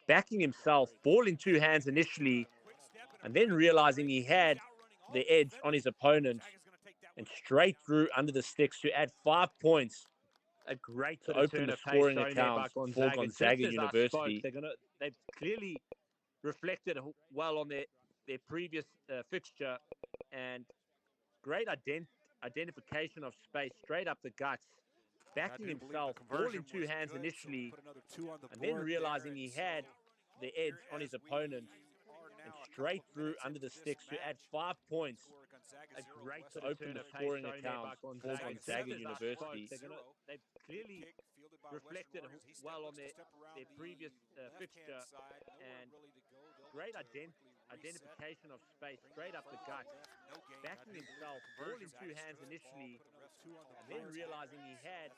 backing himself, ball in two hands initially, and then realizing he had the edge on his opponent and straight through under the sticks to add 5 points. A great to open the scoring account for Gonzaga University. They've clearly reflected well on their previous fixture, and great identification of space straight up the guts, backing himself, ball in two hands initially, and then realizing he had the edge on his opponent and straight through under the sticks to add 5 points. A great to open the scoring account for Gonzaga University. They've clearly reflected well on their previous fixture, and great identification of space straight up the guts, backing himself, ball in two hands initially, and then realizing he had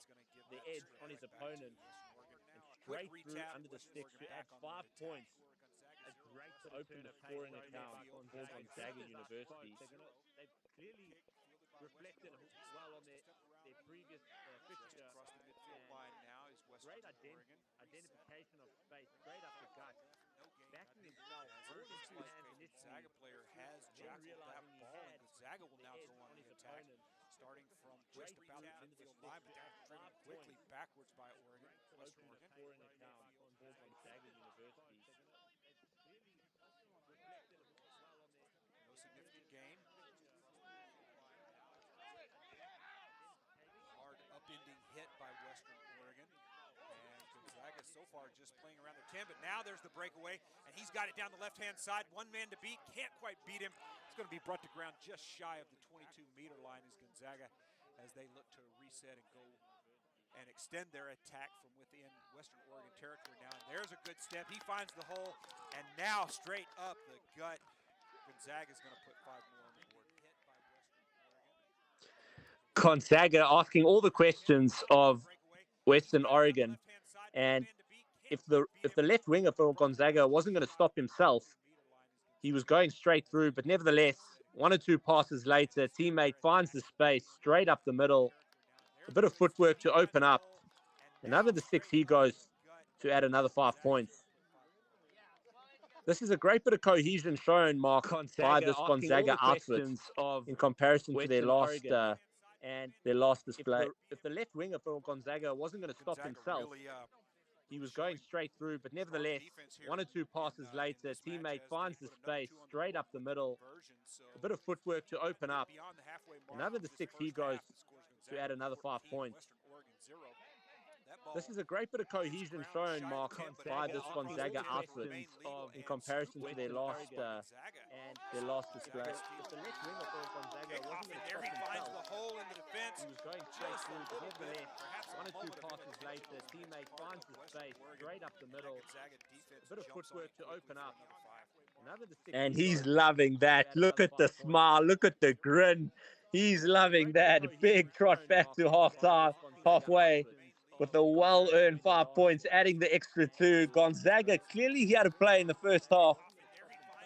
the edge on his opponent and straight through under the sticks to add 5 points. A great to open the scoring account for Gonzaga University. They've clearly reflected well on their previous fixture, and great identification of space straight up the guts, backing himself, ball in two hands initially, Gonzaga player has jackled that ball, and Gonzaga will now go on the attack, starting from just about the midfield line, but then driven quickly backwards by Oregon. Western Oregon. Scoring account for Gonzaga University. No significant gain. Hard upending hit by Western Oregon. And Gonzaga so far just playing around their 10, but now there's the breakaway, and he's got it down the left-hand side. One man to beat, can't quite beat him. It's going to be brought to ground just shy of the 22-meter line as Gonzaga, as they look to reset and go and extend their attack from within Western Oregon territory now. And there's a good step. He finds the hole, and now straight up the gut. Gonzaga's going to put 5 more on the board. Hit by Western Oregon. Gonzaga asking all the questions of Western Oregon, and if the left winger for Gonzaga wasn't going to stop himself, he was going straight through. But nevertheless, 1 or 2 passes later, teammate finds the space straight up the middle. A bit of footwork to open up, and over the six he goes to add another 5 points. This is a great bit of cohesion shown, Mark, by this Gonzaga outfit in comparison to their last display. If the left winger for Gonzaga wasn't going to stop himself, he was going straight through. But nevertheless, 1 or 2 passes later, teammate finds the space straight up the middle. A bit of footwork to open up, and over the six he goes to add another 5 points. This is a great bit of cohesion shown, Mark, by this Gonzaga outfit in comparison to their last display. If the left winger for Gonzaga wasn't going to stop himself, he was going straight through. But nevertheless, 1 or 2 passes later, teammate finds the space straight up the middle. A bit of footwork to open up. And he's loving that. Look at the smile. Look at the grin. He's loving that. Big trot back to halfway, with a well-earned 5 points, adding the extra 2. Gonzaga clearly here to play in the first half,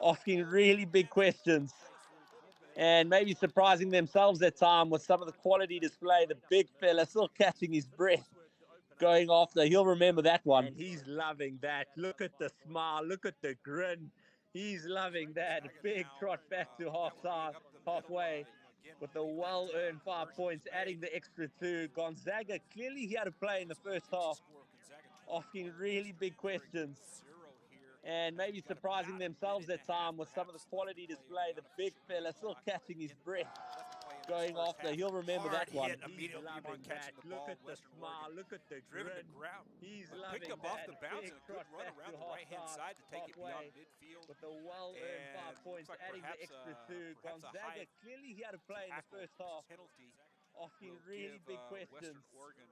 asking really big questions and maybe surprising themselves at time with some of the quality display. The big fella still catching his breath, going after. He'll remember that one. And he's loving that. Look at the smile. Look at the grin. He's loving that. Big trot back to halfway, with a well-earned 5 points, adding the extra 2. Gonzaga clearly here to play in the first half, asking really big questions and maybe surprising themselves at time with some of the quality display. The big fella still catching his breath, going after. He'll remember that one. He's loving that. Look at the smile. Look at the grin. He's loving picked up that. off the bounce Big and a good trot run back around to the right-hand side to take it beyond midfield. with a well-earned And 5 points, looks like adding the perhaps extra a- 2. perhaps a Gonzaga high clearly here to play in the tackle first half, penalty asking will really give, big Western questions Oregon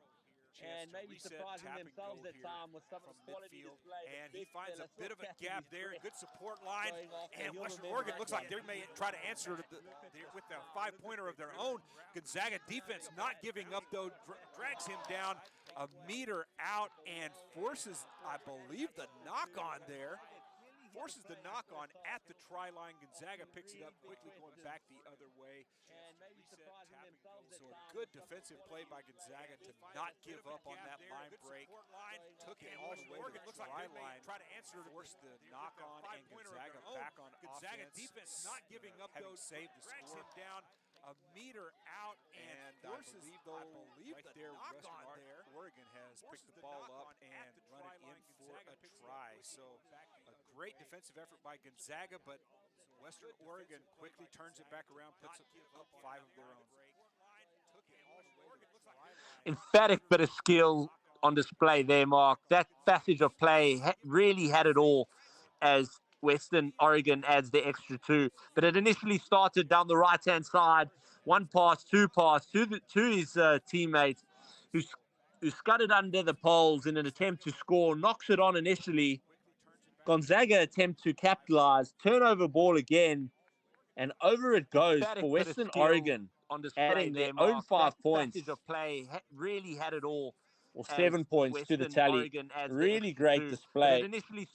and maybe surprising themselves at time with some of the quality display. And he finds a bit of a gap there, good support line, and Western Oregon looks like they may try to answer with a 5-pointer of their own. Gonzaga defense not giving up, though, drags him down a meter out and forces, I believe, the knock-on there. Forces the knock-on at the try line. Gonzaga picks it up quickly, going back the other way. And maybe surprising themselves at So a time. good defensive play by Gonzaga to not give up on that line break. Took it all the way to the try line. Try to answer, force the knock-on, and Gonzaga back on Gonzaga offense. defense not giving up, having though, saved the drags score. him down a meter out and forces, I believe right the there, knock-on Western there. Oregon has Forces picked the the ball knock-on up at and the run try it in line. for Gonzaga a picks it up try. quickly, So back the a other great way. defensive effort by Gonzaga, but Western Oregon quickly turns it back around, puts up 5 of their own. Emphatic bit of skill on display there, Mark. That passage of play really had it all as Western Oregon adds the extra 2. But it initially started down the right-hand side. 1 pass, 2 pass to his teammate who scudded under the poles in an attempt to score, knocks it on initially. Gonzaga attempt to capitalize, turnover ball again, and over it goes for Western Oregon, on adding their own 5 points. Passage of play really had it all. Or 7 points to the tally. Really great display.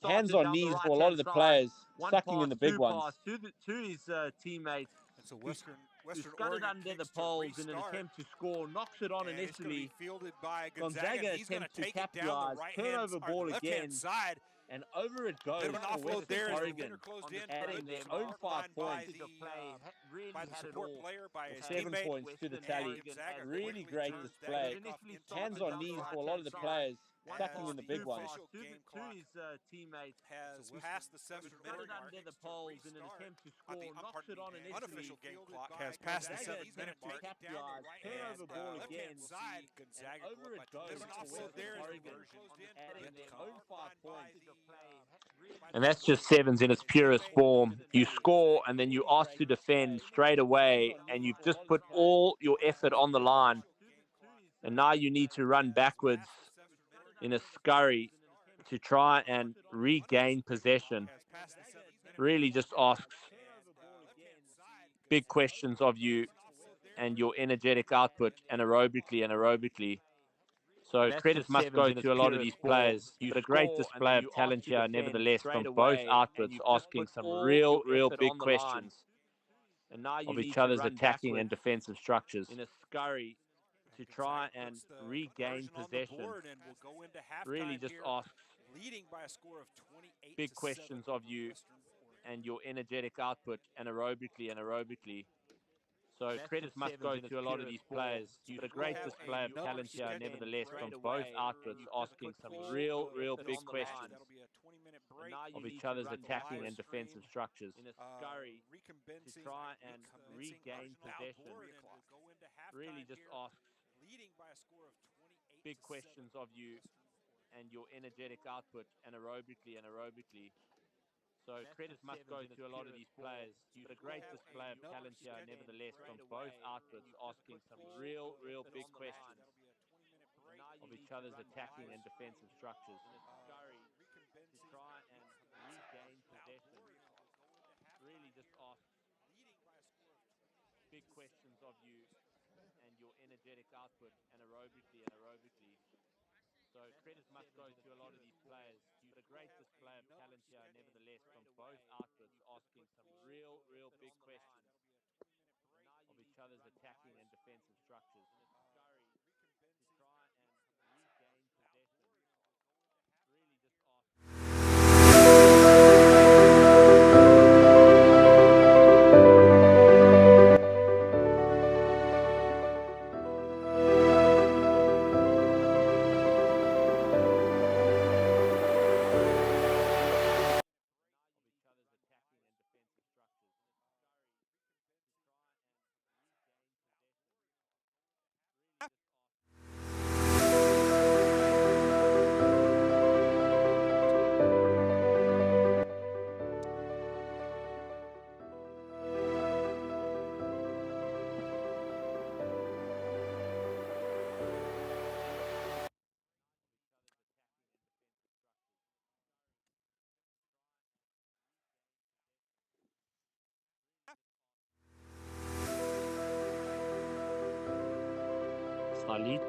Hands on knees for a lot of the players, sucking in the big ones. To his teammate, And so who Western scudded Oregon under the kicks to poles in an restart. attempt to score, knocks it on And it's going to initially. be fielded by Gonzaga. Gonzaga And he's going to attempt to take it down the capitalize, turnover ball left-hand again, side. and over it goes Bit of an for offload Western there as the Oregon, defender closed in. adding Good their support own 5 line by points. by the support player, by his 7 teammate. points to the tally. Gonzaga Really quickly great turns that display. kickoff into Hands the on knees for a lot of the players, sucking in the big ones. Official game clock His teammate has passed the 7-minute mark. under the poles in an attempt to score, knocks it on initially. Unofficial game clock has passed the Gonzaga 7-minute attempt to mark. capitalize, turnover ball again, Side, Gonzaga and over it goes an for offload Western there as the Oregon, closed in. adding Yet to their come. own 5 points. And that's just sevens in its purest form. You score and then you ask to defend straight away, and you've just put all your effort on the line. And now you need to run backwards in a scurry to try and regain possession. Really just asks big questions of you and your energetic output anaerobically. So credit must go to a lot of these players. But a great display of talent here, nevertheless, from both outputs, asking some real big questions of each other's attacking and defensive structures in a scurry to try and regain possession. Really just asks leading by a score of 28 big questions of you and your energetic output anaerobically. So credit must go to a lot of these players. But a great display of talent here, nevertheless, from both outputs, asking some real big questions of each other's attacking and defensive structures in a scurry to try and regain possession. Really just asks big questions of you and your energetic output anaerobically. So credit must go to a lot of these players. But a great display of talent here, nevertheless, from both outputs, asking some real big questions of each other's attacking and defensive structures in a scurry to try and regain possession. Really just asks big questions of you and your energetic output anaerobically. So credit must go to a lot of these players. But a great display of talent here, nevertheless, from both outputs, asking some real big questions of each other's attacking and defensive structures in a scurry to try and regain possession. Really just asks. Ali.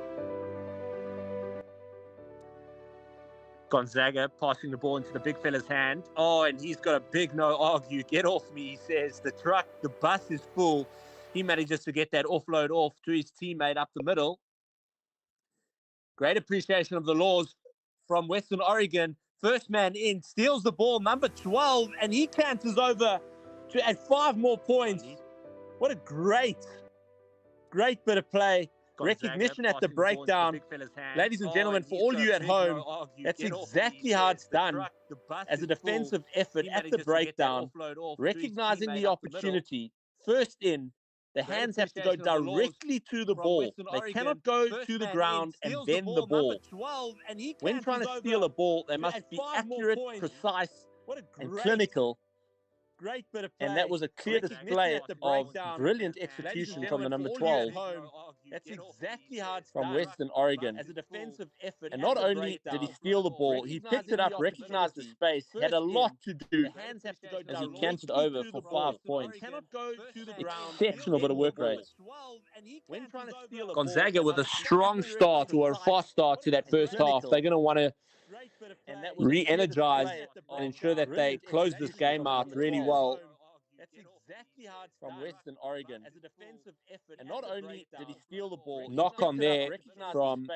Gonzaga passing the ball into the big fella's hand. Oh, and he's got a big no argue. Get off me, he says. The bus is full. He manages to get that offload off to his teammate up the middle. Great appreciation of the laws from Western Oregon. First man in, steals the ball, number 12, and he canters over to add 5 more points. What a great bit of play. Gonzaga recognition at the breakdown. Ladies and gentlemen, for all you at home, that's exactly how it's done. As a defensive effort at the breakdown, recognizing the opportunity. First in, the hands have to go directly to the ball. They cannot go to the ground and then the ball. When trying to steal a ball, they must be accurate, precise, and clinical. Great bit of play. And that was a clear display of brilliant execution from the number 12. That's exactly how it's from Western Oregon. As a defensive effort. And not only did he steal the ball, he picked it up, recognized the space, had a lot to do as he canted over for 5 points. Exceptional bit of work rate. When trying to steal Gonzaga with a strong start or a fast start to that first half, they're going to want to re-energize and ensure that they close this game out really well. That's exactly how it's from Western Oregon. As a defensive effort. And not only did he steal the ball, knock on there from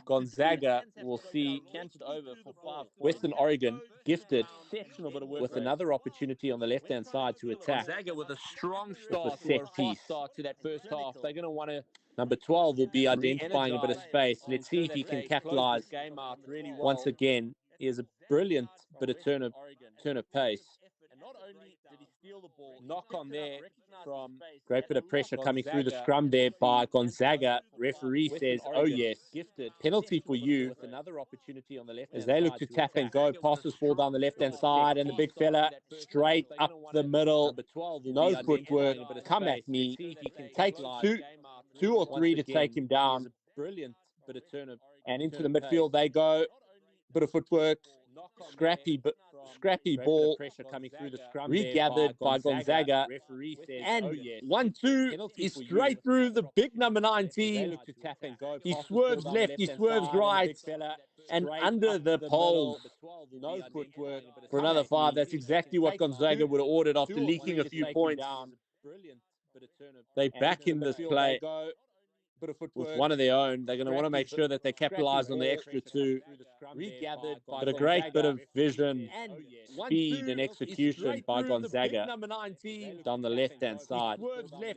Gonzaga, we'll see canted over for 5. Western Oregon gifted exceptional bit of work with another opportunity on the left-hand side to attack. Gonzaga with a strong start to that first half. They're going to want to. Number 12 will be identifying a bit of space. Let's see if he can capitalize once again. He has a brilliant bit of turn of pace. And not only did he steal the ball, knock on there from great bit of pressure coming through the scrum there by Gonzaga. Referee says, oh yes, gifted penalty for you. With another opportunity on the left as they look to tap and go, passes fall down the left-hand side, and the big fella straight up the middle. No footwork, come at me. Takes two or three to take him down. Brilliant bit of turn of, and into the midfield they go. Bit of footwork, scrappy ball, pressure coming through the scrum, regathered by Gonzaga, and 1-2, he's straight through the big number 19. He swerves left, he swerves right, and under the poles. No footwork for another 5. That's exactly what Gonzaga would have ordered after leaking a few points. They back in this play with one of their own. They're going to want to make sure that they capitalize on the extra 2. But a great bit of vision, speed, and execution by Gonzaga down the left-hand side.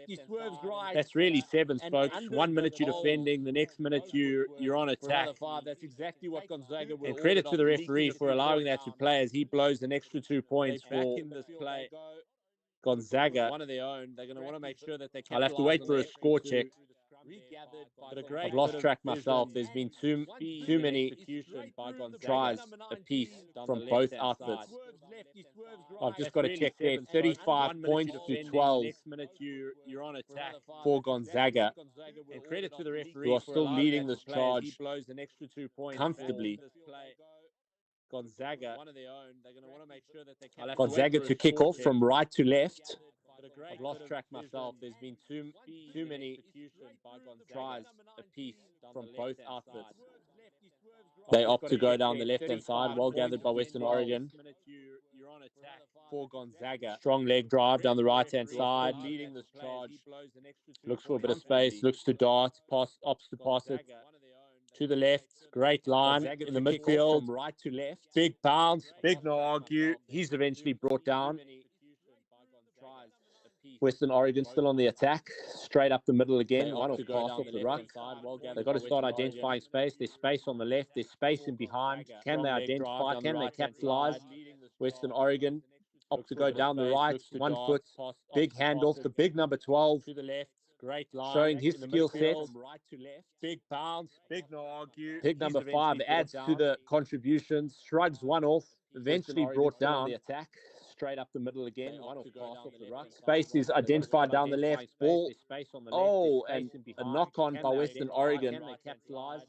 He swerves right. That's really sevens, folks. 1 minute you're defending, the next minute you're on attack. That's exactly what Gonzaga would. And credit to the referee for allowing that to play as he blows an extra 2 points for Gonzaga. One of their own. They're going to want to make sure that they. I'll have to wait for a score check. I've lost track myself. There's been too many tries apiece from both outfits. I've just got to check there. 35 points to 12 for Gonzaga. And credit to the referee who are still leading this charge comfortably. Gonzaga, one of their own. They're going to want to make sure that they. Gonzaga to kick off from right to left. I've lost track myself. There's been too many tries apiece from both outfits. They opt to go down the left-hand side. Well gathered by Western Oregon. For Gonzaga. Strong leg drive down the right-hand side. Leading this charge. Looks for a bit of space. Looks to dart. Opts to pass it to the left. Great line in the midfield. From right to left. Big bounce. Big no argue. He's eventually brought down. Western Oregon still on the attack, straight up the middle again. One off pass off the ruck. They've got to start identifying space. There's space on the left. There's space in behind. Can they identify? Can they capitalize? Western Oregon opt to go down the right. 1 foot. Big handoff. The big number 12. To the left. Great line. Showing his skill set. Big bounce. Big no argue. Big number 5 adds to the contributions. Shrugs one off. Eventually brought down the attack. Straight up the middle again. One off pass off the ruck. Space is identified down the left. Ball. Oh, and a knock on by Western Oregon. Can they capitalize?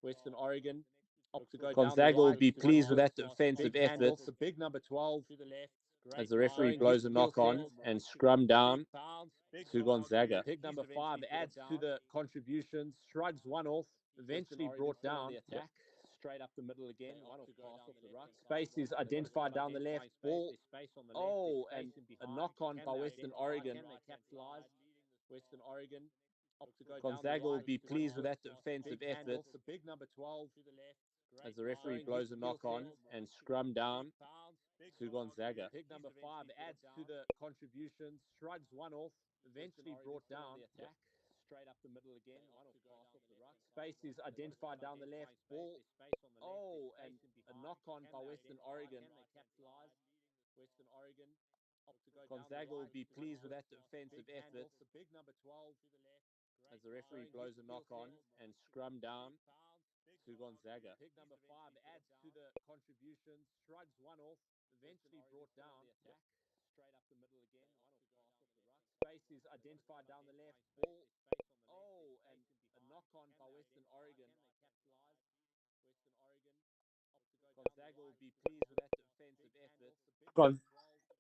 Western Oregon. Gonzaga will be pleased with that defensive effort. The big number 12 as the referee blows a knock on and scrum down. to Gonzaga. Pick number 5 adds to the contributions, shrugs one off, eventually brought down. Attack straight up the middle again. Space is identified down the left. Ball. Oh, and a knock on by Western Oregon. Western Oregon. Gonzaga will be pleased with that defensive effort as the referee blows a knock on and scrum down to Gonzaga. Pick number 5 adds to the contributions, shrugs one off, eventually brought down. Attack straight up the middle again. Space is identified down the left. Ball. Oh, and a knock on by Western Oregon. Western Oregon. Gonzaga will be pleased with that defensive effort as the referee blows a knock on and scrum down to Gonzaga. Pick number 5 adds to the contributions, shrugs one off, eventually brought down. Attack straight up the middle again. Space is identified down the left. Ball. Oh, and a knock on by Western Oregon. Gonzaga will be pleased with that defensive effort.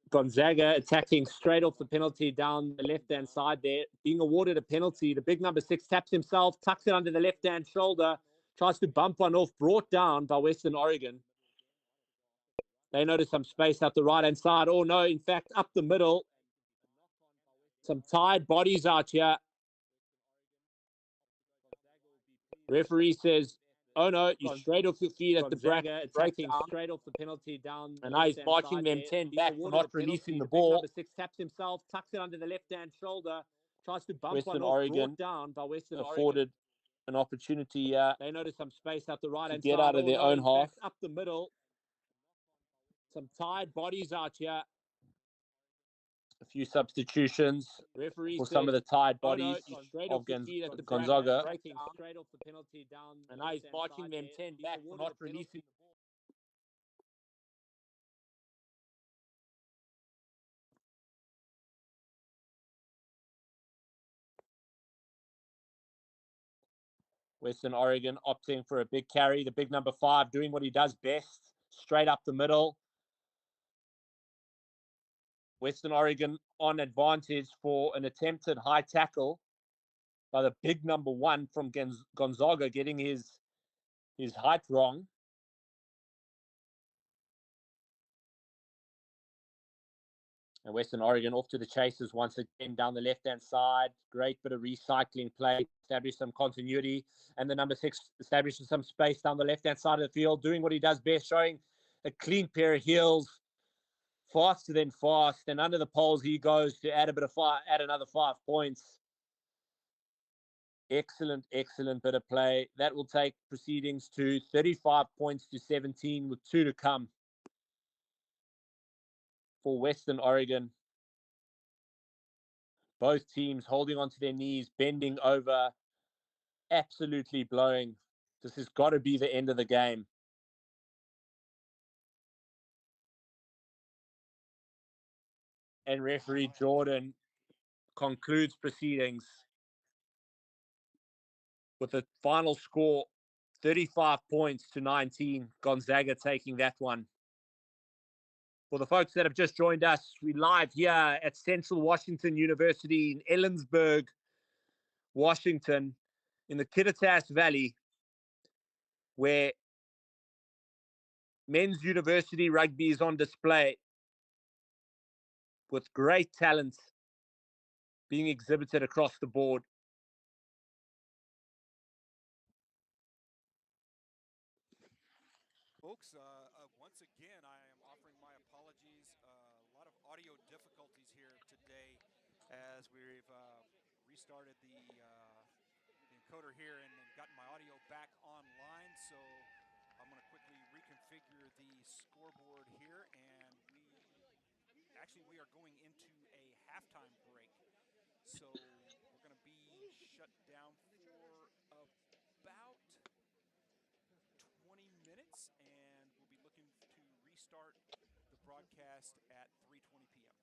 Gonzaga attacking straight off the penalty down the left-hand side there, being awarded a penalty. The big number 6 taps himself, tucks it under the left-hand shoulder, tries to bump one off, brought down by Western Oregon. They notice some space out the right-hand side. Oh, no, in fact, up the middle. Some tied bodies out here. Referee says, oh, no, you're straight off your feet at the bracket. Attacking straight off the penalty down. And now he's marching them 10 back for not releasing the ball. Number 6 taps himself, tucks it under the left-hand shoulder, tries to bump one off, brought down by Western afforded an opportunity. They notice some space out the right-hand side. Get out of their own half. Up the middle. Some tied bodies out here. A few substitutions for some of the tied bodies of Gonzaga. Straight off the penalty down. And now he's marching them 10 back for not releasing. Western Oregon opting for a big carry. The big number 5 doing what he does best. Straight up the middle. Western Oregon on advantage for an attempted high tackle by the big number 1 from Gonzaga, getting his height wrong. And Western Oregon off to the chases once again down the left-hand side. Great bit of recycling play, establish some continuity. And the number 6 establishes some space down the left-hand side of the field, doing what he does best, showing a clean pair of heels, faster than fast. And under the poles he goes to add another 5 points. Excellent, excellent bit of play. That will take proceedings to 35 points to 17 with 2 to come for Western Oregon. Both teams holding onto their knees, bending over, absolutely blowing. This has got to be the end of the game. And referee Jordan concludes proceedings with a final score 35 points to 19. Gonzaga taking that one. For the folks that have just joined us, we're live here at Central Washington University in Ellensburg, Washington, in the Kittitas Valley, where men's university rugby is on display with great talent being exhibited across the board. Folks, once again, I am offering my apologies. A lot of audio difficulties here today as we've restarted the encoder here and gotten my audio back online. So I'm going to quickly reconfigure the scoreboard here, and we are going into a halftime break. So we're going to be shut down for about 20 minutes, and we'll be looking to restart the broadcast at 3:20 p.m.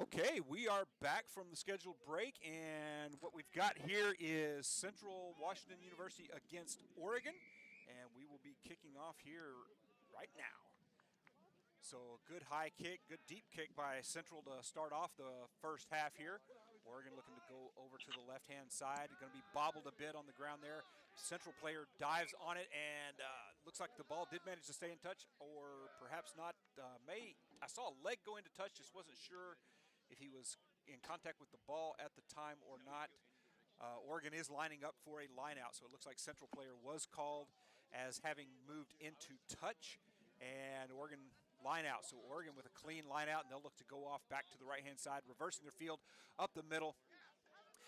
Okay, we are back from the scheduled break, and what we've got here is Central Washington University against Oregon, and we will be kicking off here right now. So a good high kick, good deep kick by Central to start off the first half here. Oregon looking to go over to the left-hand side. Going to be bobbled a bit on the ground there. Central player dives on it, and looks like the ball did manage to stay in touch, or perhaps not. I saw a leg go into touch, just wasn't sure if he was in contact with the ball at the time or not. Oregon is lining up for a line out, so it looks like Central player was called as having moved into touch, and Oregon line out. So Oregon with a clean line out, and they'll look to go off back to the right-hand side, reversing their field up the middle.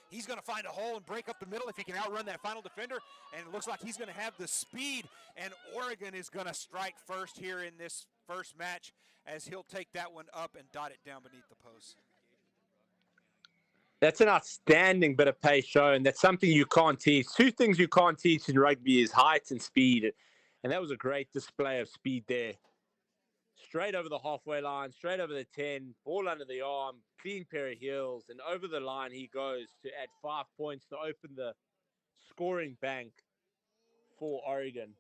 He's going to find a hole and break up the middle if he can outrun that final defender, and it looks like he's going to have the speed, and Oregon is going to strike first here in this first match as he'll take that one up and dot it down beneath the post. That's an outstanding bit of pace shown. That's something you can't teach. Two things you can't teach in rugby is height and speed, and that was a great display of speed there. Straight over the halfway line, straight over the 10, ball under the arm, clean pair of heels, and over the line he goes to add 5 points to open the scoring bank for Oregon.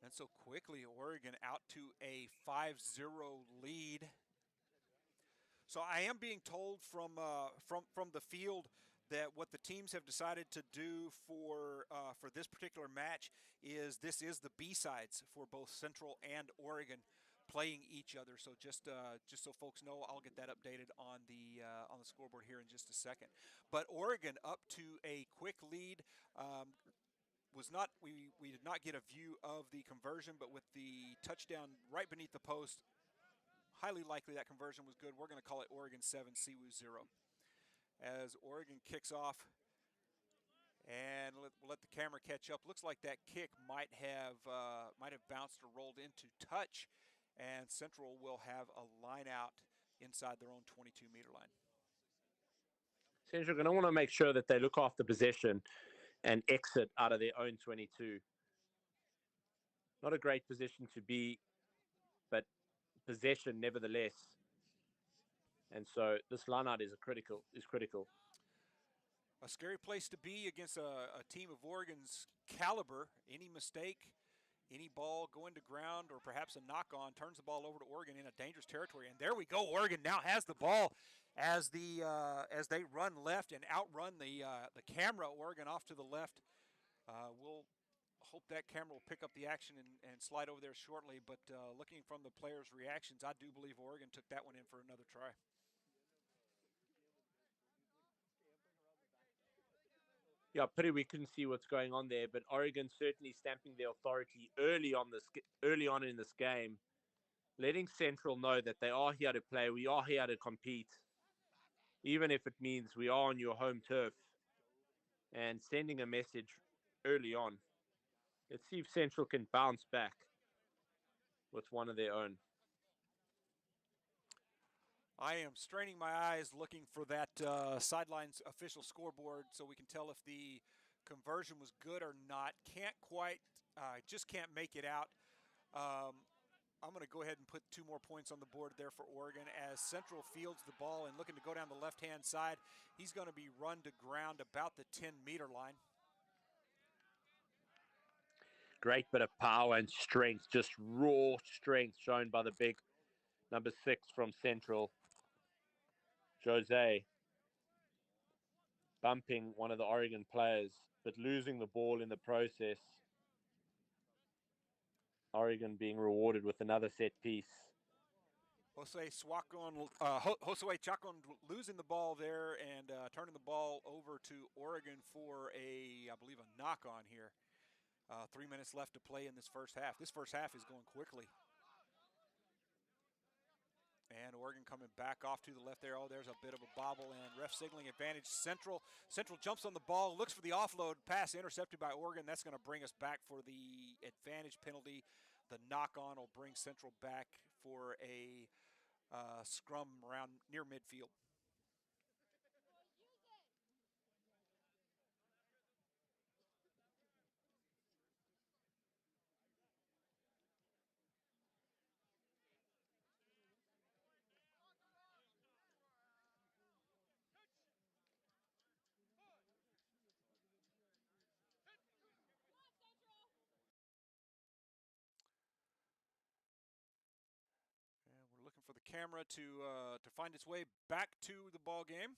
And so quickly, Oregon out to a 5-0 lead. So I am being told from the field that what the teams have decided to do for this particular match is this is the B-sides for both Central and Oregon playing each other. So just so folks know, I'll get that updated on the scoreboard here in just a second. But Oregon up to a quick lead. We did not get a view of the conversion, but with the touchdown right beneath the post, highly likely that conversion was good. We're going to call it Oregon 7, Siwu 0. As Oregon kicks off, and we'll let the camera catch up. Looks like that kick might have bounced or rolled into touch, and Central will have a line out inside their own 22-meter line. Central are going to want to make sure that they look after possession and exit out of their own 22. Not a great position to be, but possession nevertheless. And so this line out is critical. A scary place to be against a team of Oregon's caliber. Any mistake, any ball going to ground, or perhaps a knock-on turns the ball over to Oregon in a dangerous territory. And there we go. Oregon now has the ball as they run left and outrun the camera. Oregon off to the left. We'll hope that camera will pick up the action and slide over there shortly. But looking from the players' reactions, I do believe Oregon took that one in for another try. Yeah, pity we couldn't see what's going on there, but Oregon certainly stamping their authority early on in this game, letting Central know that they are here to play, we are here to compete, even if it means we are on your home turf, and sending a message early on. Let's see if Central can bounce back with one of their own. I am straining my eyes looking for that sidelines official scoreboard so we can tell if the conversion was good or not. Can't quite, just can't make it out. I'm going to go ahead and put 2 more points on the board there for Oregon as Central fields the ball and looking to go down the left-hand side. He's going to be run to ground about the 10-meter line. Great bit of power and strength, just raw strength shown by the big number 6 from Central. Jose bumping one of the Oregon players, but losing the ball in the process. Oregon being rewarded with another set piece. Josue Chacon losing the ball there and turning the ball over to Oregon for I believe a knock-on here. 3 minutes left to play in this first half. This first half is going quickly. And Oregon coming back off to the left there. Oh, there's a bit of a bobble and ref signaling advantage. Central jumps on the ball, looks for the offload pass intercepted by Oregon. That's going to bring us back for the advantage penalty. The knock-on will bring Central back for a scrum around near midfield. camera to find its way back to the ball game.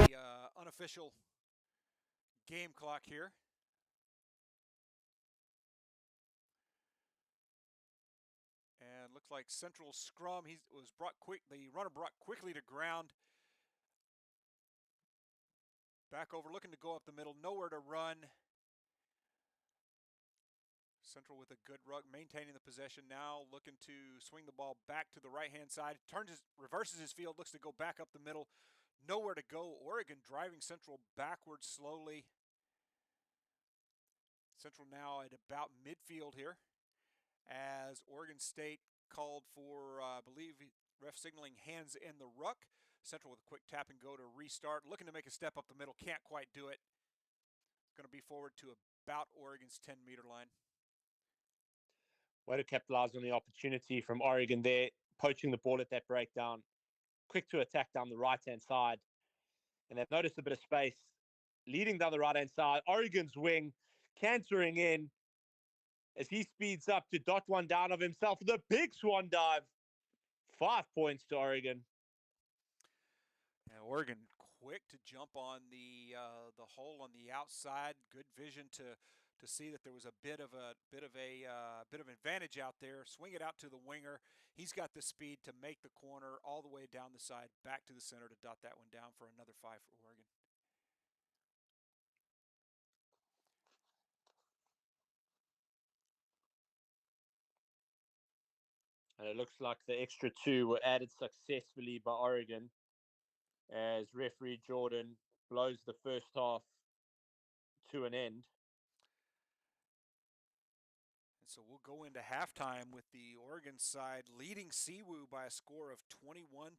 The unofficial game clock here. And looks like Central scrum. The runner brought quickly to ground. Back over, looking to go up the middle, nowhere to run. Central with a good ruck, maintaining the possession now, looking to swing the ball back to the right-hand side. Reverses his field, looks to go back up the middle. Nowhere to go. Oregon driving Central backwards slowly. Central now at about midfield here, as Oregon State called for, I believe, ref signaling hands in the ruck. Central with a quick tap and go to restart. Looking to make a step up the middle. Can't quite do it. Going to be forward to about Oregon's 10-meter line. Way to capitalize on the opportunity from Oregon there, poaching the ball at that breakdown. Quick to attack down the right-hand side. And they've noticed a bit of space. Leading down the right-hand side. Oregon's wing cantering in as he speeds up to dot one down of himself with a big swan dive. 5 points to Oregon. And Oregon quick to jump on the hole on the outside. Good vision to see that there was a bit of advantage out there. Swing it out to the winger. He's got the speed to make the corner all the way down the side, back to the center to dot that one down for another 5 for Oregon. And it looks like the extra 2 were added successfully by Oregon as referee Jordan blows the first half to an end. And so we'll go into halftime with the Oregon side leading Siwu by a score of 21-0.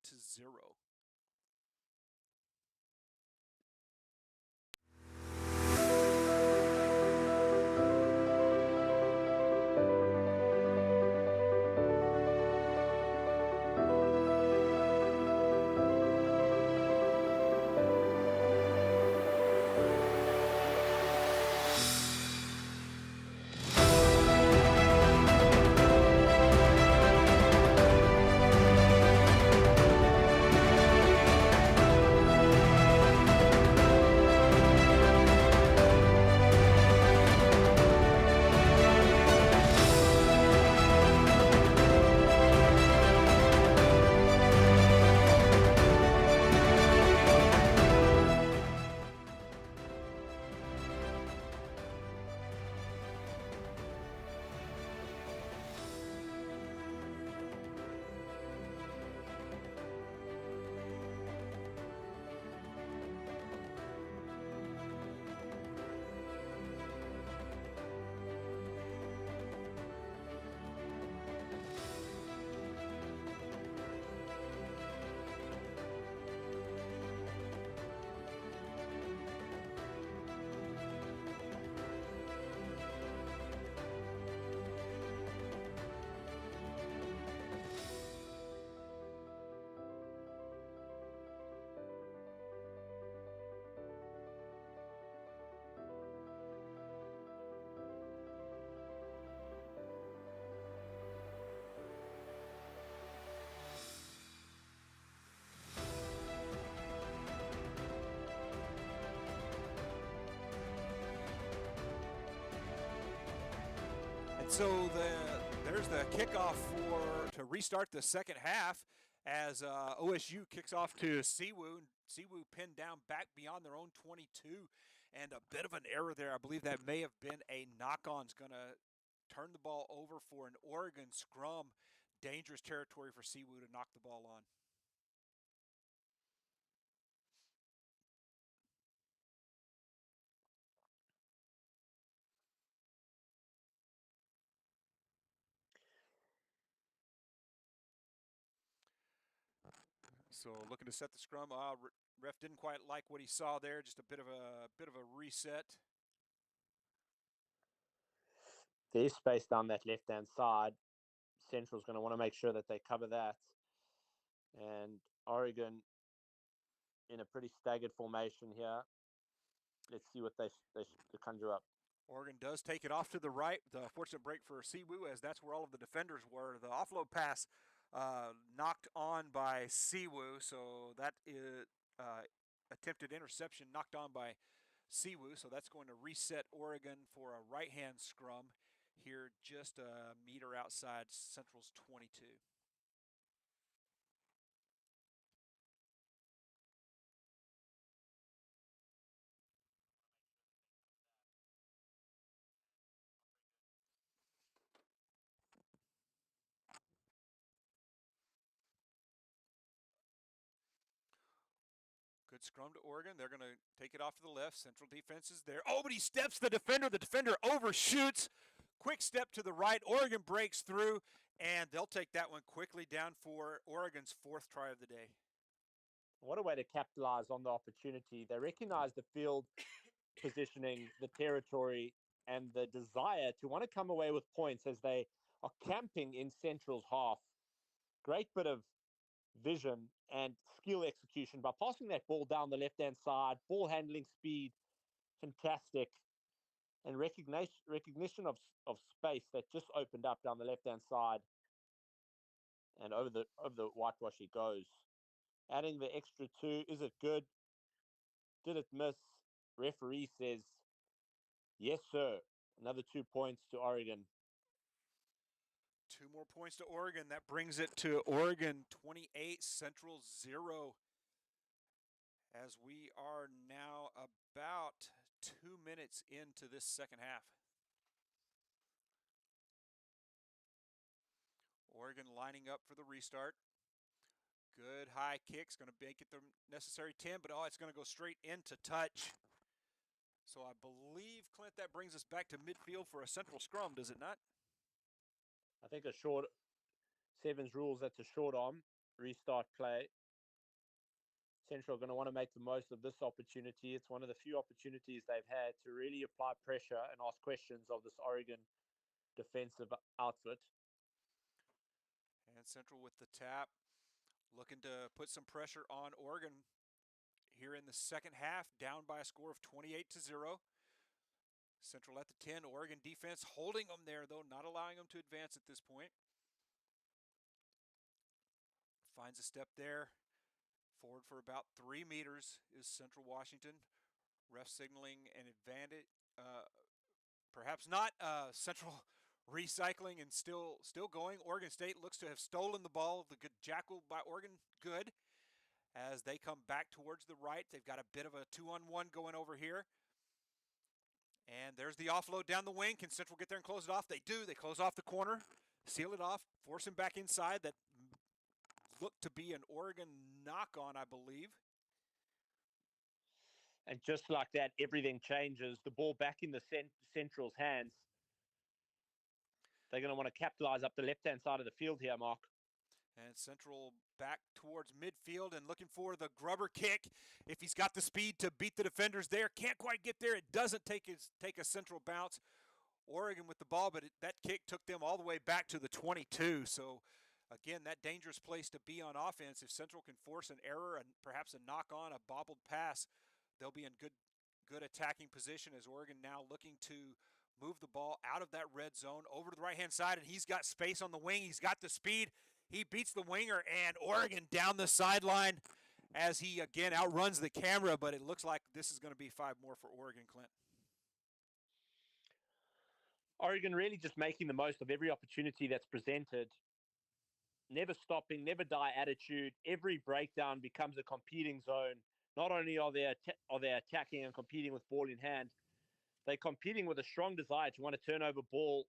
So there's the kickoff to restart the second half as OSU kicks off to Siwu. Siwu pinned down back beyond their own 22, and a bit of an error there. I believe that may have been a knock-on. Is going to turn the ball over for an Oregon scrum. Dangerous territory for Siwu to knock the ball on. So looking to set the scrum. Ref didn't quite like what he saw there. Just a bit of a reset. There's space down that left-hand side. Central's going to want to make sure that they cover that. And Oregon in a pretty staggered formation here. Let's see what they conjure up. Oregon does take it off to the right. The fortunate break for Siwu, as that's where all of the defenders were. The offload pass knocked on by Siwu, so that is attempted interception knocked on by Siwu, so that's going to reset Oregon for a right-hand scrum here just a meter outside Central's 22. Good scrum to Oregon. They're going to take it off to the left. Central defense is there. Oh, but he steps the defender. The defender overshoots. Quick step to the right. Oregon breaks through, and they'll take that one quickly down for Oregon's 4th try of the day. What a way to capitalize on the opportunity. They recognize the field positioning, the territory, and the desire to want to come away with points as they are camping in Central's half. Great bit of vision and skill execution by passing that ball down the left-hand side, ball handling speed, fantastic, and recognition of space that just opened up down the left-hand side, and over the whitewash he goes. Adding the extra 2, is it good? Did it miss? Referee says, yes, sir. Another 2 points to Oregon. 2 more points to Oregon. That brings it to Oregon 28, Central 0. As we are now about 2 minutes into this second half. Oregon lining up for the restart. Good high kick's going to make it the necessary 10, but it's going to go straight into touch. So I believe, Clint, that brings us back to midfield for a Central scrum, does it not? I think a short, Sevens rules, that's a short arm restart play. Central are going to want to make the most of this opportunity. It's one of the few opportunities they've had to really apply pressure and ask questions of this Oregon defensive outfit. And Central with the tap, looking to put some pressure on Oregon here in the second half, down by a score of 28-0. Central at the 10, Oregon defense holding them there, though, not allowing them to advance at this point. Finds a step there. Forward for about 3 meters is Central Washington. Ref signaling an advantage. Perhaps not. Central recycling and still going. Oregon State looks to have stolen the ball. The good jackal by Oregon, good. As they come back towards the right, they've got a bit of a 2-on-1 going over here. And there's the offload down the wing. Can Central get there and close it off? They do. They close off the corner, seal it off, force him back inside. That looked to be an Oregon knock-on, I believe. And just like that, everything changes. The ball back in the Central's hands. They're going to want to capitalize up the left-hand side of the field here, Mark. And Central back towards midfield and looking for the grubber kick. If he's got the speed to beat the defenders there, can't quite get there. It doesn't take a Central bounce. Oregon with the ball, but that kick took them all the way back to the 22. So, again, that dangerous place to be on offense. If Central can force an error and perhaps a knock-on, a bobbled pass, they'll be in good attacking position as Oregon now looking to move the ball out of that red zone over to the right-hand side, and he's got space on the wing. He's got the speed. He beats the winger, and Oregon down the sideline as he, again, outruns the camera, but it looks like this is going to be 5 more for Oregon, Clint. Oregon really just making the most of every opportunity that's presented. Never stopping, never die attitude. Every breakdown becomes a competing zone. Not only are they attacking and competing with ball in hand, they're competing with a strong desire to want to turn over ball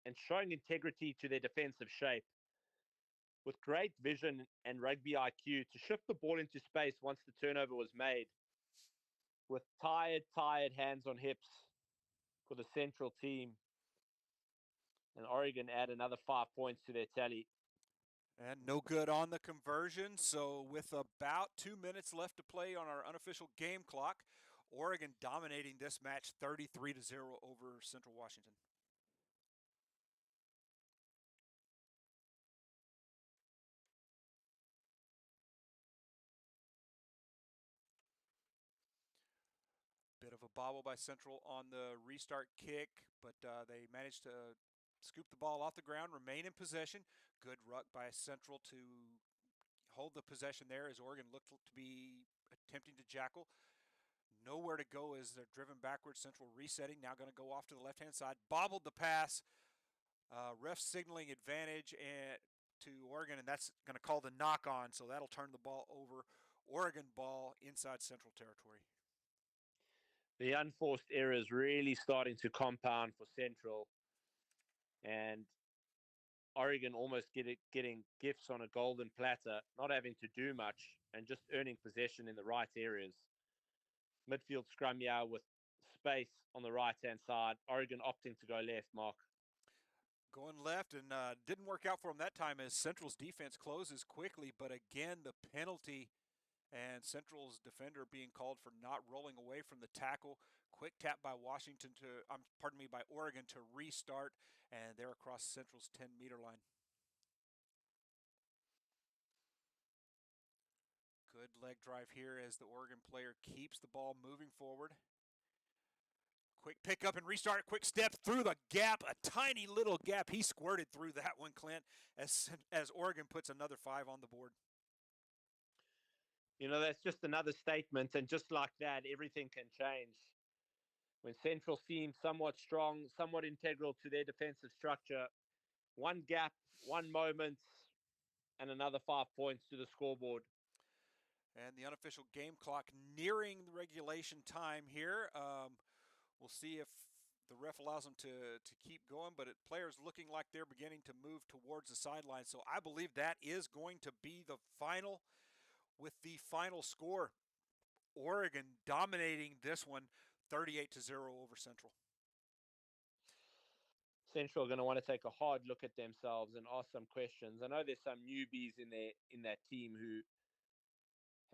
and showing integrity to their defensive shape. With great vision and rugby IQ to shift the ball into space once the turnover was made. With tired hands on hips for the Central team. And Oregon add another 5 points to their tally. And no good on the conversion. So with about 2 minutes left to play on our unofficial game clock, Oregon dominating this match 33-0 over Central Washington. bobble by Central on the restart kick, but they managed to scoop the ball off the ground, remain in possession. Good ruck by Central to hold the possession there as Oregon looked to be attempting to jackal. Nowhere to go as they're driven backwards. Central resetting, now going to go off to the left-hand side. Bobbled the pass. Ref signaling advantage to Oregon, and that's going to call the knock-on, so that'll turn the ball over. Oregon ball inside Central territory. The unforced errors really starting to compound for Central, and Oregon almost getting gifts on a golden platter, not having to do much and just earning possession in the right areas. Midfield scrum with space on the right-hand side. Oregon opting to go left, Mark. Going left, and didn't work out for them that time as Central's defense closes quickly, but again, the penalty and Central's defender being called for not rolling away from the tackle. Quick tap by by Oregon to restart, and they're across Central's 10-meter line. Good leg drive here as the Oregon player keeps the ball moving forward. Quick pickup and restart, quick step through the gap, a tiny little gap. He squirted through that one, Clint, as Oregon puts another 5 on the board. You know, that's just another statement, and just like that, everything can change. When Central seemed somewhat strong, somewhat integral to their defensive structure, one gap, one moment, and another 5 points to the scoreboard. And the unofficial game clock nearing the regulation time here. We'll see if the ref allows them to keep going, but players looking like they're beginning to move towards the sideline. So I believe that is going to be the final, with the final score. Oregon dominating this one 38-0 over Central. Central are going to want to take a hard look at themselves and ask some questions. I know there's some newbies in that team who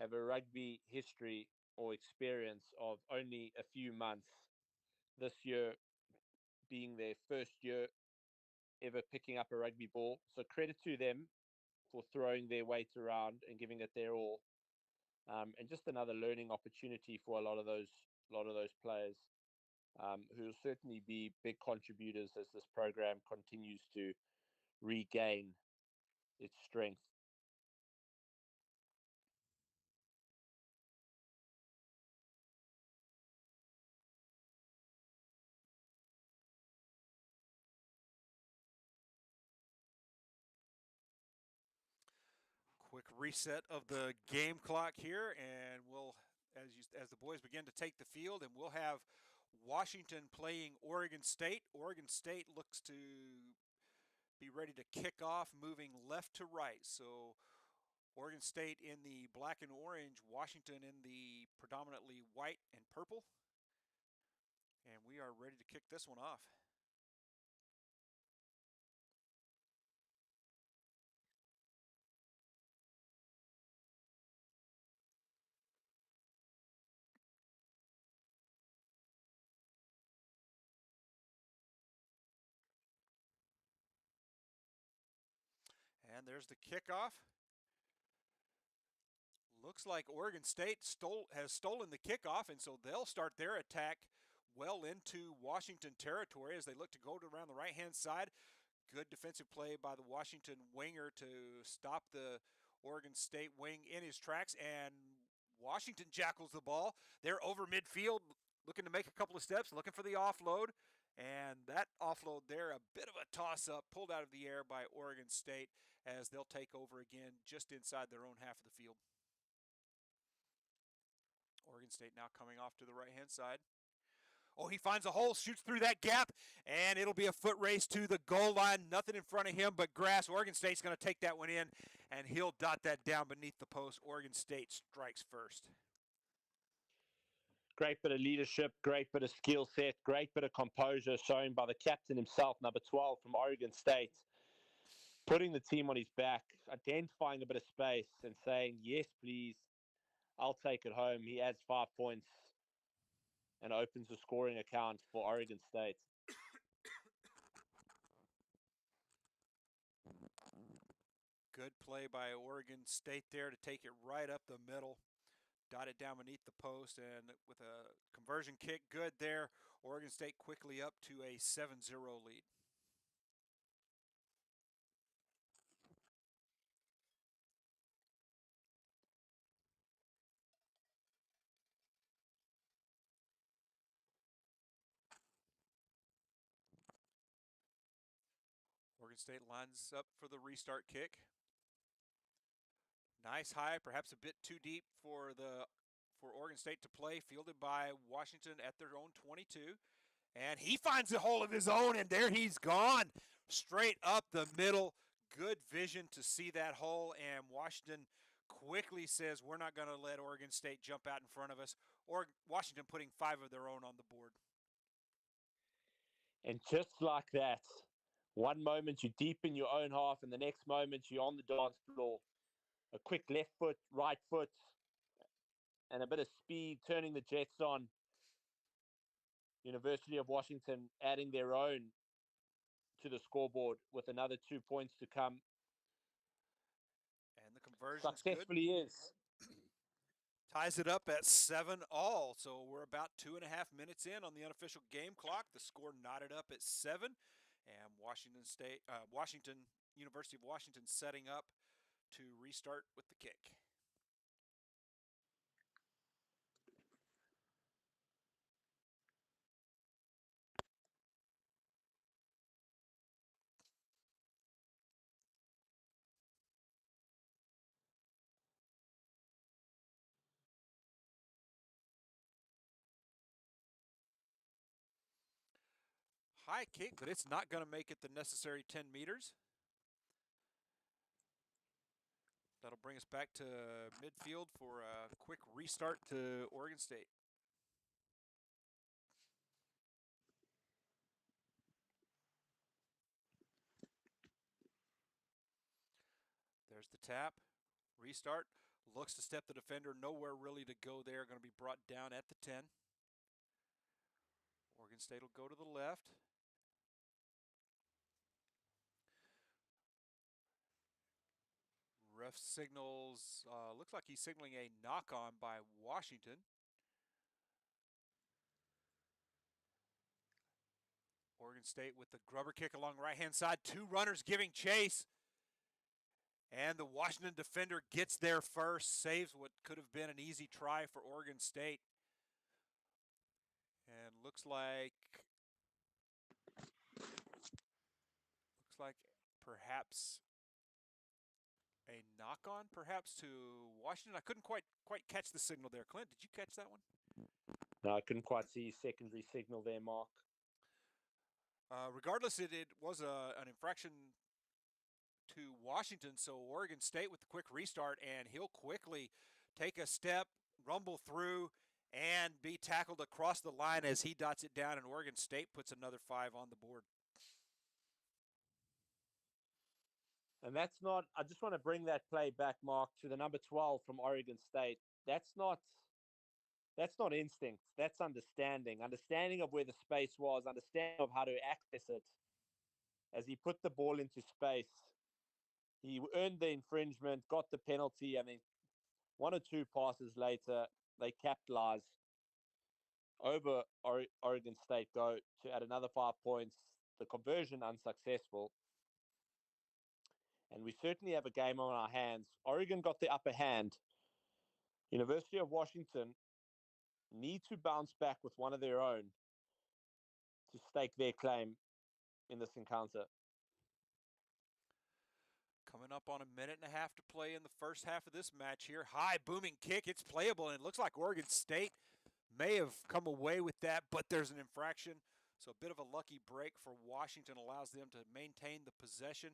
have a rugby history or experience of only a few months. This year being their first year ever picking up a rugby ball. So credit to them for throwing their weight around and giving it their all. And just another learning opportunity for a lot of those players who will certainly be big contributors as this program continues to regain its strength. Quick reset of the game clock here, and we'll, as the boys begin to take the field, and we'll have Washington playing Oregon State. Oregon State looks to be ready to kick off, moving left to right. So Oregon State in the black and orange, Washington in the predominantly white and purple. And we are ready to kick this one off. And there's the kickoff. Looks like Oregon State has stolen the kickoff, and so they'll start their attack well into Washington territory as they look to go around the right-hand side. Good defensive play by the Washington winger to stop the Oregon State wing in his tracks, and Washington jackals the ball. They're over midfield, looking to make a couple of steps, looking for the offload. And that offload there, a bit of a toss-up, pulled out of the air by Oregon State as they'll take over again just inside their own half of the field. Oregon State now coming off to the right-hand side. Oh, he finds a hole, shoots through that gap, and it'll be a foot race to the goal line. Nothing in front of him but grass. Oregon State's going to take that one in, and he'll dot that down beneath the post. Oregon State strikes first. Great bit of leadership, great bit of skill set, great bit of composure shown by the captain himself, number 12 from Oregon State. Putting the team on his back, identifying a bit of space and saying, yes, please, I'll take it home. He adds 5 points and opens the scoring account for Oregon State. Good play by Oregon State there to take it right up the middle. dotted down beneath the post, and with a conversion kick, good there. Oregon State quickly up to a 7-0 lead. Oregon State lines up for the restart kick. Nice high, perhaps a bit too deep for Oregon State to play, fielded by Washington at their own 22. And he finds a hole of his own, and there he's gone. Straight up the middle. Good vision to see that hole, and Washington quickly says, we're not going to let Oregon State jump out in front of us. Or Washington putting 5 of their own on the board. And just like that, one moment you're deep in your own half, and the next moment you're on the dance floor. A quick left foot, right foot, and a bit of speed, turning the Jets on. University of Washington adding their own to the scoreboard with another 2 points to come. And the conversion successfully is. Ties it up at 7-all. So we're about 2.5 minutes in on the unofficial game clock. The score knotted up at 7. And Washington, University of Washington setting up to restart with the kick. High kick, but it's not going to make it the necessary 10 meters. That'll bring us back to midfield for a quick restart to Oregon State. There's the tap. Restart. Looks to step the defender. Nowhere really to go there. Going to be brought down at the 10. Oregon State will go to the left. Ref signals, looks like he's signaling a knock-on by Washington. Oregon State with the grubber kick along the right-hand side. 2 runners giving chase. And the Washington defender gets there first, saves what could have been an easy try for Oregon State. And looks like perhaps a knock-on, perhaps, to Washington. I couldn't quite catch the signal there. Clint, did you catch that one? No, I couldn't quite see secondary signal there, Mark. Regardless, it was an infraction to Washington, so Oregon State with the quick restart, and he'll quickly take a step, rumble through, and be tackled across the line as he dots it down, and Oregon State puts another 5 on the board. And that's not, I just want to bring that play back, Mark, to the number 12 from Oregon State. That's not instinct. That's understanding. Understanding of where the space was, understanding of how to access it. As he put the ball into space, he earned the infringement, got the penalty. I mean, 1 or 2 passes later, they capitalize over Oregon State, go to add another 5 points. The conversion unsuccessful. And we certainly have a game on our hands. Oregon got the upper hand. University of Washington need to bounce back with one of their own to stake their claim in this encounter. Coming up on 1.5 minutes to play in the first half of this match here. High booming kick. It's playable, and it looks like Oregon State may have come away with that, but there's an infraction. So a bit of a lucky break for Washington allows them to maintain the possession.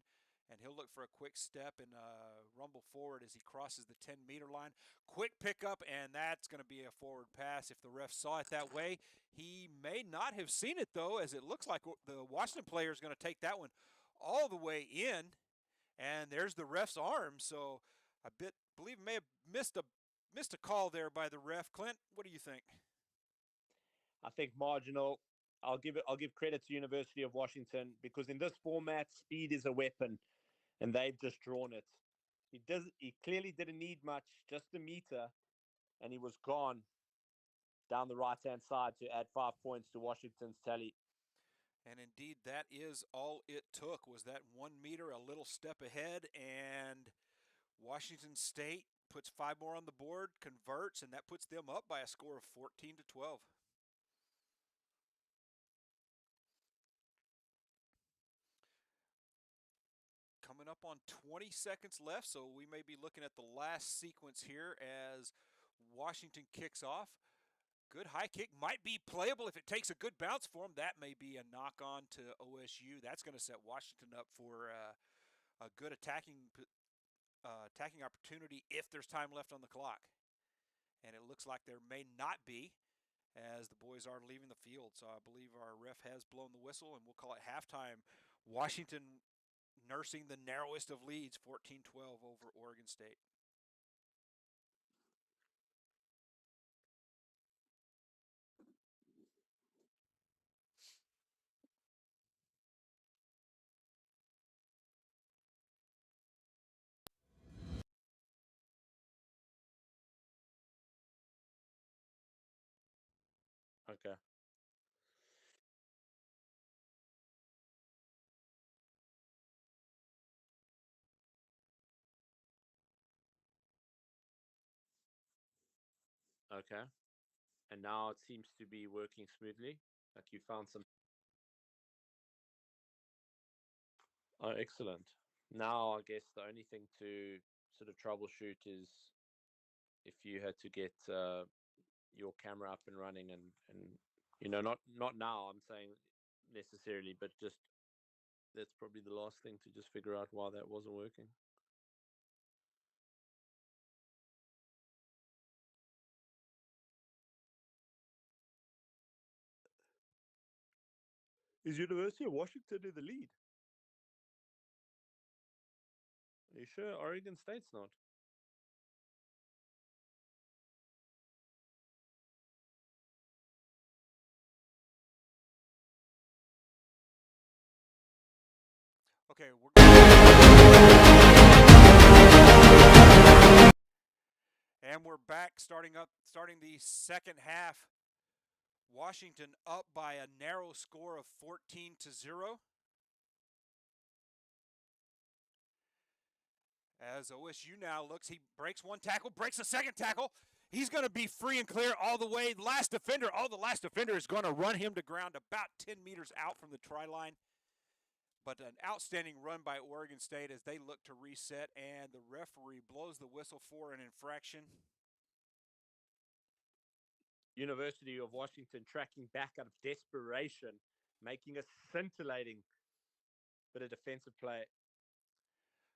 And he'll look for a quick step and rumble forward as he crosses the 10-meter line. Quick pickup, and that's going to be a forward pass. If the ref saw it that way, he may not have seen it, though, as it looks like the Washington player is going to take that one all the way in. And there's the ref's arm. So I believe may have missed a call there by the ref. Clint, what do you think? I think marginal. I'll give credit to University of Washington because in this format, speed is a weapon, and they've just drawn it. He clearly didn't need much, just a meter, and he was gone down the right-hand side to add 5 points to Washington's tally. And indeed, that is all it took, was that 1 meter, a little step ahead, and Washington State puts 5 more on the board, converts, and that puts them up by a score of 14-12. Coming up on 20 seconds left, so we may be looking at the last sequence here as Washington kicks off. Good high kick, might be playable if it takes a good bounce for him. That may be a knock-on to OSU. That's going to set Washington up for a good attacking opportunity if there's time left on the clock. And it looks like there may not be, as the boys are leaving the field. So I believe our ref has blown the whistle, and we'll call it halftime. Washington nursing the narrowest of leads, 14-12 over Oregon State. Okay. Okay. And now it seems to be working smoothly. Like you found some. Oh, excellent. Now I guess the only thing to sort of troubleshoot is if you had to get your camera up and running, and not now I'm saying necessarily, but just that's probably the last thing to just figure out why that wasn't working. Is University of Washington in the lead? Are you sure Oregon State's not? Okay, and we're back, starting the second half. Washington up by a narrow score of 14-0. As OSU now looks, he breaks one tackle, breaks a second tackle. He's going to be free and clear all the way. The last defender is going to run him to ground about 10 meters out from the try line. But an outstanding run by Oregon State as they look to reset, and the referee blows the whistle for an infraction. University of Washington tracking back out of desperation, making a scintillating bit of defensive play.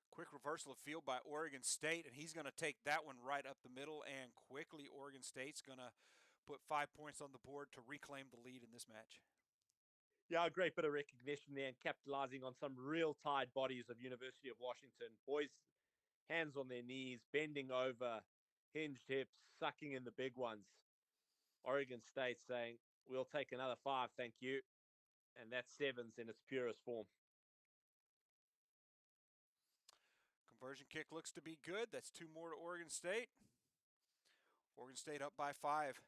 Quick reversal of field by Oregon State, and he's going to take that one right up the middle, and quickly Oregon State's going to put 5 points on the board to reclaim the lead in this match. Yeah, a great bit of recognition there and capitalizing on some real tired bodies of University of Washington. Boys, hands on their knees, bending over, hinged hips, sucking in the big ones. Oregon State saying, we'll take another 5, thank you. And that's sevens in its purest form. Conversion kick looks to be good. That's 2 more to Oregon State. Oregon State up by 5.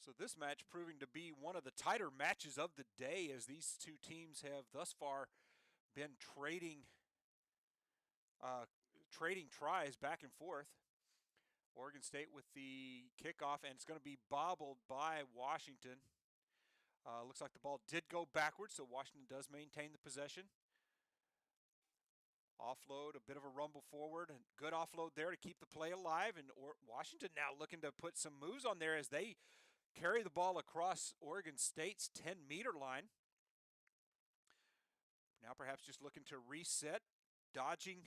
So this match proving to be one of the tighter matches of the day, as these two teams have thus far been trading tries back and forth. Oregon State with the kickoff, and it's going to be bobbled by Washington. Looks like the ball did go backwards, so Washington does maintain the possession. Offload, a bit of a rumble forward, and good offload there to keep the play alive. And Washington now looking to put some moves on there as they carry the ball across Oregon State's 10-meter line. Now perhaps just looking to reset, dodging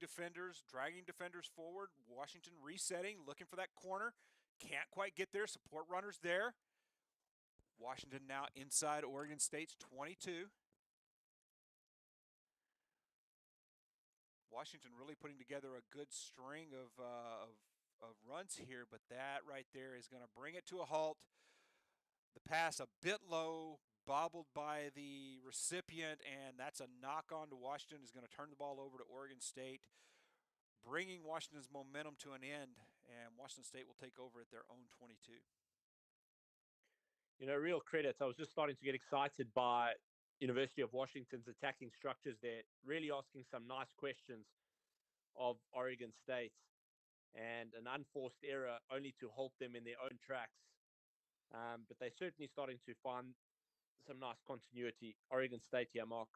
defenders, dragging defenders forward. Washington resetting, looking for that corner. Can't quite get there. Support runners there. Washington now inside Oregon State's 22. Washington really putting together a good string of runs here, but that right there is going to bring it to a halt. The pass a bit low, bobbled by the recipient, and that's a knock on to Washington. Is going to turn the ball over to Oregon State, bringing Washington's momentum to an end, and Washington State will take over at their own 22. You know, real credit. I was just starting to get excited by University of Washington's attacking structures there, really asking some nice questions of Oregon State, and an unforced error only to halt them in their own tracks. But they're certainly starting to find some nice continuity. Oregon State here, Mark.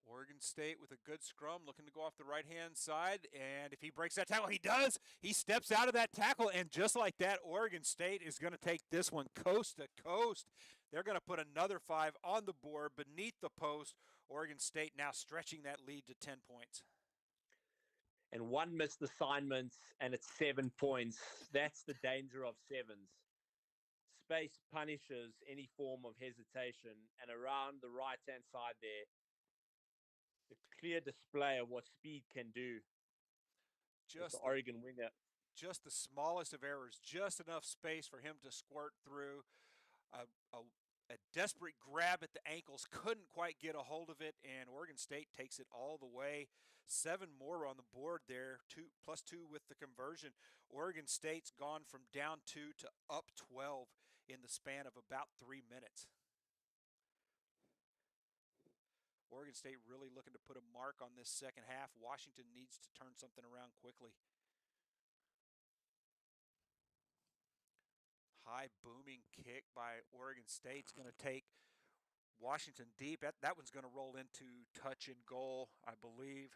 Oregon State with a good scrum, looking to go off the right-hand side, and if he breaks that tackle, he does. He steps out of that tackle, and just like that, Oregon State is going to take this one coast to coast. They're going to put another 5 on the board beneath the post. Oregon State now stretching that lead to 10 points. And one missed assignment, and it's 7 points. That's the danger of sevens. Space punishes any form of hesitation, and around the right-hand side there, the clear display of what speed can do. Just the Oregon winger. Just the smallest of errors, just enough space for him to squirt through. A desperate grab at the ankles, couldn't quite get a hold of it, and Oregon State takes it all the way. 7 more on the board there, +2 with the conversion. Oregon State's gone from down 2 to up 12 in the span of about 3 minutes. Oregon State really looking to put a mark on this second half. Washington needs to turn something around quickly. High booming kick by Oregon State's going to take Washington deep. That one's going to roll into touch and goal, I believe.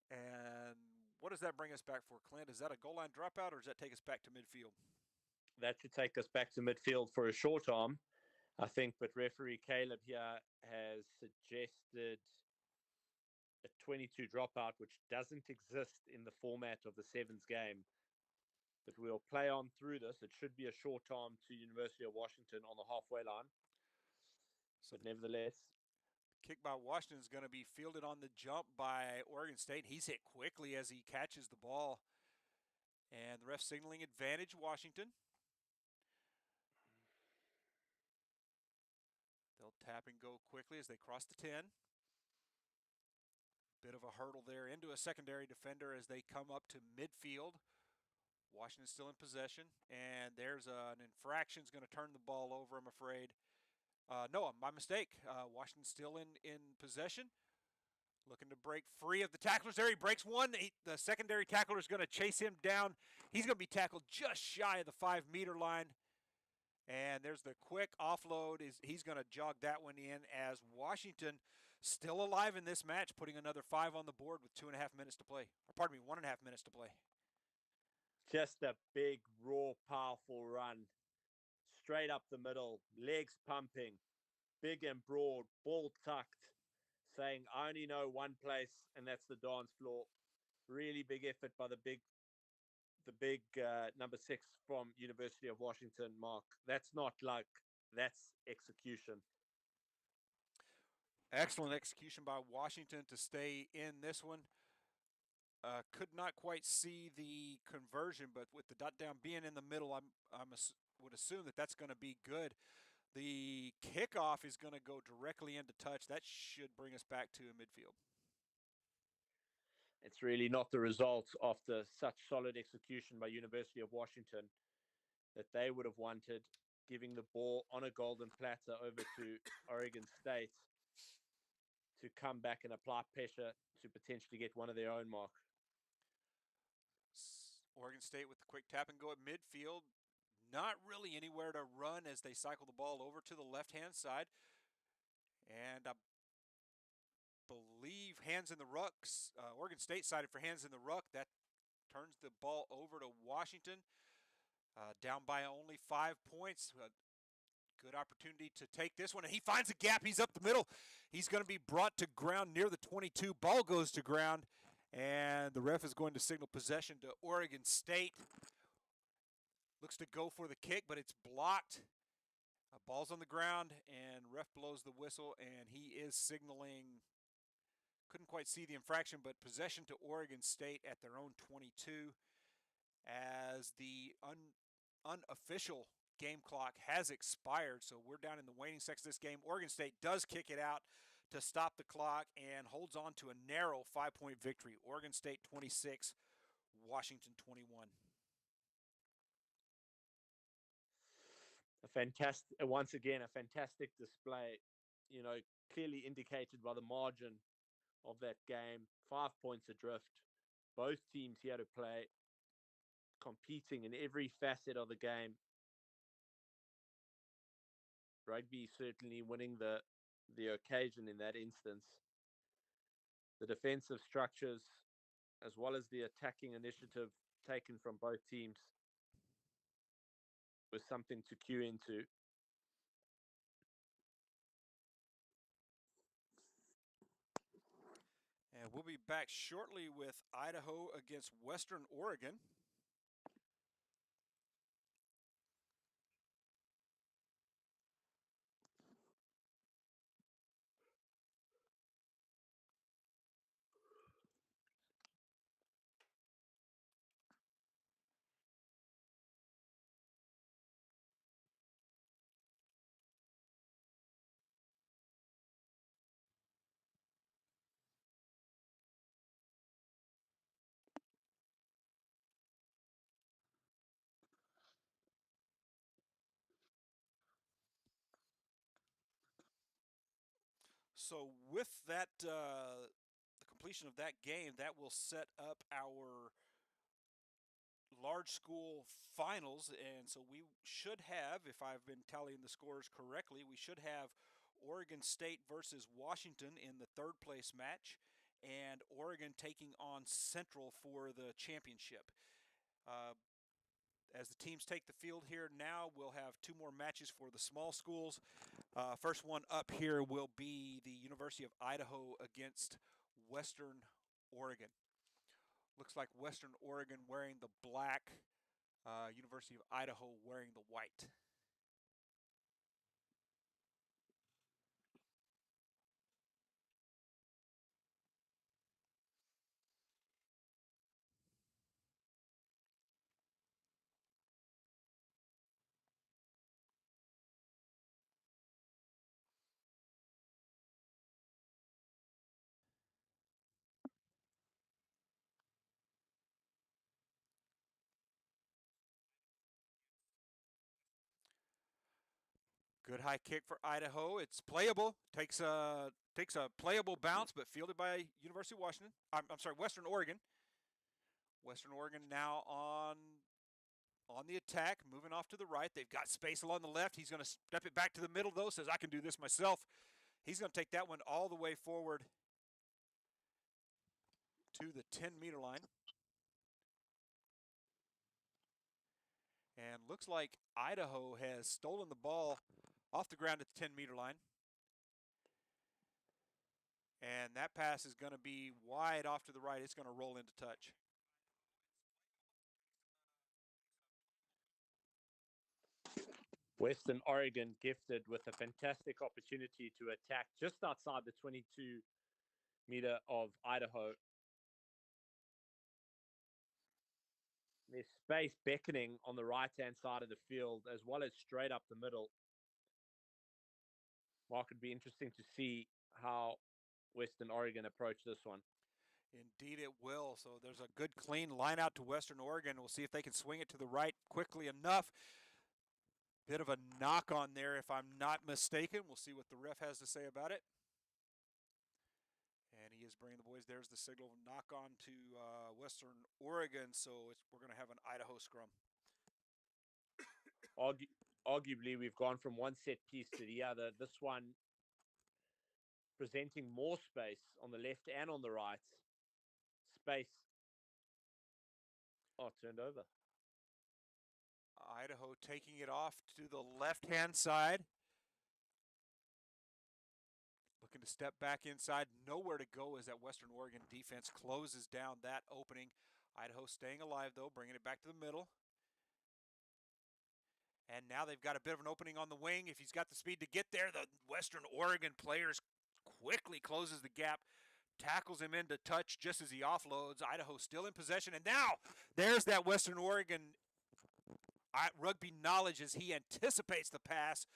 And what does that bring us back for, Clint? Is that a goal line dropout, or does that take us back to midfield? That should take us back to midfield for a short arm, I think. But referee Caleb here has suggested a 22 dropout, which doesn't exist in the format of the sevens game. But we'll play on through this. It should be a short arm to University of Washington on the halfway line. But nevertheless, kick by Washington is going to be fielded on the jump by Oregon State. He's hit quickly as he catches the ball. And the ref signaling advantage Washington. They'll tap and go quickly as they cross the 10. Bit of a hurdle there into a secondary defender as they come up to midfield. Washington's still in possession, and there's an infraction. Is going to turn the ball over, I'm afraid. No, my mistake. Washington's still in possession. Looking to break free of the tacklers there. He breaks one. The secondary tackler is going to chase him down. He's going to be tackled just shy of the 5-meter line. And there's the quick offload. He's going to jog that one in as Washington still alive in this match, putting another 5 on the board with 2.5 minutes to play. Or pardon me, 1.5 minutes to play. Just a big, raw, powerful run. Straight up the middle, legs pumping, big and broad, ball tucked, saying, I only know one place, and that's the dance floor. Really big effort by the big number 6 from University of Washington, Mark. That's not luck, that's execution. Excellent execution by Washington to stay in this one. Could not quite see the conversion, but with the dot down being in the middle, would assume that that's going to be good. The kickoff is going to go directly into touch. That should bring us back to midfield. It's really not the result after such solid execution by University of Washington that they would have wanted, giving the ball on a golden platter over to Oregon State to come back and apply pressure to potentially get one of their own, Mark. Oregon State with the quick tap and go at midfield. Not really anywhere to run as they cycle the ball over to the left-hand side. And I believe hands in the rucks. Oregon State sided for hands in the ruck. That turns the ball over to Washington. Down by only 5 points. Good opportunity to take this one. And he finds a gap. He's up the middle. He's going to be brought to ground near the 22. Ball goes to ground. And the ref is going to signal possession to Oregon State. Looks to go for the kick, but it's blocked. Ball's on the ground, and ref blows the whistle, and he is signaling. Couldn't quite see the infraction, but possession to Oregon State at their own 22 as the unofficial game clock has expired, so we're down in the waning section of this game. Oregon State does kick it out to stop the clock and holds on to a narrow 5-point victory. Oregon State 26, Washington 21. Once again, a fantastic display, clearly indicated by the margin of that game. 5 points adrift. Both teams here to play, competing in every facet of the game. Rugby certainly winning the occasion in that instance. The defensive structures, as well as the attacking initiative taken from both teams, was something to cue into. And we'll be back shortly with Idaho against Western Oregon. So with that, the completion of that game, that will set up our large school finals. And so we should have, if I've been tallying the scores correctly, we should have Oregon State versus Washington in the third place match, and Oregon taking on Central for the championship. As the teams take the field here now, we'll have two more matches for the small schools. First one up here will be the University of Idaho against Western Oregon. Looks like Western Oregon wearing the black, University of Idaho wearing the white. Good high kick for Idaho. It's playable. Takes a playable bounce, but fielded by University of Washington. I'm sorry, Western Oregon. Western Oregon now on the attack, moving off to the right. They've got space along the left. He's going to step it back to the middle, though. Says, I can do this myself. He's going to take that one all the way forward to the 10-meter line. And looks like Idaho has stolen the ball off the ground at the 10-meter line. And that pass is going to be wide off to the right. It's going to roll into touch. Western Oregon gifted with a fantastic opportunity to attack just outside the 22-meter of Idaho. There's space beckoning on the right-hand side of the field, as well as straight up the middle. Mark, it'd be interesting to see how Western Oregon approach this one. Indeed it will. So there's a good clean line out to Western Oregon. We'll see if they can swing it to the right quickly enough. Bit of a knock on there, if I'm not mistaken. We'll see what the ref has to say about it. And he is bringing the boys. There's the signal, knock on to Western Oregon. So we're going to have an Idaho scrum. Arguably, we've gone from one set piece to the other. This one presenting more space on the left and on the right. Space. Oh, turned over. Idaho taking it off to the left-hand side. Looking to step back inside. Nowhere to go as that Western Oregon defense closes down that opening. Idaho staying alive, though, bringing it back to the middle. And now they've got a bit of an opening on the wing. If he's got the speed to get there, the Western Oregon players quickly closes the gap, tackles him into touch just as he offloads. Idaho still in possession. And now there's that Western Oregon rugby knowledge as he anticipates the pass,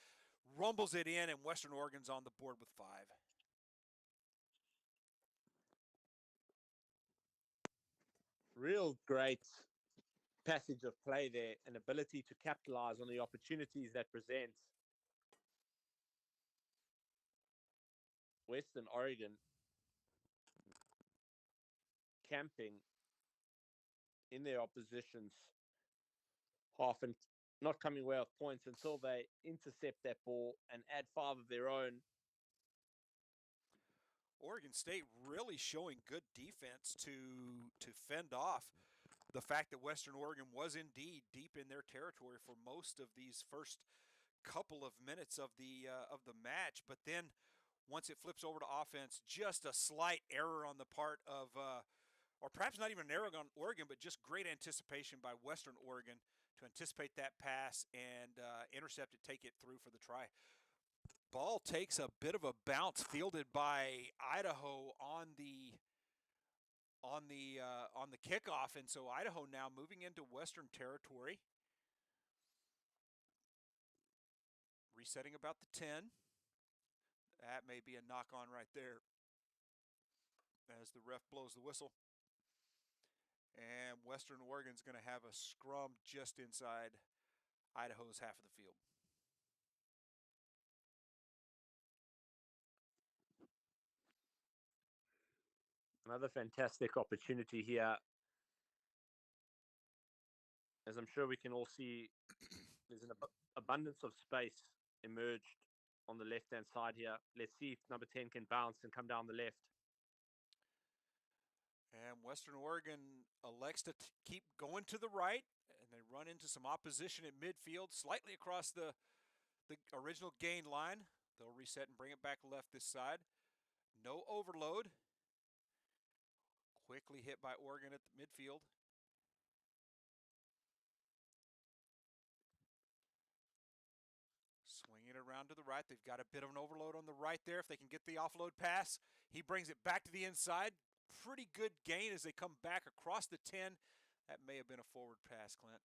rumbles it in, and Western Oregon's on the board with 5. Real great passage of play there, an ability to capitalize on the opportunities that present. Western Oregon camping in their opposition's half and not coming away with points until they intercept that ball and add 5 of their own. Oregon State really showing good defense to fend off the fact that Western Oregon was indeed deep in their territory for most of these first couple of minutes of the match. But then once it flips over to offense, just a slight error on the part of, or perhaps not even an error on Oregon, but just great anticipation by Western Oregon to anticipate that pass and intercept it, take it through for the try. Ball takes a bit of a bounce, fielded by Idaho on the kickoff, and so Idaho now moving into Western territory, resetting about the 10. That may be a knock on right there as the ref blows the whistle. And Western Oregon's going to have a scrum just inside Idaho's half of the field. Another fantastic opportunity here. As I'm sure we can all see, there's an abundance of space emerged on the left-hand side here. Let's see if number 10 can bounce and come down the left. And Western Oregon elects to keep going to the right, and they run into some opposition at midfield, slightly across the original gain line. They'll reset and bring it back left this side. No overload. Quickly hit by Oregon at the midfield. Swing it around to the right. They've got a bit of an overload on the right there. If they can get the offload pass, he brings it back to the inside. Pretty good gain as they come back across the 10. That may have been a forward pass, Clint.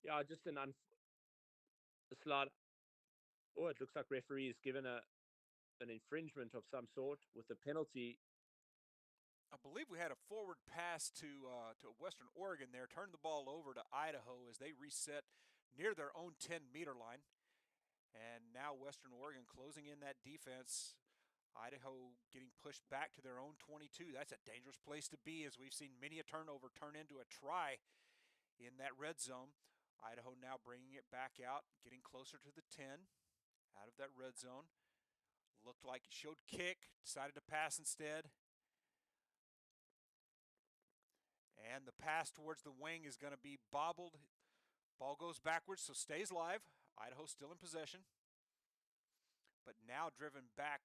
Yeah, just a slide. Oh, it looks like referee has given an infringement of some sort with a penalty. I believe we had a forward pass to Western Oregon there. Turned the ball over to Idaho as they reset near their own 10-meter line. And now Western Oregon closing in that defense. Idaho getting pushed back to their own 22. That's a dangerous place to be, as we've seen many a turnover turn into a try in that red zone. Idaho now bringing it back out, getting closer to the 10 out of that red zone. Looked like it showed kick, decided to pass instead. And the pass towards the wing is going to be bobbled. Ball goes backwards, so stays live. Idaho still in possession. But now driven back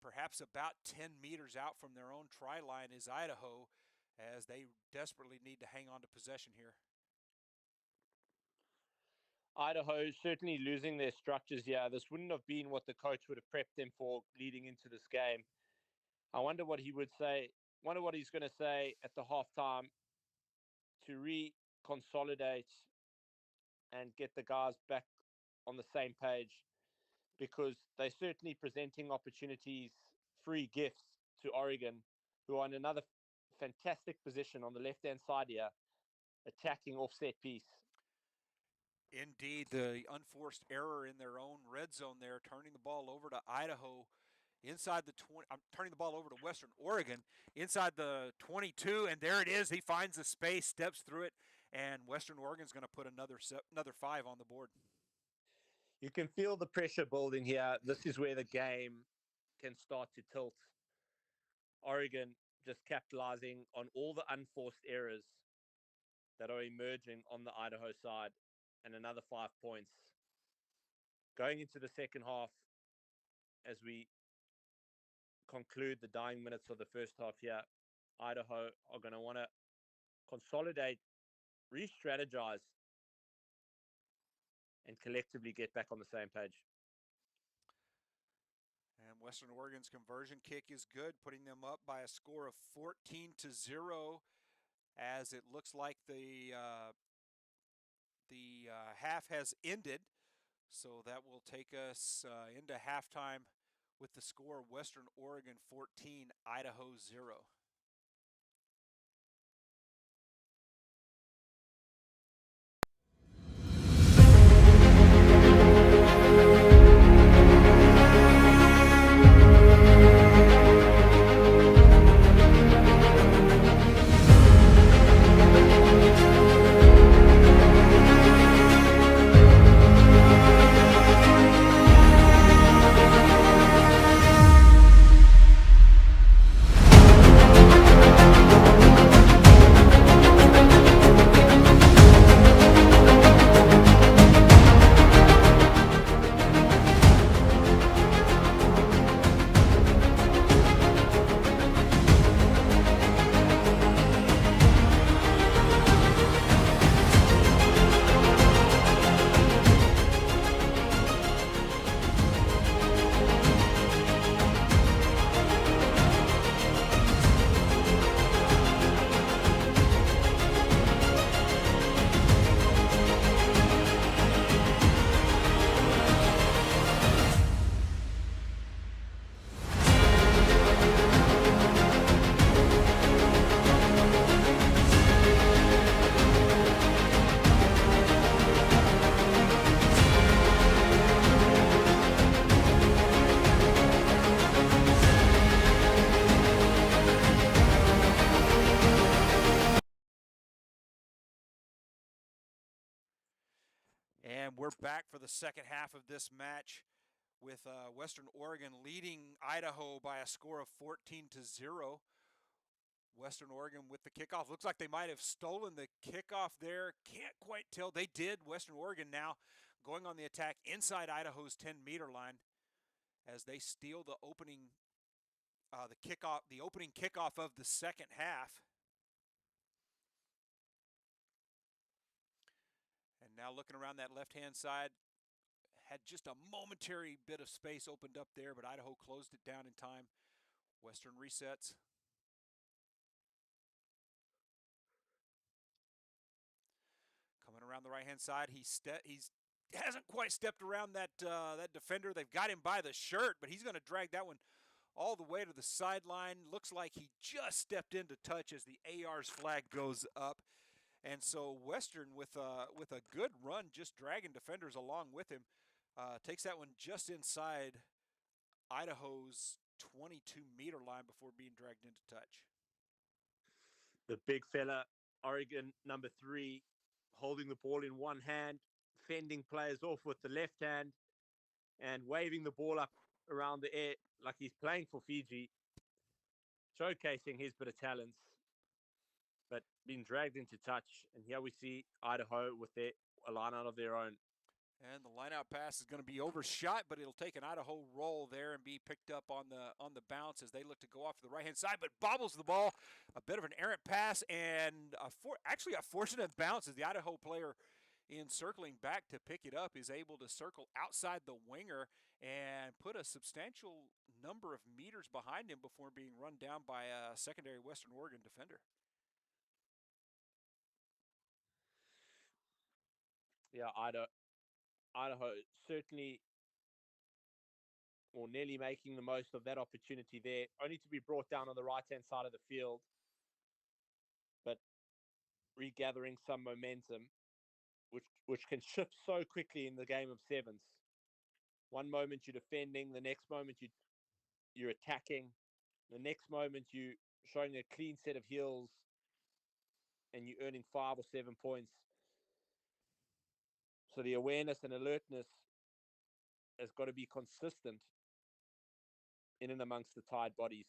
perhaps about 10 meters out from their own try line is Idaho, as they desperately need to hang on to possession here. Idaho certainly losing their structures here. This wouldn't have been what the coach would have prepped them for leading into this game. I wonder what he would say. Wonder what he's going to say at the halftime to reconsolidate and get the guys back on the same page, because they're certainly presenting opportunities, free gifts to Oregon, who are in another fantastic position on the left-hand side here, attacking offset piece. Indeed, the unforced error in their own red zone there, turning the ball over to Idaho inside the 20. I'm turning the ball over to Western Oregon inside the 22, and there it is. He finds the space, steps through it, and Western Oregon's going to put another 5 on the board. You can feel the pressure building here. This is where the game can start to tilt. Oregon just capitalizing on all the unforced errors that are emerging on the Idaho side, and another 5 points. Going into the second half, as we conclude the dying minutes of the first half here, Idaho are going to want to consolidate, re-strategize, and collectively get back on the same page. And Western Oregon's conversion kick is good, putting them up by a score of 14-0 as it looks like the half has ended. So that will take us into halftime with the score Western Oregon 14, Idaho 0. And we're back for the second half of this match with Western Oregon leading Idaho by a score of 14-0. Western Oregon with the kickoff. Looks like they might have stolen the kickoff there. Can't quite tell. They did. Western Oregon now going on the attack inside Idaho's 10-meter line as they steal the opening kickoff of the second half. And now looking around that left-hand side, had just a momentary bit of space opened up there, but Idaho closed it down in time. Western resets. Coming around the right-hand side, he hasn't quite stepped around that defender. They've got him by the shirt, but he's going to drag that one all the way to the sideline. Looks like he just stepped into touch as the AR's flag goes up. And so Western, with a good run, just dragging defenders along with him, takes that one just inside Idaho's 22-meter line before being dragged into touch. The big fella, Oregon number 3, holding the ball in one hand, fending players off with the left hand, and waving the ball up around the air like he's playing for Fiji, showcasing his bit of talents, but being dragged into touch. And here we see Idaho with a line out of their own. And the line-out pass is going to be overshot, but it'll take an Idaho roll there and be picked up on the bounce as they look to go off to the right-hand side, but bobbles the ball. A bit of an errant pass and actually a fortunate bounce as the Idaho player, in circling back to pick it up, is able to circle outside the winger and put a substantial number of meters behind him before being run down by a secondary Western Oregon defender. Yeah, Idaho certainly, or nearly making the most of that opportunity there, only to be brought down on the right-hand side of the field, but regathering some momentum, which can shift so quickly in the game of sevens. One moment you're defending, the next moment you're attacking, the next moment you're showing a clean set of heels and you're earning 5 or 7 points. So the awareness and alertness has got to be consistent in and amongst the tied bodies.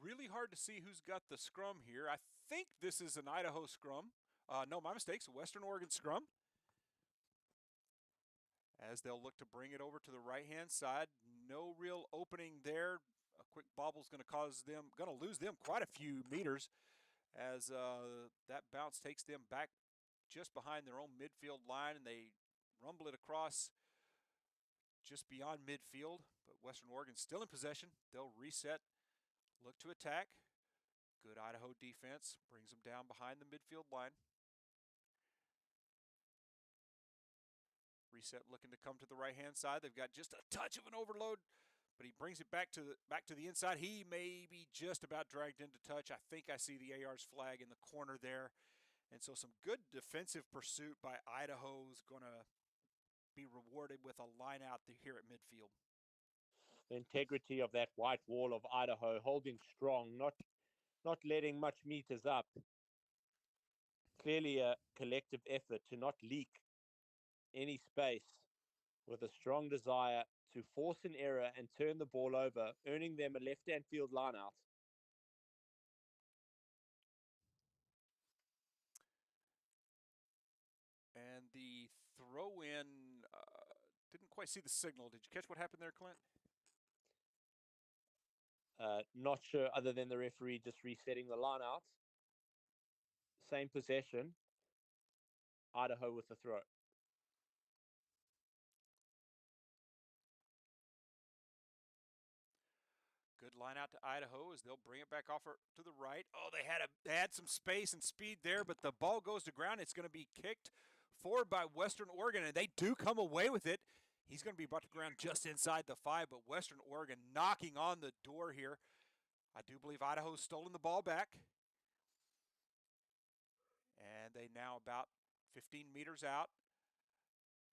Really hard to see who's got the scrum here. I think this is an Idaho scrum. No, my mistake. It's a Western Oregon scrum. As they'll look to bring it over to the right-hand side. No real opening there. A quick bobble is going to lose them quite a few meters as that bounce takes them back just behind their own midfield line, and they rumble it across just beyond midfield. But Western Oregon still in possession. They'll reset, look to attack. Good Idaho defense brings them down behind the midfield line. Reset looking to come to the right-hand side. They've got just a touch of an overload, but he brings it back to the inside. He may be just about dragged into touch. I think I see the AR's flag in the corner there. And so some good defensive pursuit by Idaho is going to be rewarded with a line out here at midfield. The integrity of that white wall of Idaho, holding strong, not letting much meters up. Clearly a collective effort to not leak any space, with a strong desire to force an error and turn the ball over, earning them a left-hand field line out. And the throw-in, didn't quite see the signal. Did you catch what happened there, Clint? Not sure, other than the referee just resetting the line out. Same possession. Idaho with the throw. Good line out to Idaho as they'll bring it back off to the right. Oh, they had some space and speed there, but the ball goes to ground. It's going to be kicked forward by Western Oregon, and they do come away with it. He's going to be brought to ground just inside the 5, but Western Oregon knocking on the door here. I do believe Idaho's stolen the ball back. And they now about 15 meters out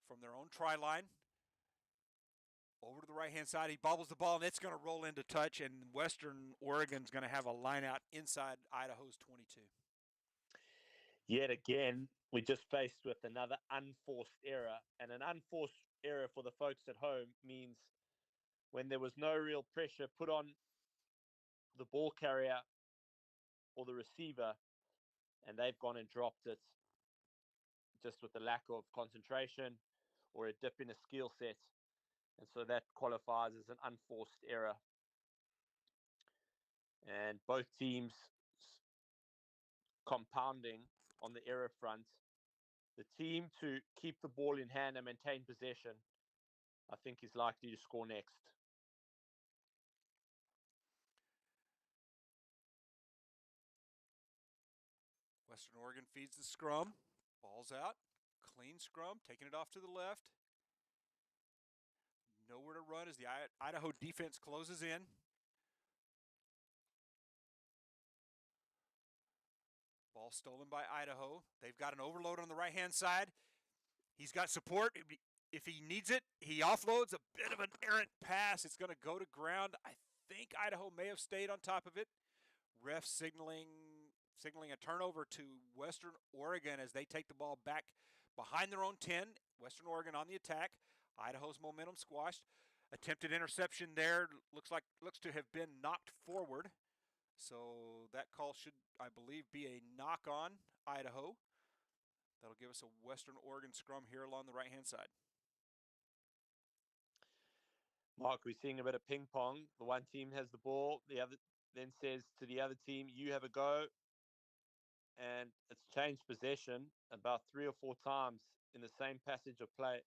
from their own try line. Over to the right-hand side, he bobbles the ball, and it's going to roll into touch, and Western Oregon's going to have a line out inside Idaho's 22. Yet again, we just faced with another unforced error, and an unforced error for the folks at home means when there was no real pressure put on the ball carrier or the receiver, and they've gone and dropped it just with the lack of concentration or a dip in a skill set. And so that qualifies as an unforced error. And both teams compounding on the error front. The team to keep the ball in hand and maintain possession, I think, is likely to score next. Western Oregon feeds the scrum. Ball's out. Clean scrum, taking it off to the left. Nowhere to run as the Idaho defense closes in. Ball stolen by Idaho. They've got an overload on the right-hand side. He's got support. If he needs it, he offloads a bit of an errant pass. It's going to go to ground. I think Idaho may have stayed on top of it. Ref signaling a turnover to Western Oregon as they take the ball back behind their own 10. Western Oregon on the attack. Idaho's momentum squashed. Attempted interception there. Looks to have been knocked forward. So that call should, I believe, be a knock on Idaho. That'll give us a Western Oregon scrum here along the right-hand side. Mark, we're seeing a bit of ping pong. The one team has the ball. The other then says to the other team, you have a go. And it's changed possession about 3 or 4 times in the same passage of play.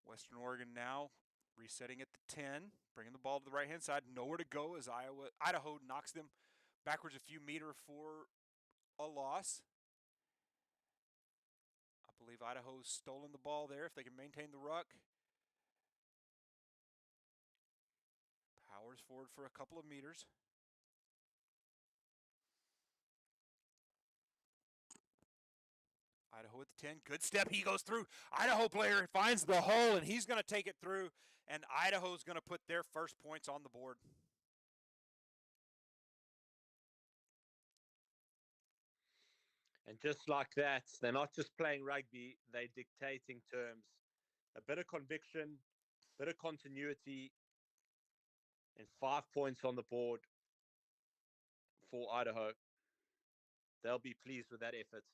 Western Oregon now resetting at the 10, bringing the ball to the right-hand side. Nowhere to go as Idaho knocks them backwards a few meters for a loss. I believe Idaho's stolen the ball there if they can maintain the ruck. Powers forward for a couple of meters. Idaho at the 10. Good step. He goes through. Idaho player finds the hole, and he's going to take it through. And Idaho's going to put their first points on the board. And just like that, they're not just playing rugby, they're dictating terms. A bit of conviction, bit of continuity, and 5 points on the board for Idaho. They'll be pleased with that effort.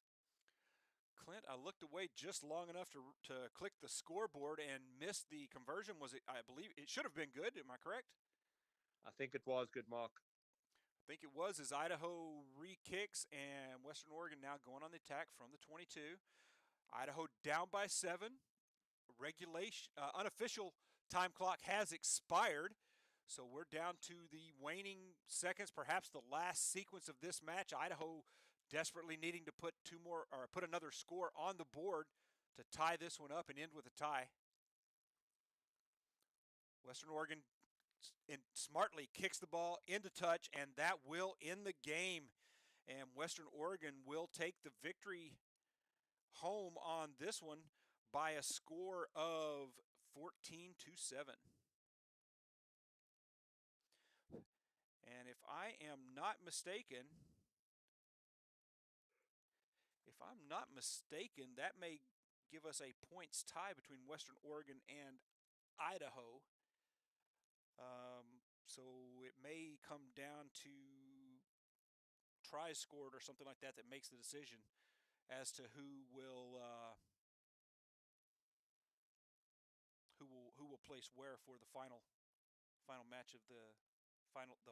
Clint, I looked away just long enough to click the scoreboard and missed the conversion. Was it? I believe it should have been good. Am I correct? I think it was good, Mark. I think it was as Idaho re-kicks, and Western Oregon now going on the attack from the 22. Idaho down by 7. Regulation unofficial time clock has expired, so we're down to the waning seconds, perhaps the last sequence of this match. Idaho desperately needing to put put another score on the board to tie this one up and end with a tie. Western Oregon smartly kicks the ball into touch, and that will end the game. And Western Oregon will take the victory home on this one by a score of 14-7. And if I am not mistaken, that may give us a points tie between Western Oregon and Idaho. So it may come down to tries scored or something like that makes the decision as to who will place where for the final match of the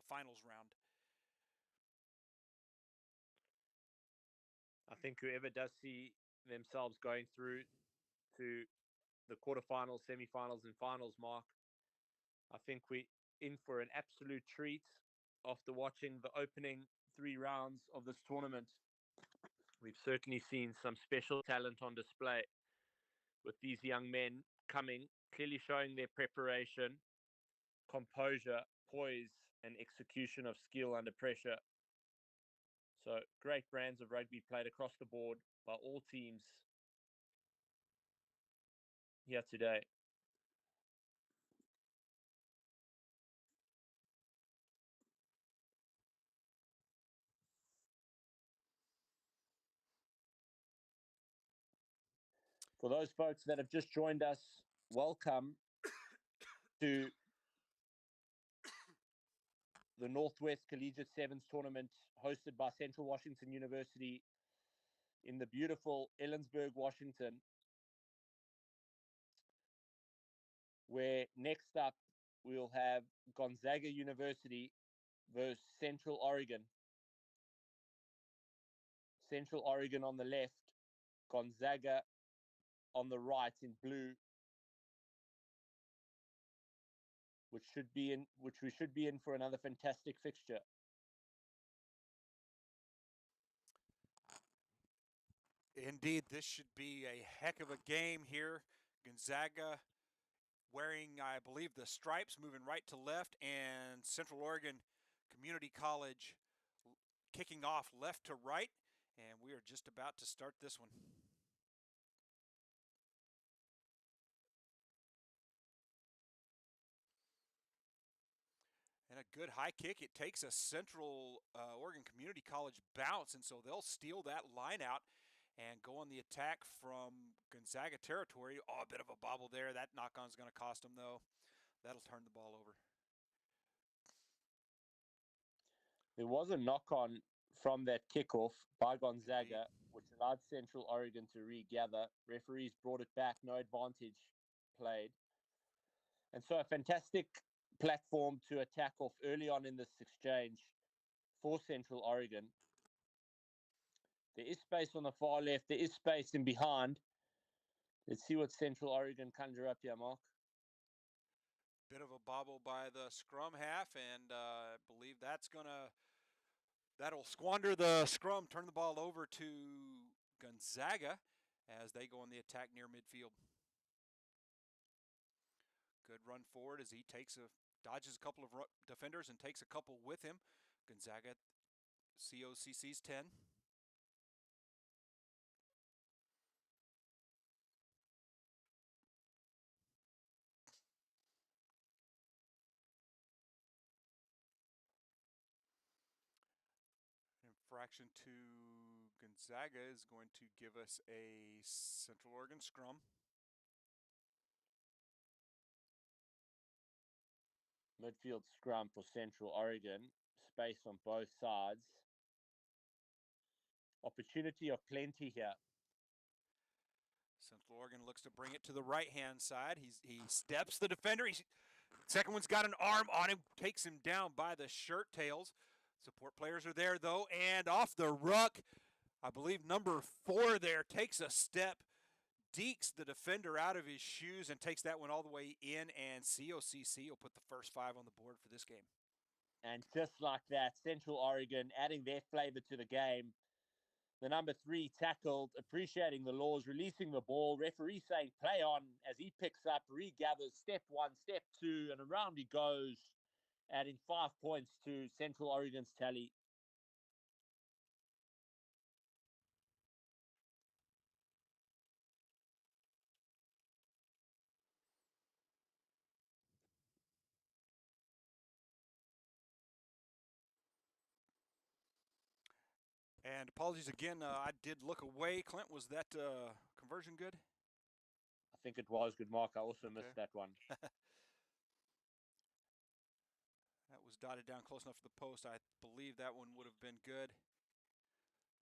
finals round. I think whoever does see themselves going through to the quarterfinals, semifinals, and finals, Mark, I think we're in for an absolute treat after watching the opening 3 rounds of this tournament. We've certainly seen some special talent on display with these young men coming, clearly showing their preparation, composure, poise, and execution of skill under pressure. So great brands of rugby played across the board by all teams here today. For those folks that have just joined us, welcome to the Northwest Collegiate Sevens tournament hosted by Central Washington University in the beautiful Ellensburg, Washington, where next up we'll have Gonzaga University versus Central Oregon. Central Oregon on the left, Gonzaga on the right in blue, which we should be in for another fantastic fixture. Indeed, this should be a heck of a game here. Gonzaga wearing, I believe, the stripes, moving right to left, and Central Oregon Community College kicking off left to right, and we are just about to start this one. And a good high kick. It takes a Central Oregon Community College bounce, and so they'll steal that line out and go on the attack from Gonzaga territory. Oh, a bit of a bobble there. That knock-on is going to cost them, though. That'll turn the ball over. There was a knock-on from that kickoff by Gonzaga, which allowed Central Oregon to regather. Referees brought it back, no advantage played. And so a fantastic platform to attack off early on in this exchange for Central Oregon. There is space on the far left. There is space in behind. Let's see what Central Oregon conjure up here, Mark. Bit of a bobble by the scrum half, and I believe that'll squander the scrum, turn the ball over to Gonzaga as they go on the attack near midfield. Good run forward as he dodges a couple of defenders and takes a couple with him. Gonzaga COCC's 10. Infraction to Gonzaga is going to give us a Central Oregon scrum. Midfield scrum for Central Oregon. Space on both sides. Opportunity of plenty here. Central Oregon looks to bring it to the right-hand side. He steps the defender. He Second one's got an arm on him, takes him down by the shirt tails. Support players are there, though, and off the ruck, I believe number 4 there takes a step, dekes the defender out of his shoes, and takes that one all the way in, and COCC will put the first 5 on the board for this game. And just like that, Central Oregon adding their flavor to the game. The number 3 tackled, appreciating the laws, releasing the ball. Referee saying play on as he picks up, regathers, step 1, step 2, and around he goes, adding 5 points to Central Oregon's tally. And apologies again, I did look away. Clint, was that conversion good? I think it was good, Mark. I also missed that one. That was dotted down close enough to the post. I believe that one would have been good.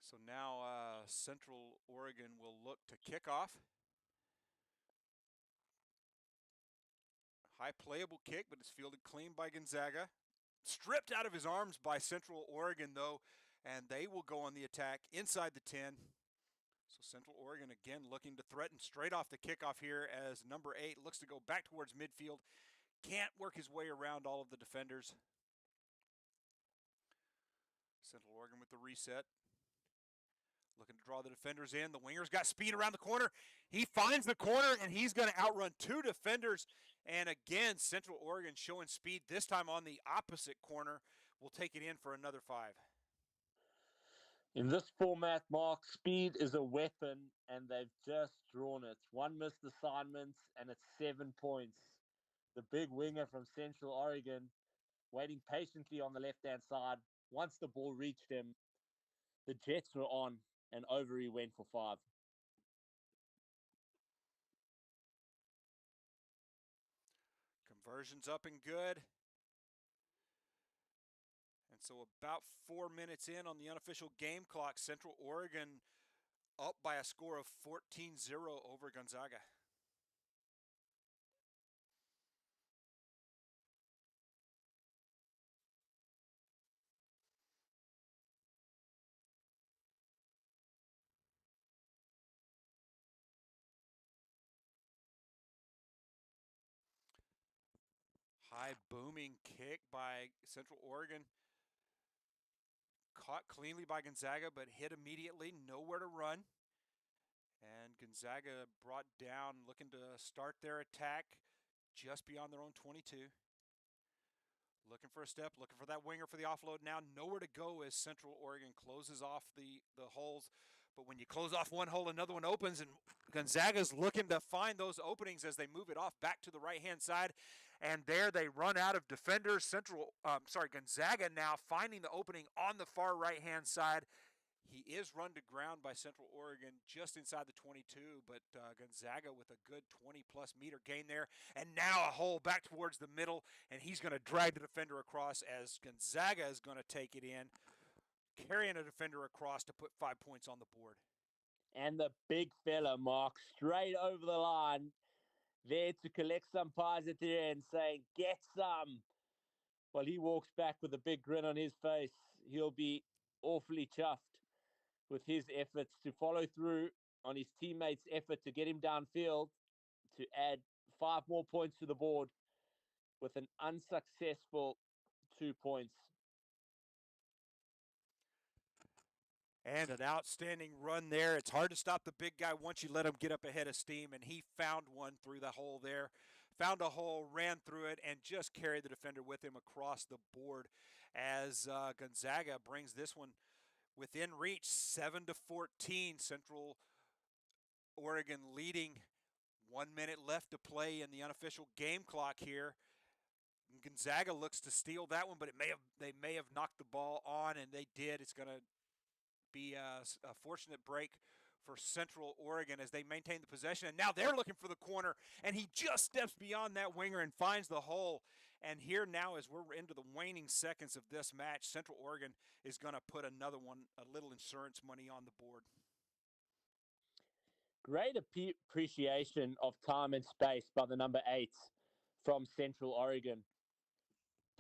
So now Central Oregon will look to kick off. High playable kick, but it's fielded clean by Gonzaga. Stripped out of his arms by Central Oregon, though, and they will go on the attack inside the 10. So Central Oregon again looking to threaten straight off the kickoff here as number 8 looks to go back towards midfield. Can't work his way around all of the defenders. Central Oregon with the reset. Looking to draw the defenders in. The winger's got speed around the corner. He finds the corner, and he's going to outrun 2 defenders. And again, Central Oregon showing speed, this time on the opposite corner. Will take it in for another 5. In this format, Mark, speed is a weapon, and they've just drawn it. 1 missed assignment, and it's 7 points. The big winger from Central Oregon waiting patiently on the left-hand side. Once the ball reached him, the Jets were on, and over he went for 5. Conversion's up and good. And so about 4 minutes in on the unofficial game clock, Central Oregon up by a score of 14-0 over Gonzaga. High booming kick by Central Oregon. Caught cleanly by Gonzaga, but hit immediately, nowhere to run. And Gonzaga brought down, looking to start their attack just beyond their own 22. Looking for a step, looking for that winger for the offload now. Nowhere to go as Central Oregon closes off the holes. But when you close off one hole, another one opens, and Gonzaga's looking to find those openings as they move it off back to the right-hand side. And there they run out of defenders. Gonzaga now finding the opening on the far right-hand side. He is run to ground by Central Oregon just inside the 22, but Gonzaga with a good 20-plus meter gain there. And now a hole back towards the middle, and he's going to drag the defender across as Gonzaga is going to take it in, carrying a defender across to put 5 points on the board. And the big fella, Mark, straight over the line, there to collect some pies at the end, saying, get some. Well, he walks back with a big grin on his face. He'll be awfully chuffed with his efforts to follow through on his teammates' effort to get him downfield to add 5 more points to the board with an unsuccessful 2 points. And an outstanding run there. It's hard to stop the big guy once you let him get up ahead of steam, and he found one through the hole there. Found a hole, ran through it, and just carried the defender with him across the board as Gonzaga brings this one within reach, 7-14. Central Oregon leading. 1 minute left to play in the unofficial game clock here. Gonzaga looks to steal that one, but they may have knocked the ball on, and they did. It's going to be a fortunate break for Central Oregon as they maintain the possession. And now they're looking for the corner, and he just steps beyond that winger and finds the hole. And here now, as we're into the waning seconds of this match, Central Oregon is going to put another one, a little insurance money on the board. Great appreciation of time and space by the number 8 from Central Oregon.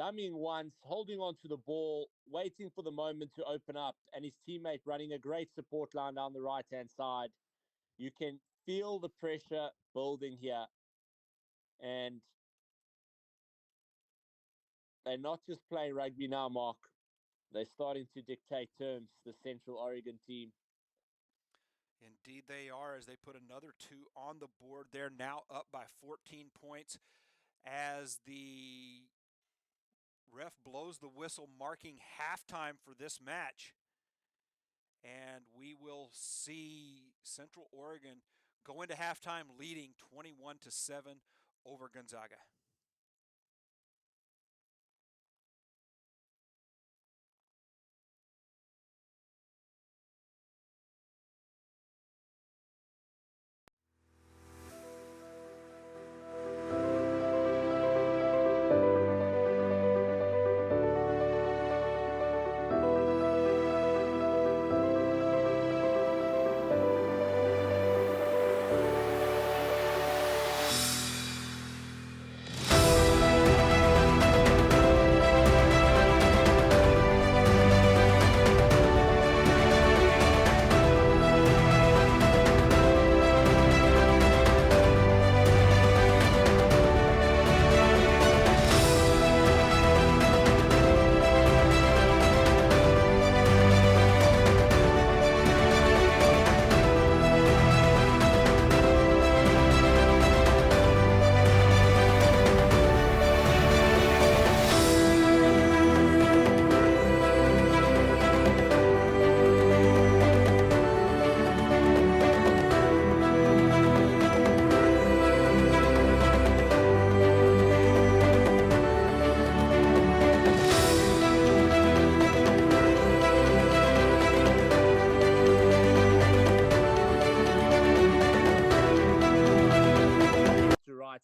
Dummying once, holding on to the ball, waiting for the moment to open up, and his teammate running a great support line down the right-hand side. You can feel the pressure building here. And they're not just playing rugby now, Mark. They're starting to dictate terms, the Central Oregon team. Indeed they are, as they put another 2 on the board. They're now up by 14 points as the ref blows the whistle, marking halftime for this match. And we will see Central Oregon go into halftime leading 21-7 over Gonzaga.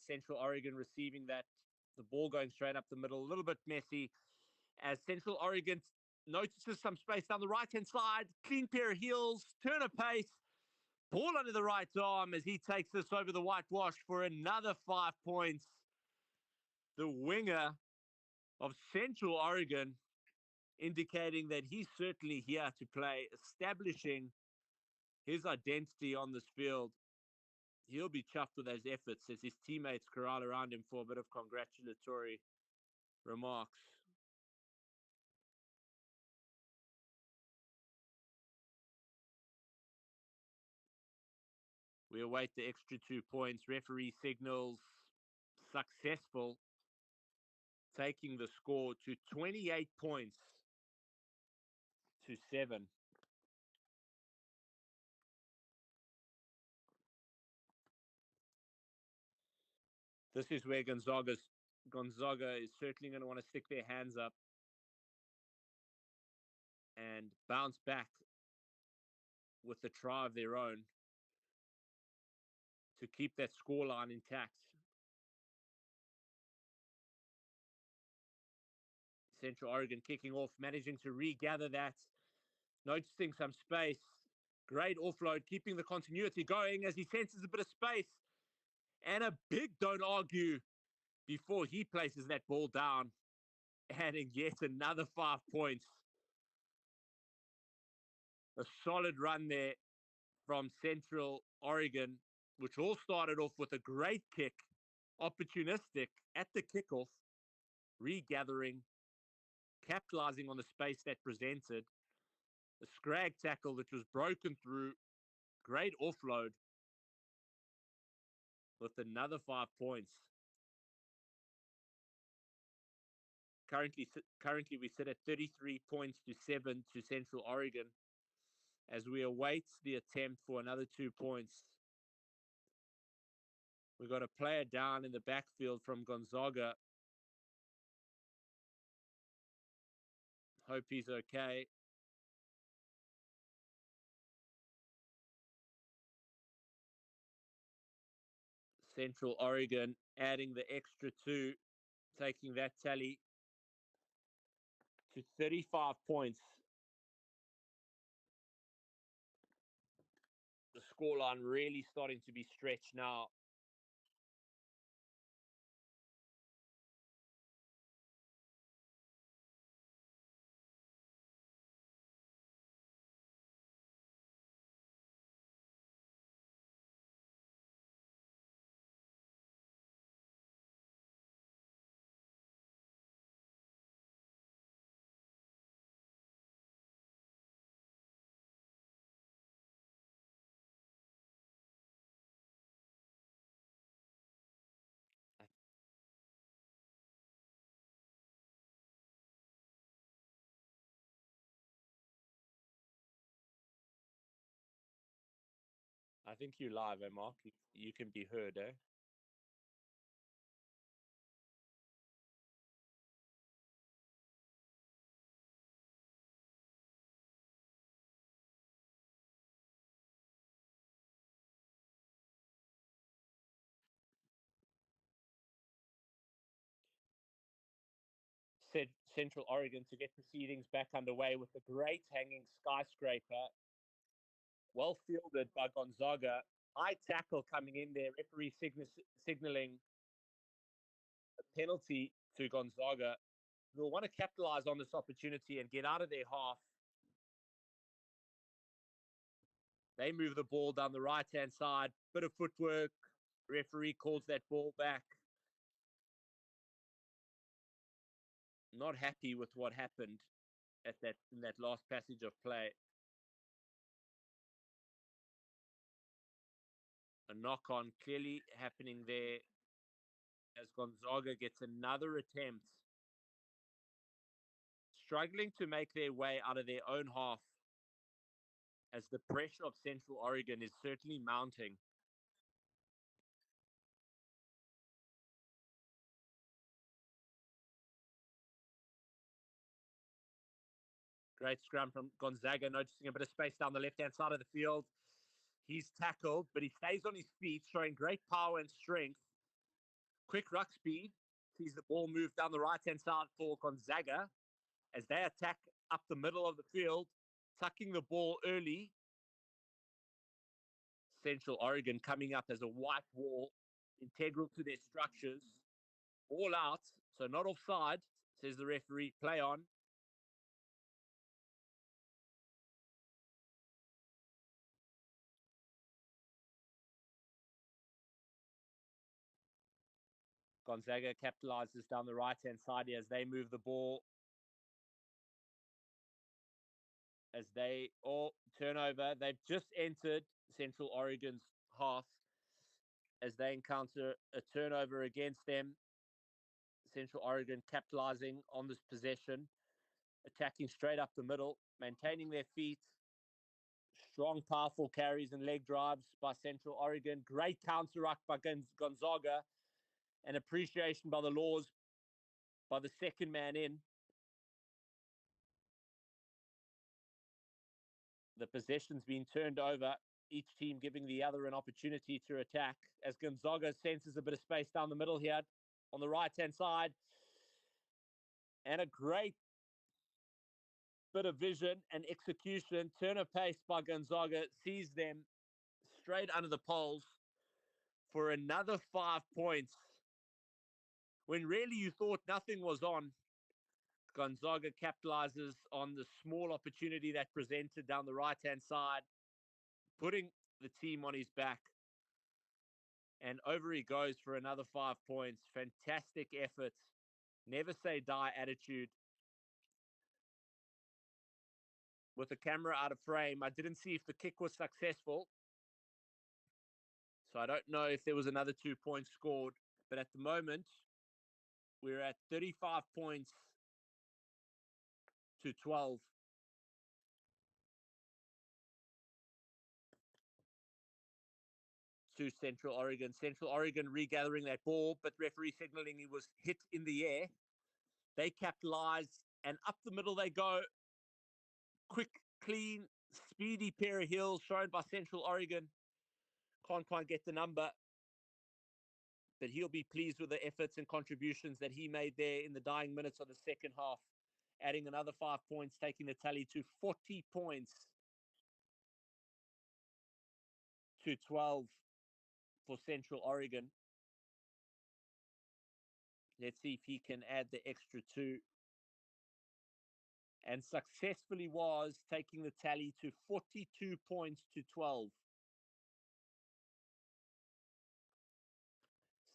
Central Oregon receiving that, the ball going straight up the middle, a little bit messy as Central Oregon notices some space down the right-hand side, clean pair of heels, turn of pace, ball under the right arm as he takes this over the whitewash for another 5 points. The winger of Central Oregon indicating that he's certainly here to play, establishing his identity on this field. He'll be chuffed with those efforts as his teammates corral around him for a bit of congratulatory remarks. We await the extra 2 points. Referee signals successful, taking the score to 28 points to 7. This is where Gonzaga is certainly going to want to stick their hands up and bounce back with a try of their own to keep that scoreline intact. Central Oregon kicking off, managing to regather that, noticing some space. Great offload, keeping the continuity going as he senses a bit of space. And a big don't argue before he places that ball down, adding yet another 5 points. A solid run there from Central Oregon, which all started off with a great kick, opportunistic at the kickoff, regathering, capitalizing on the space that presented. A scrag tackle that was broken through, great offload with another 5 points. Currently, we sit at 33 points to 7 to Central Oregon as we await the attempt for another 2 points. We've got a player down in the backfield from Gonzaga. Hope he's okay. Central Oregon adding the extra 2, taking that tally to 35 points. The scoreline really starting to be stretched now. I think you're live, eh, Mark? You can be heard, eh? Central Oregon to get proceedings back underway with a great hanging skyscraper. Well fielded by Gonzaga. High tackle coming in there. Referee signaling a penalty to Gonzaga. They'll want to capitalize on this opportunity and get out of their half. They move the ball down the right-hand side. Bit of footwork. Referee calls that ball back. Not happy with what happened in that last passage of play. A knock-on clearly happening there as Gonzaga gets another attempt. Struggling to make their way out of their own half as the pressure of Central Oregon is certainly mounting. Great scrum from Gonzaga, noticing a bit of space down the left-hand side of the field. He's tackled, but he stays on his feet, showing great power and strength. Quick ruck speed. Sees the ball move down the right-hand side for Gonzaga as they attack up the middle of the field, tucking the ball early. Central Oregon coming up as a white wall, integral to their structures. All out, so not offside, says the referee. Play on. Gonzaga capitalizes down the right-hand side here as they move the ball. As they all turn over, they've just entered Central Oregon's half as they encounter a turnover against them. Central Oregon capitalizing on this possession, attacking straight up the middle, maintaining their feet. Strong, powerful carries and leg drives by Central Oregon. Great counter ruck by Gonzaga. And appreciation by the Laws by the second man in. The possession's been turned over, each team giving the other an opportunity to attack as Gonzaga senses a bit of space down the middle here on the right-hand side. And a great bit of vision and execution. Turn of pace by Gonzaga sees them straight under the poles for another 5 points. When really you thought nothing was on, Gonzaga capitalizes on the small opportunity that presented down the right-hand side, putting the team on his back. And over he goes for another 5 points. Fantastic effort. Never say die attitude. With the camera out of frame, I didn't see if the kick was successful. So I don't know if there was another 2 points scored. But at the moment, we're at 35 points to 12. To Central Oregon. Central Oregon regathering that ball, but referee signaling he was hit in the air. They capitalize, and up the middle they go. Quick, clean, speedy pair of heels shown by Central Oregon. Can't quite get the number, but he'll be pleased with the efforts and contributions that he made there in the dying minutes of the second half, adding another 5 points, taking the tally to 40 points to 12 for Central Oregon. Let's see if he can add the extra 2. And successfully was, taking the tally to 42 points to 12.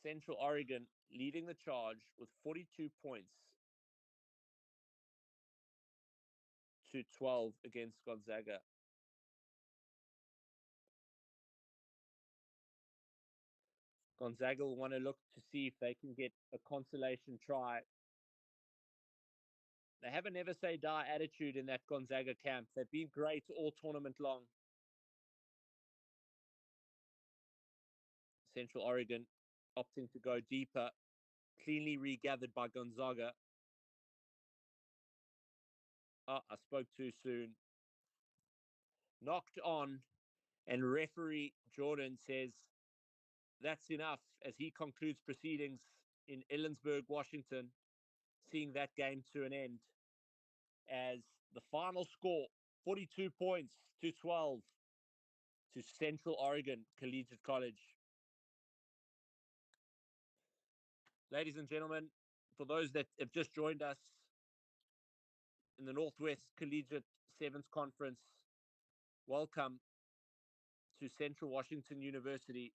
Central Oregon leading the charge with 42 points to 12 against Gonzaga. Gonzaga will want to look to see if they can get a consolation try. They have a never say die attitude in that Gonzaga camp. They've been great all tournament long. Central Oregon opting to go deeper, cleanly regathered by Gonzaga. Oh, I spoke too soon. Knocked on, and referee Jordan says that's enough as he concludes proceedings in Ellensburg, Washington, seeing that game to an end as the final score 42 points to 12 to Central Oregon Collegiate College. Ladies and gentlemen, for those that have just joined us in the Northwest Collegiate Sevens Conference, welcome to Central Washington University.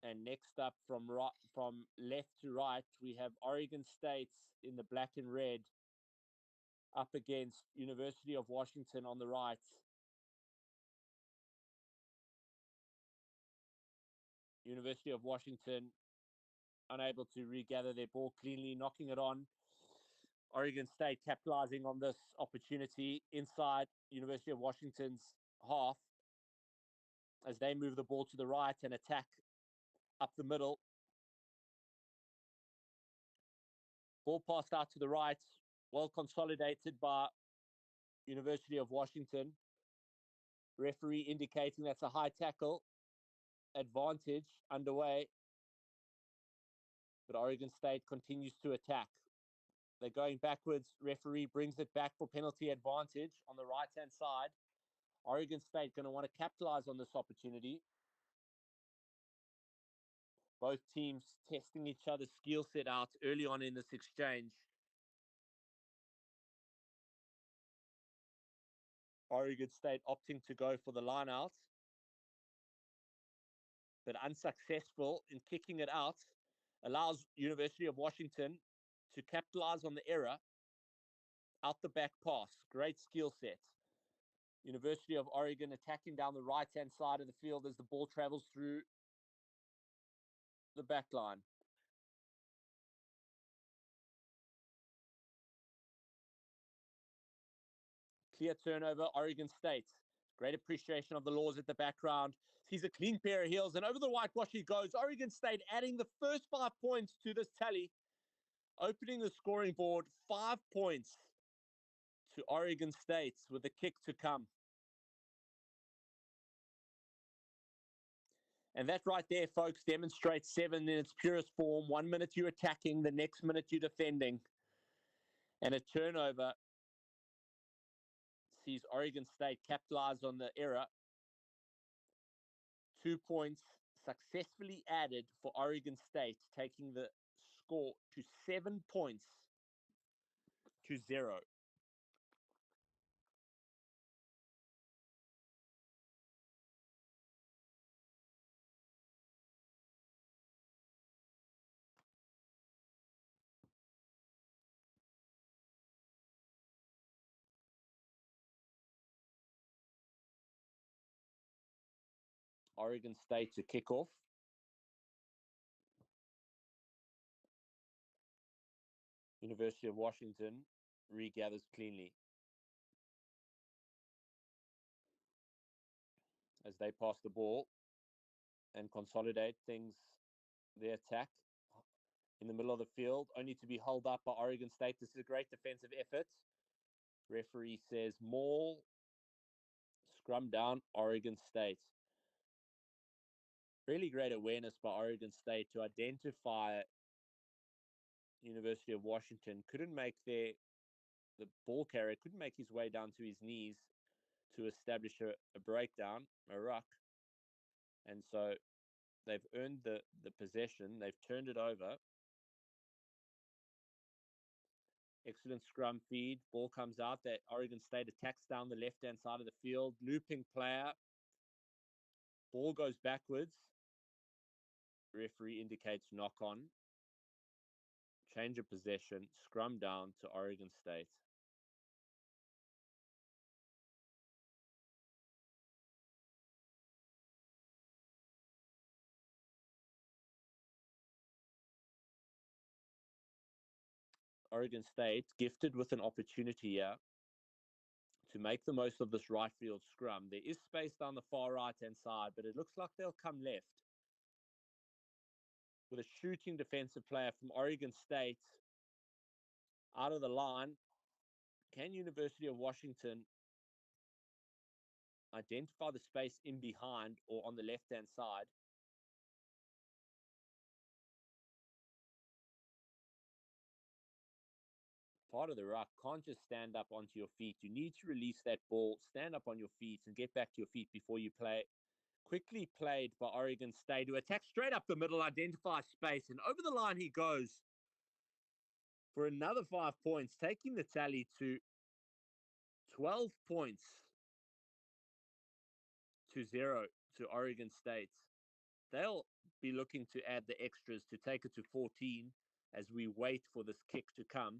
And next up from left to right, we have Oregon State in the black and red up against University of Washington on the right. University of Washington unable to regather their ball cleanly, knocking it on. Oregon State capitalizing on this opportunity inside University of Washington's half as they move the ball to the right and attack up the middle. Ball passed out to the right, well consolidated by University of Washington. Referee indicating that's a high tackle, advantage underway. But Oregon State continues to attack. They're going backwards. Referee brings it back for penalty advantage on the right-hand side. Oregon State going to want to capitalize on this opportunity. Both teams testing each other's skill set out early on in this exchange. Oregon State opting to go for the line out, but unsuccessful in kicking it out, allows University of Washington to capitalize on the error. Out the back pass, great skill set. University of Oregon attacking down the right-hand side of the field as the ball travels through the back line. Clear turnover, Oregon State. Great appreciation of the laws at the background. Sees a clean pair of heels, and over the whitewash he goes. Oregon State adding the first 5 points to this tally. Opening the scoring board, 5 points to Oregon State with a kick to come. And that right there, folks, demonstrates seven in its purest form. 1 minute you're attacking, the next minute you're defending. And a turnover sees Oregon State capitalize on the error. 2 points successfully added for Oregon State, taking the score to 7 points to 0. Oregon State to kick off. University of Washington regathers cleanly. as they pass the ball and consolidate their attack in the middle of the field, only to be held up by Oregon State. This is a great defensive effort. Referee says maul, scrum down, Oregon State. Really great awareness by Oregon State to identify University of Washington. The ball carrier couldn't make his way down to his knees to establish a breakdown, a ruck. And so they've earned the possession. They've turned it over. Excellent scrum feed. Ball comes out. That Oregon State attacks down the left-hand side of the field. Looping player. Ball goes backwards. Referee indicates knock on. Change of possession. Scrum down to Oregon State. Oregon State gifted with an opportunity here to make the most of this right field scrum. There is space down the far right-hand side, but it looks like they'll come left with a shooting defensive player from Oregon State out of the line. Can University of Washington identify the space in behind or on the left-hand side? Part of the ruck, can't just stand up onto your feet. You need to release that ball, stand up on your feet and get back to your feet before you play. Quickly played by Oregon State, who attack straight up the middle, identify space, and over the line he goes for another 5 points, taking the tally to 12 points to 0 to Oregon State. They'll be looking to add the extras to take it to 14 as we wait for this kick to come.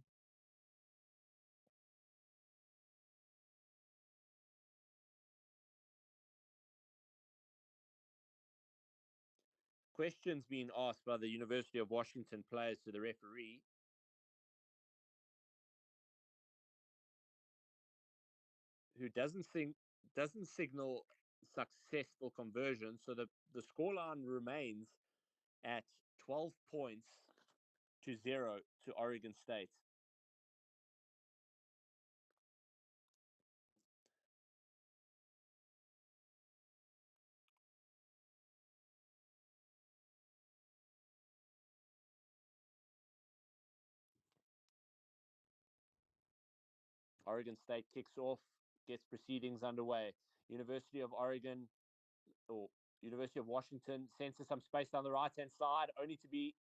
Questions being asked by the University of Washington players to the referee. Who doesn't signal successful conversion, so the scoreline remains at 12 points to 0 to Oregon State. Oregon State kicks off, gets proceedings underway. University of Oregon or University of Washington senses some space down the right-hand side, only to be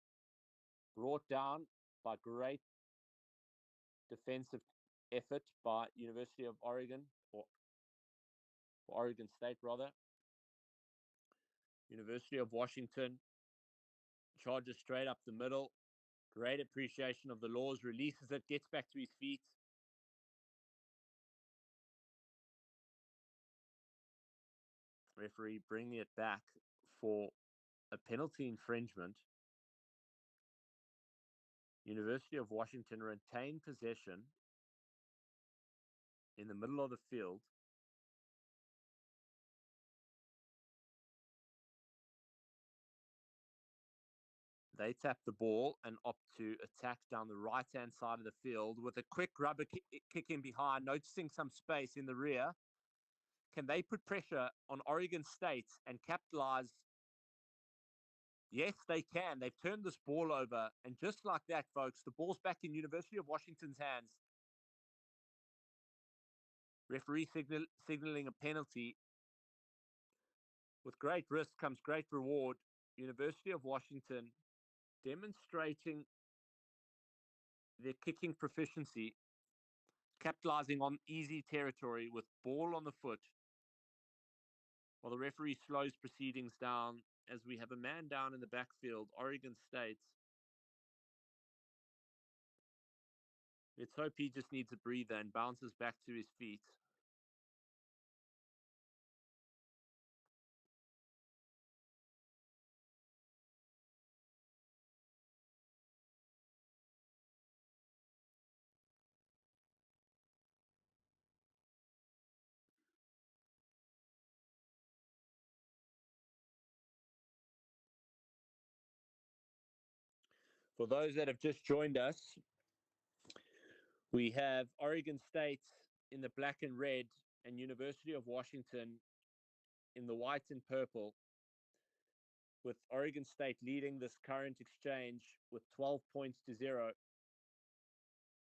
brought down by great defensive effort by University of Oregon, or Oregon State rather. University of Washington charges straight up the middle. Great appreciation of the laws, releases it, gets back to his feet. Referee bringing it back for a penalty infringement. University of Washington retain possession in the middle of the field. They tap the ball and opt to attack down the right-hand side of the field with a quick rubber kick in behind, noticing some space in the rear. Can they put pressure on Oregon State and capitalize? Yes, they can. They've turned this ball over. And just like that, folks, the ball's back in University of Washington's hands. Referee signaling a penalty. With great risk comes great reward. University of Washington demonstrating their kicking proficiency, capitalizing on easy territory with ball on the foot, while the referee slows proceedings down as we have a man down in the backfield, Oregon State. Let's hope he just needs a breather and bounces back to his feet. For those that have just joined us, we have Oregon State in the black and red and University of Washington in the white and purple, with Oregon State leading this current exchange with 12 points to 0.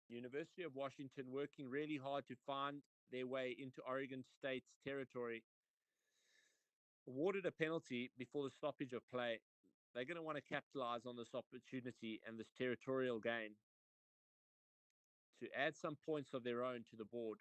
University of Washington working really hard to find their way into Oregon State's territory. Awarded a penalty before the stoppage of play. They're going to want to capitalize on this opportunity and this territorial gain to add some points of their own to the board.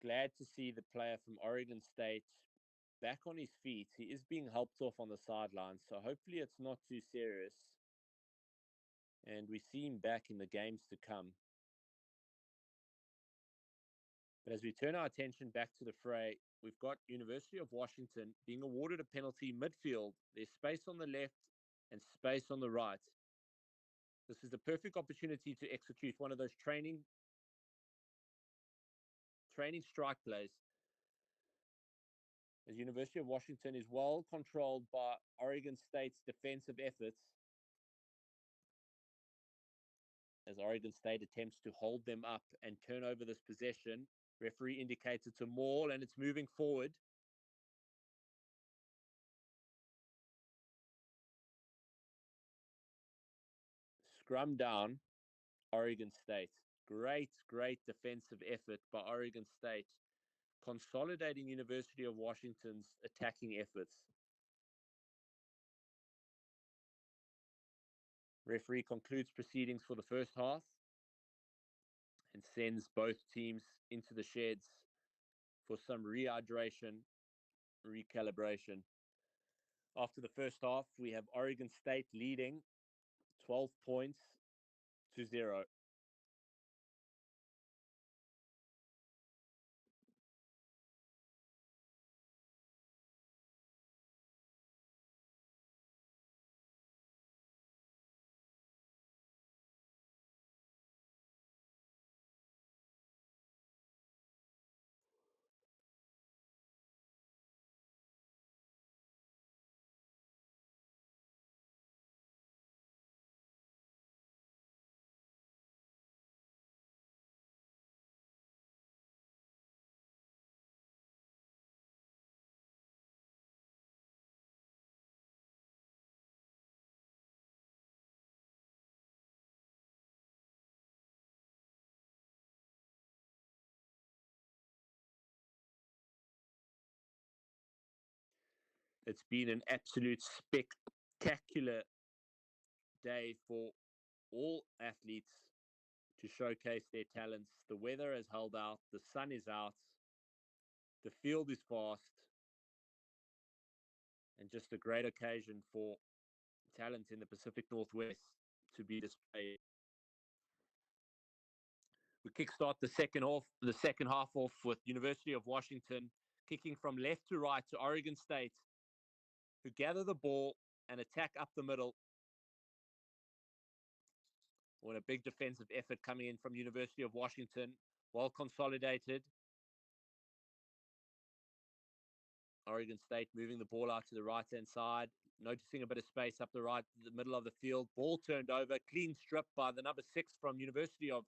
Glad to see the player from Oregon State back on his feet. He is being helped off on the sidelines, so hopefully it's not too serious. And we see him back in the games to come. But as we turn our attention back to the fray, we've got University of Washington being awarded a penalty midfield. There's space on the left and space on the right. This is the perfect opportunity to execute one of those training strike plays. As University of Washington is well controlled by Oregon State's defensive efforts, as Oregon State attempts to hold them up and turn over this possession. Referee indicates it's a maul and it's moving forward. Scrum down, Oregon State. Great defensive effort by Oregon State, consolidating University of Washington's attacking efforts. Referee concludes proceedings for the first half and sends both teams into the sheds for some rehydration, recalibration. After the first half, we have Oregon State leading 12 points to 0. It's been an absolute spectacular day for all athletes to showcase their talents. The weather has held out, the sun is out, the field is fast, and just a great occasion for talent in the Pacific Northwest to be displayed. We kickstart the second half off with University of Washington kicking from left to right to Oregon State, who gather the ball and attack up the middle. What a big defensive effort coming in from University of Washington. Well consolidated. Oregon State moving the ball out to the right-hand side, noticing a bit of space up the middle of the field. Ball turned over, clean strip by the number 6 from University of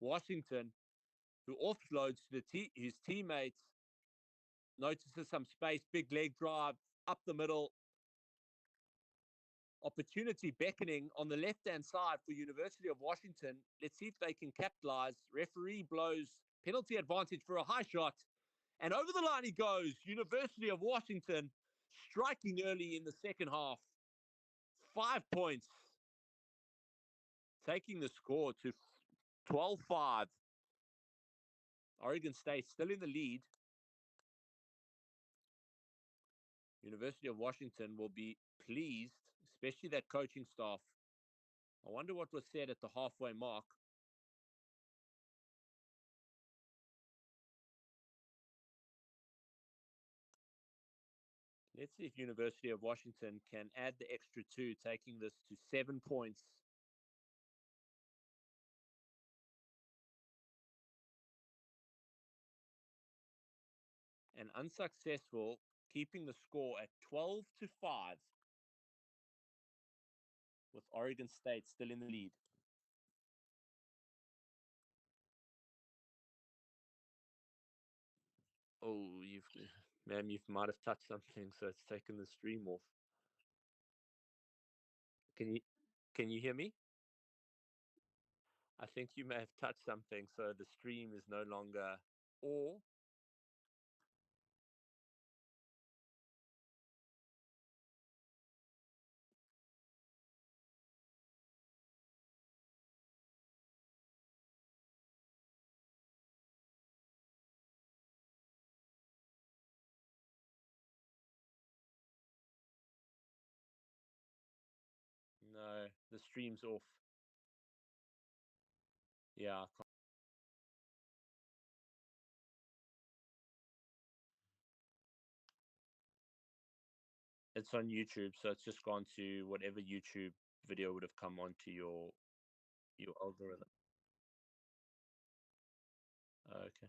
Washington, who offloads to his teammates. Notices some space, big leg drive up the middle. Opportunity beckoning on the left-hand side for University of Washington. Let's see if they can capitalize. Referee blows penalty advantage for a high shot. And over the line he goes. University of Washington striking early in the second half. 5 points. Taking the score to 12-5. Oregon State still in the lead. University of Washington will be pleased, especially that coaching staff. I wonder what was said at the halfway mark. Let's see if University of Washington can add the extra 2, taking this to 7 points. And unsuccessful, keeping the score at 12-5, with Oregon State still in the lead. Oh, ma'am, you might have touched something, so it's taken the stream off. Can you hear me? I think you may have touched something, so the stream is no longer. Or no, the stream's off. Yeah, it's on YouTube, so it's just gone to whatever YouTube video would have come onto your algorithm. Okay.